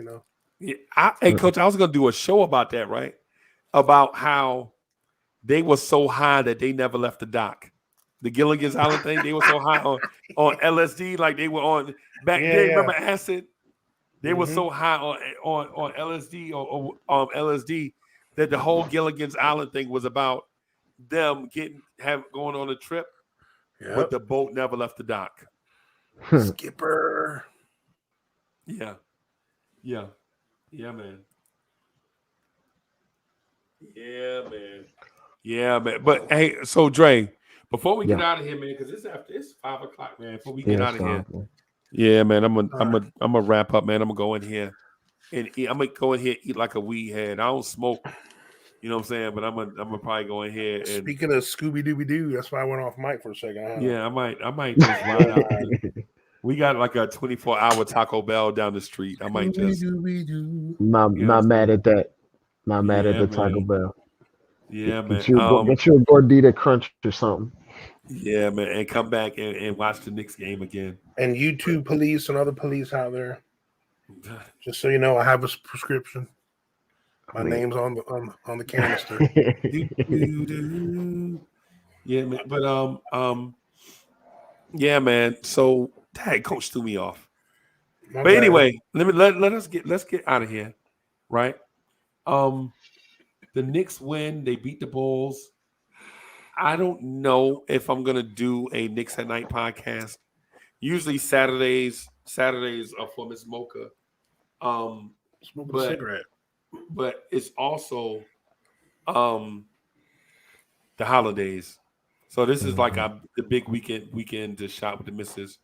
Yeah, hey, Coach, I was gonna do a show about that, right? About how they were so high that they never left the dock. The Gilligan's Island thing, they were so high on LSD, like they were on back then. Remember acid? They were so high on LSD or LSD that the whole Gilligan's Island thing was about them going on a trip. But the boat never left the dock. Skipper. Yeah, man. Yeah, man. But hey, so Dre, before we get out of here, man, because it's 5 o'clock, man. Before we get out of here, yeah, man, I'm gonna wrap up, man. I'm gonna go in here and eat. I'm gonna go in here and eat like a weed head. I don't smoke. You know what I'm saying? But I'm gonna probably go in here. And speaking of Scooby Dooby Doo, that's why I went off mic for a second. Yeah, I might just We got like a 24-hour Taco Bell down the street. I might just. Not mad at that. Not mad at Yeah, the Taco man. Bell. Yeah, man. Get you a gordita crunch or something. Yeah, man, and come back and watch the Knicks game again. And YouTube police and other police out there, just so you know, I have a prescription. My name's on the canister. Yeah, man. But yeah, man. So that coach threw me off. My But bad. anyway, let's get out of here, right? The Knicks win. They beat the Bulls. I don't know if I'm gonna do a Knicks at Night podcast. Usually Saturdays are for Miss Mocha. Smoking a cigarette. But it's also the holidays. So this is like the big weekend to shop with the missus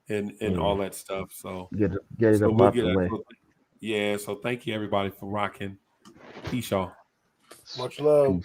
and all that stuff. So get it up out the way. Yeah, so thank you everybody for rocking. Peace, y'all. Much love. Peace.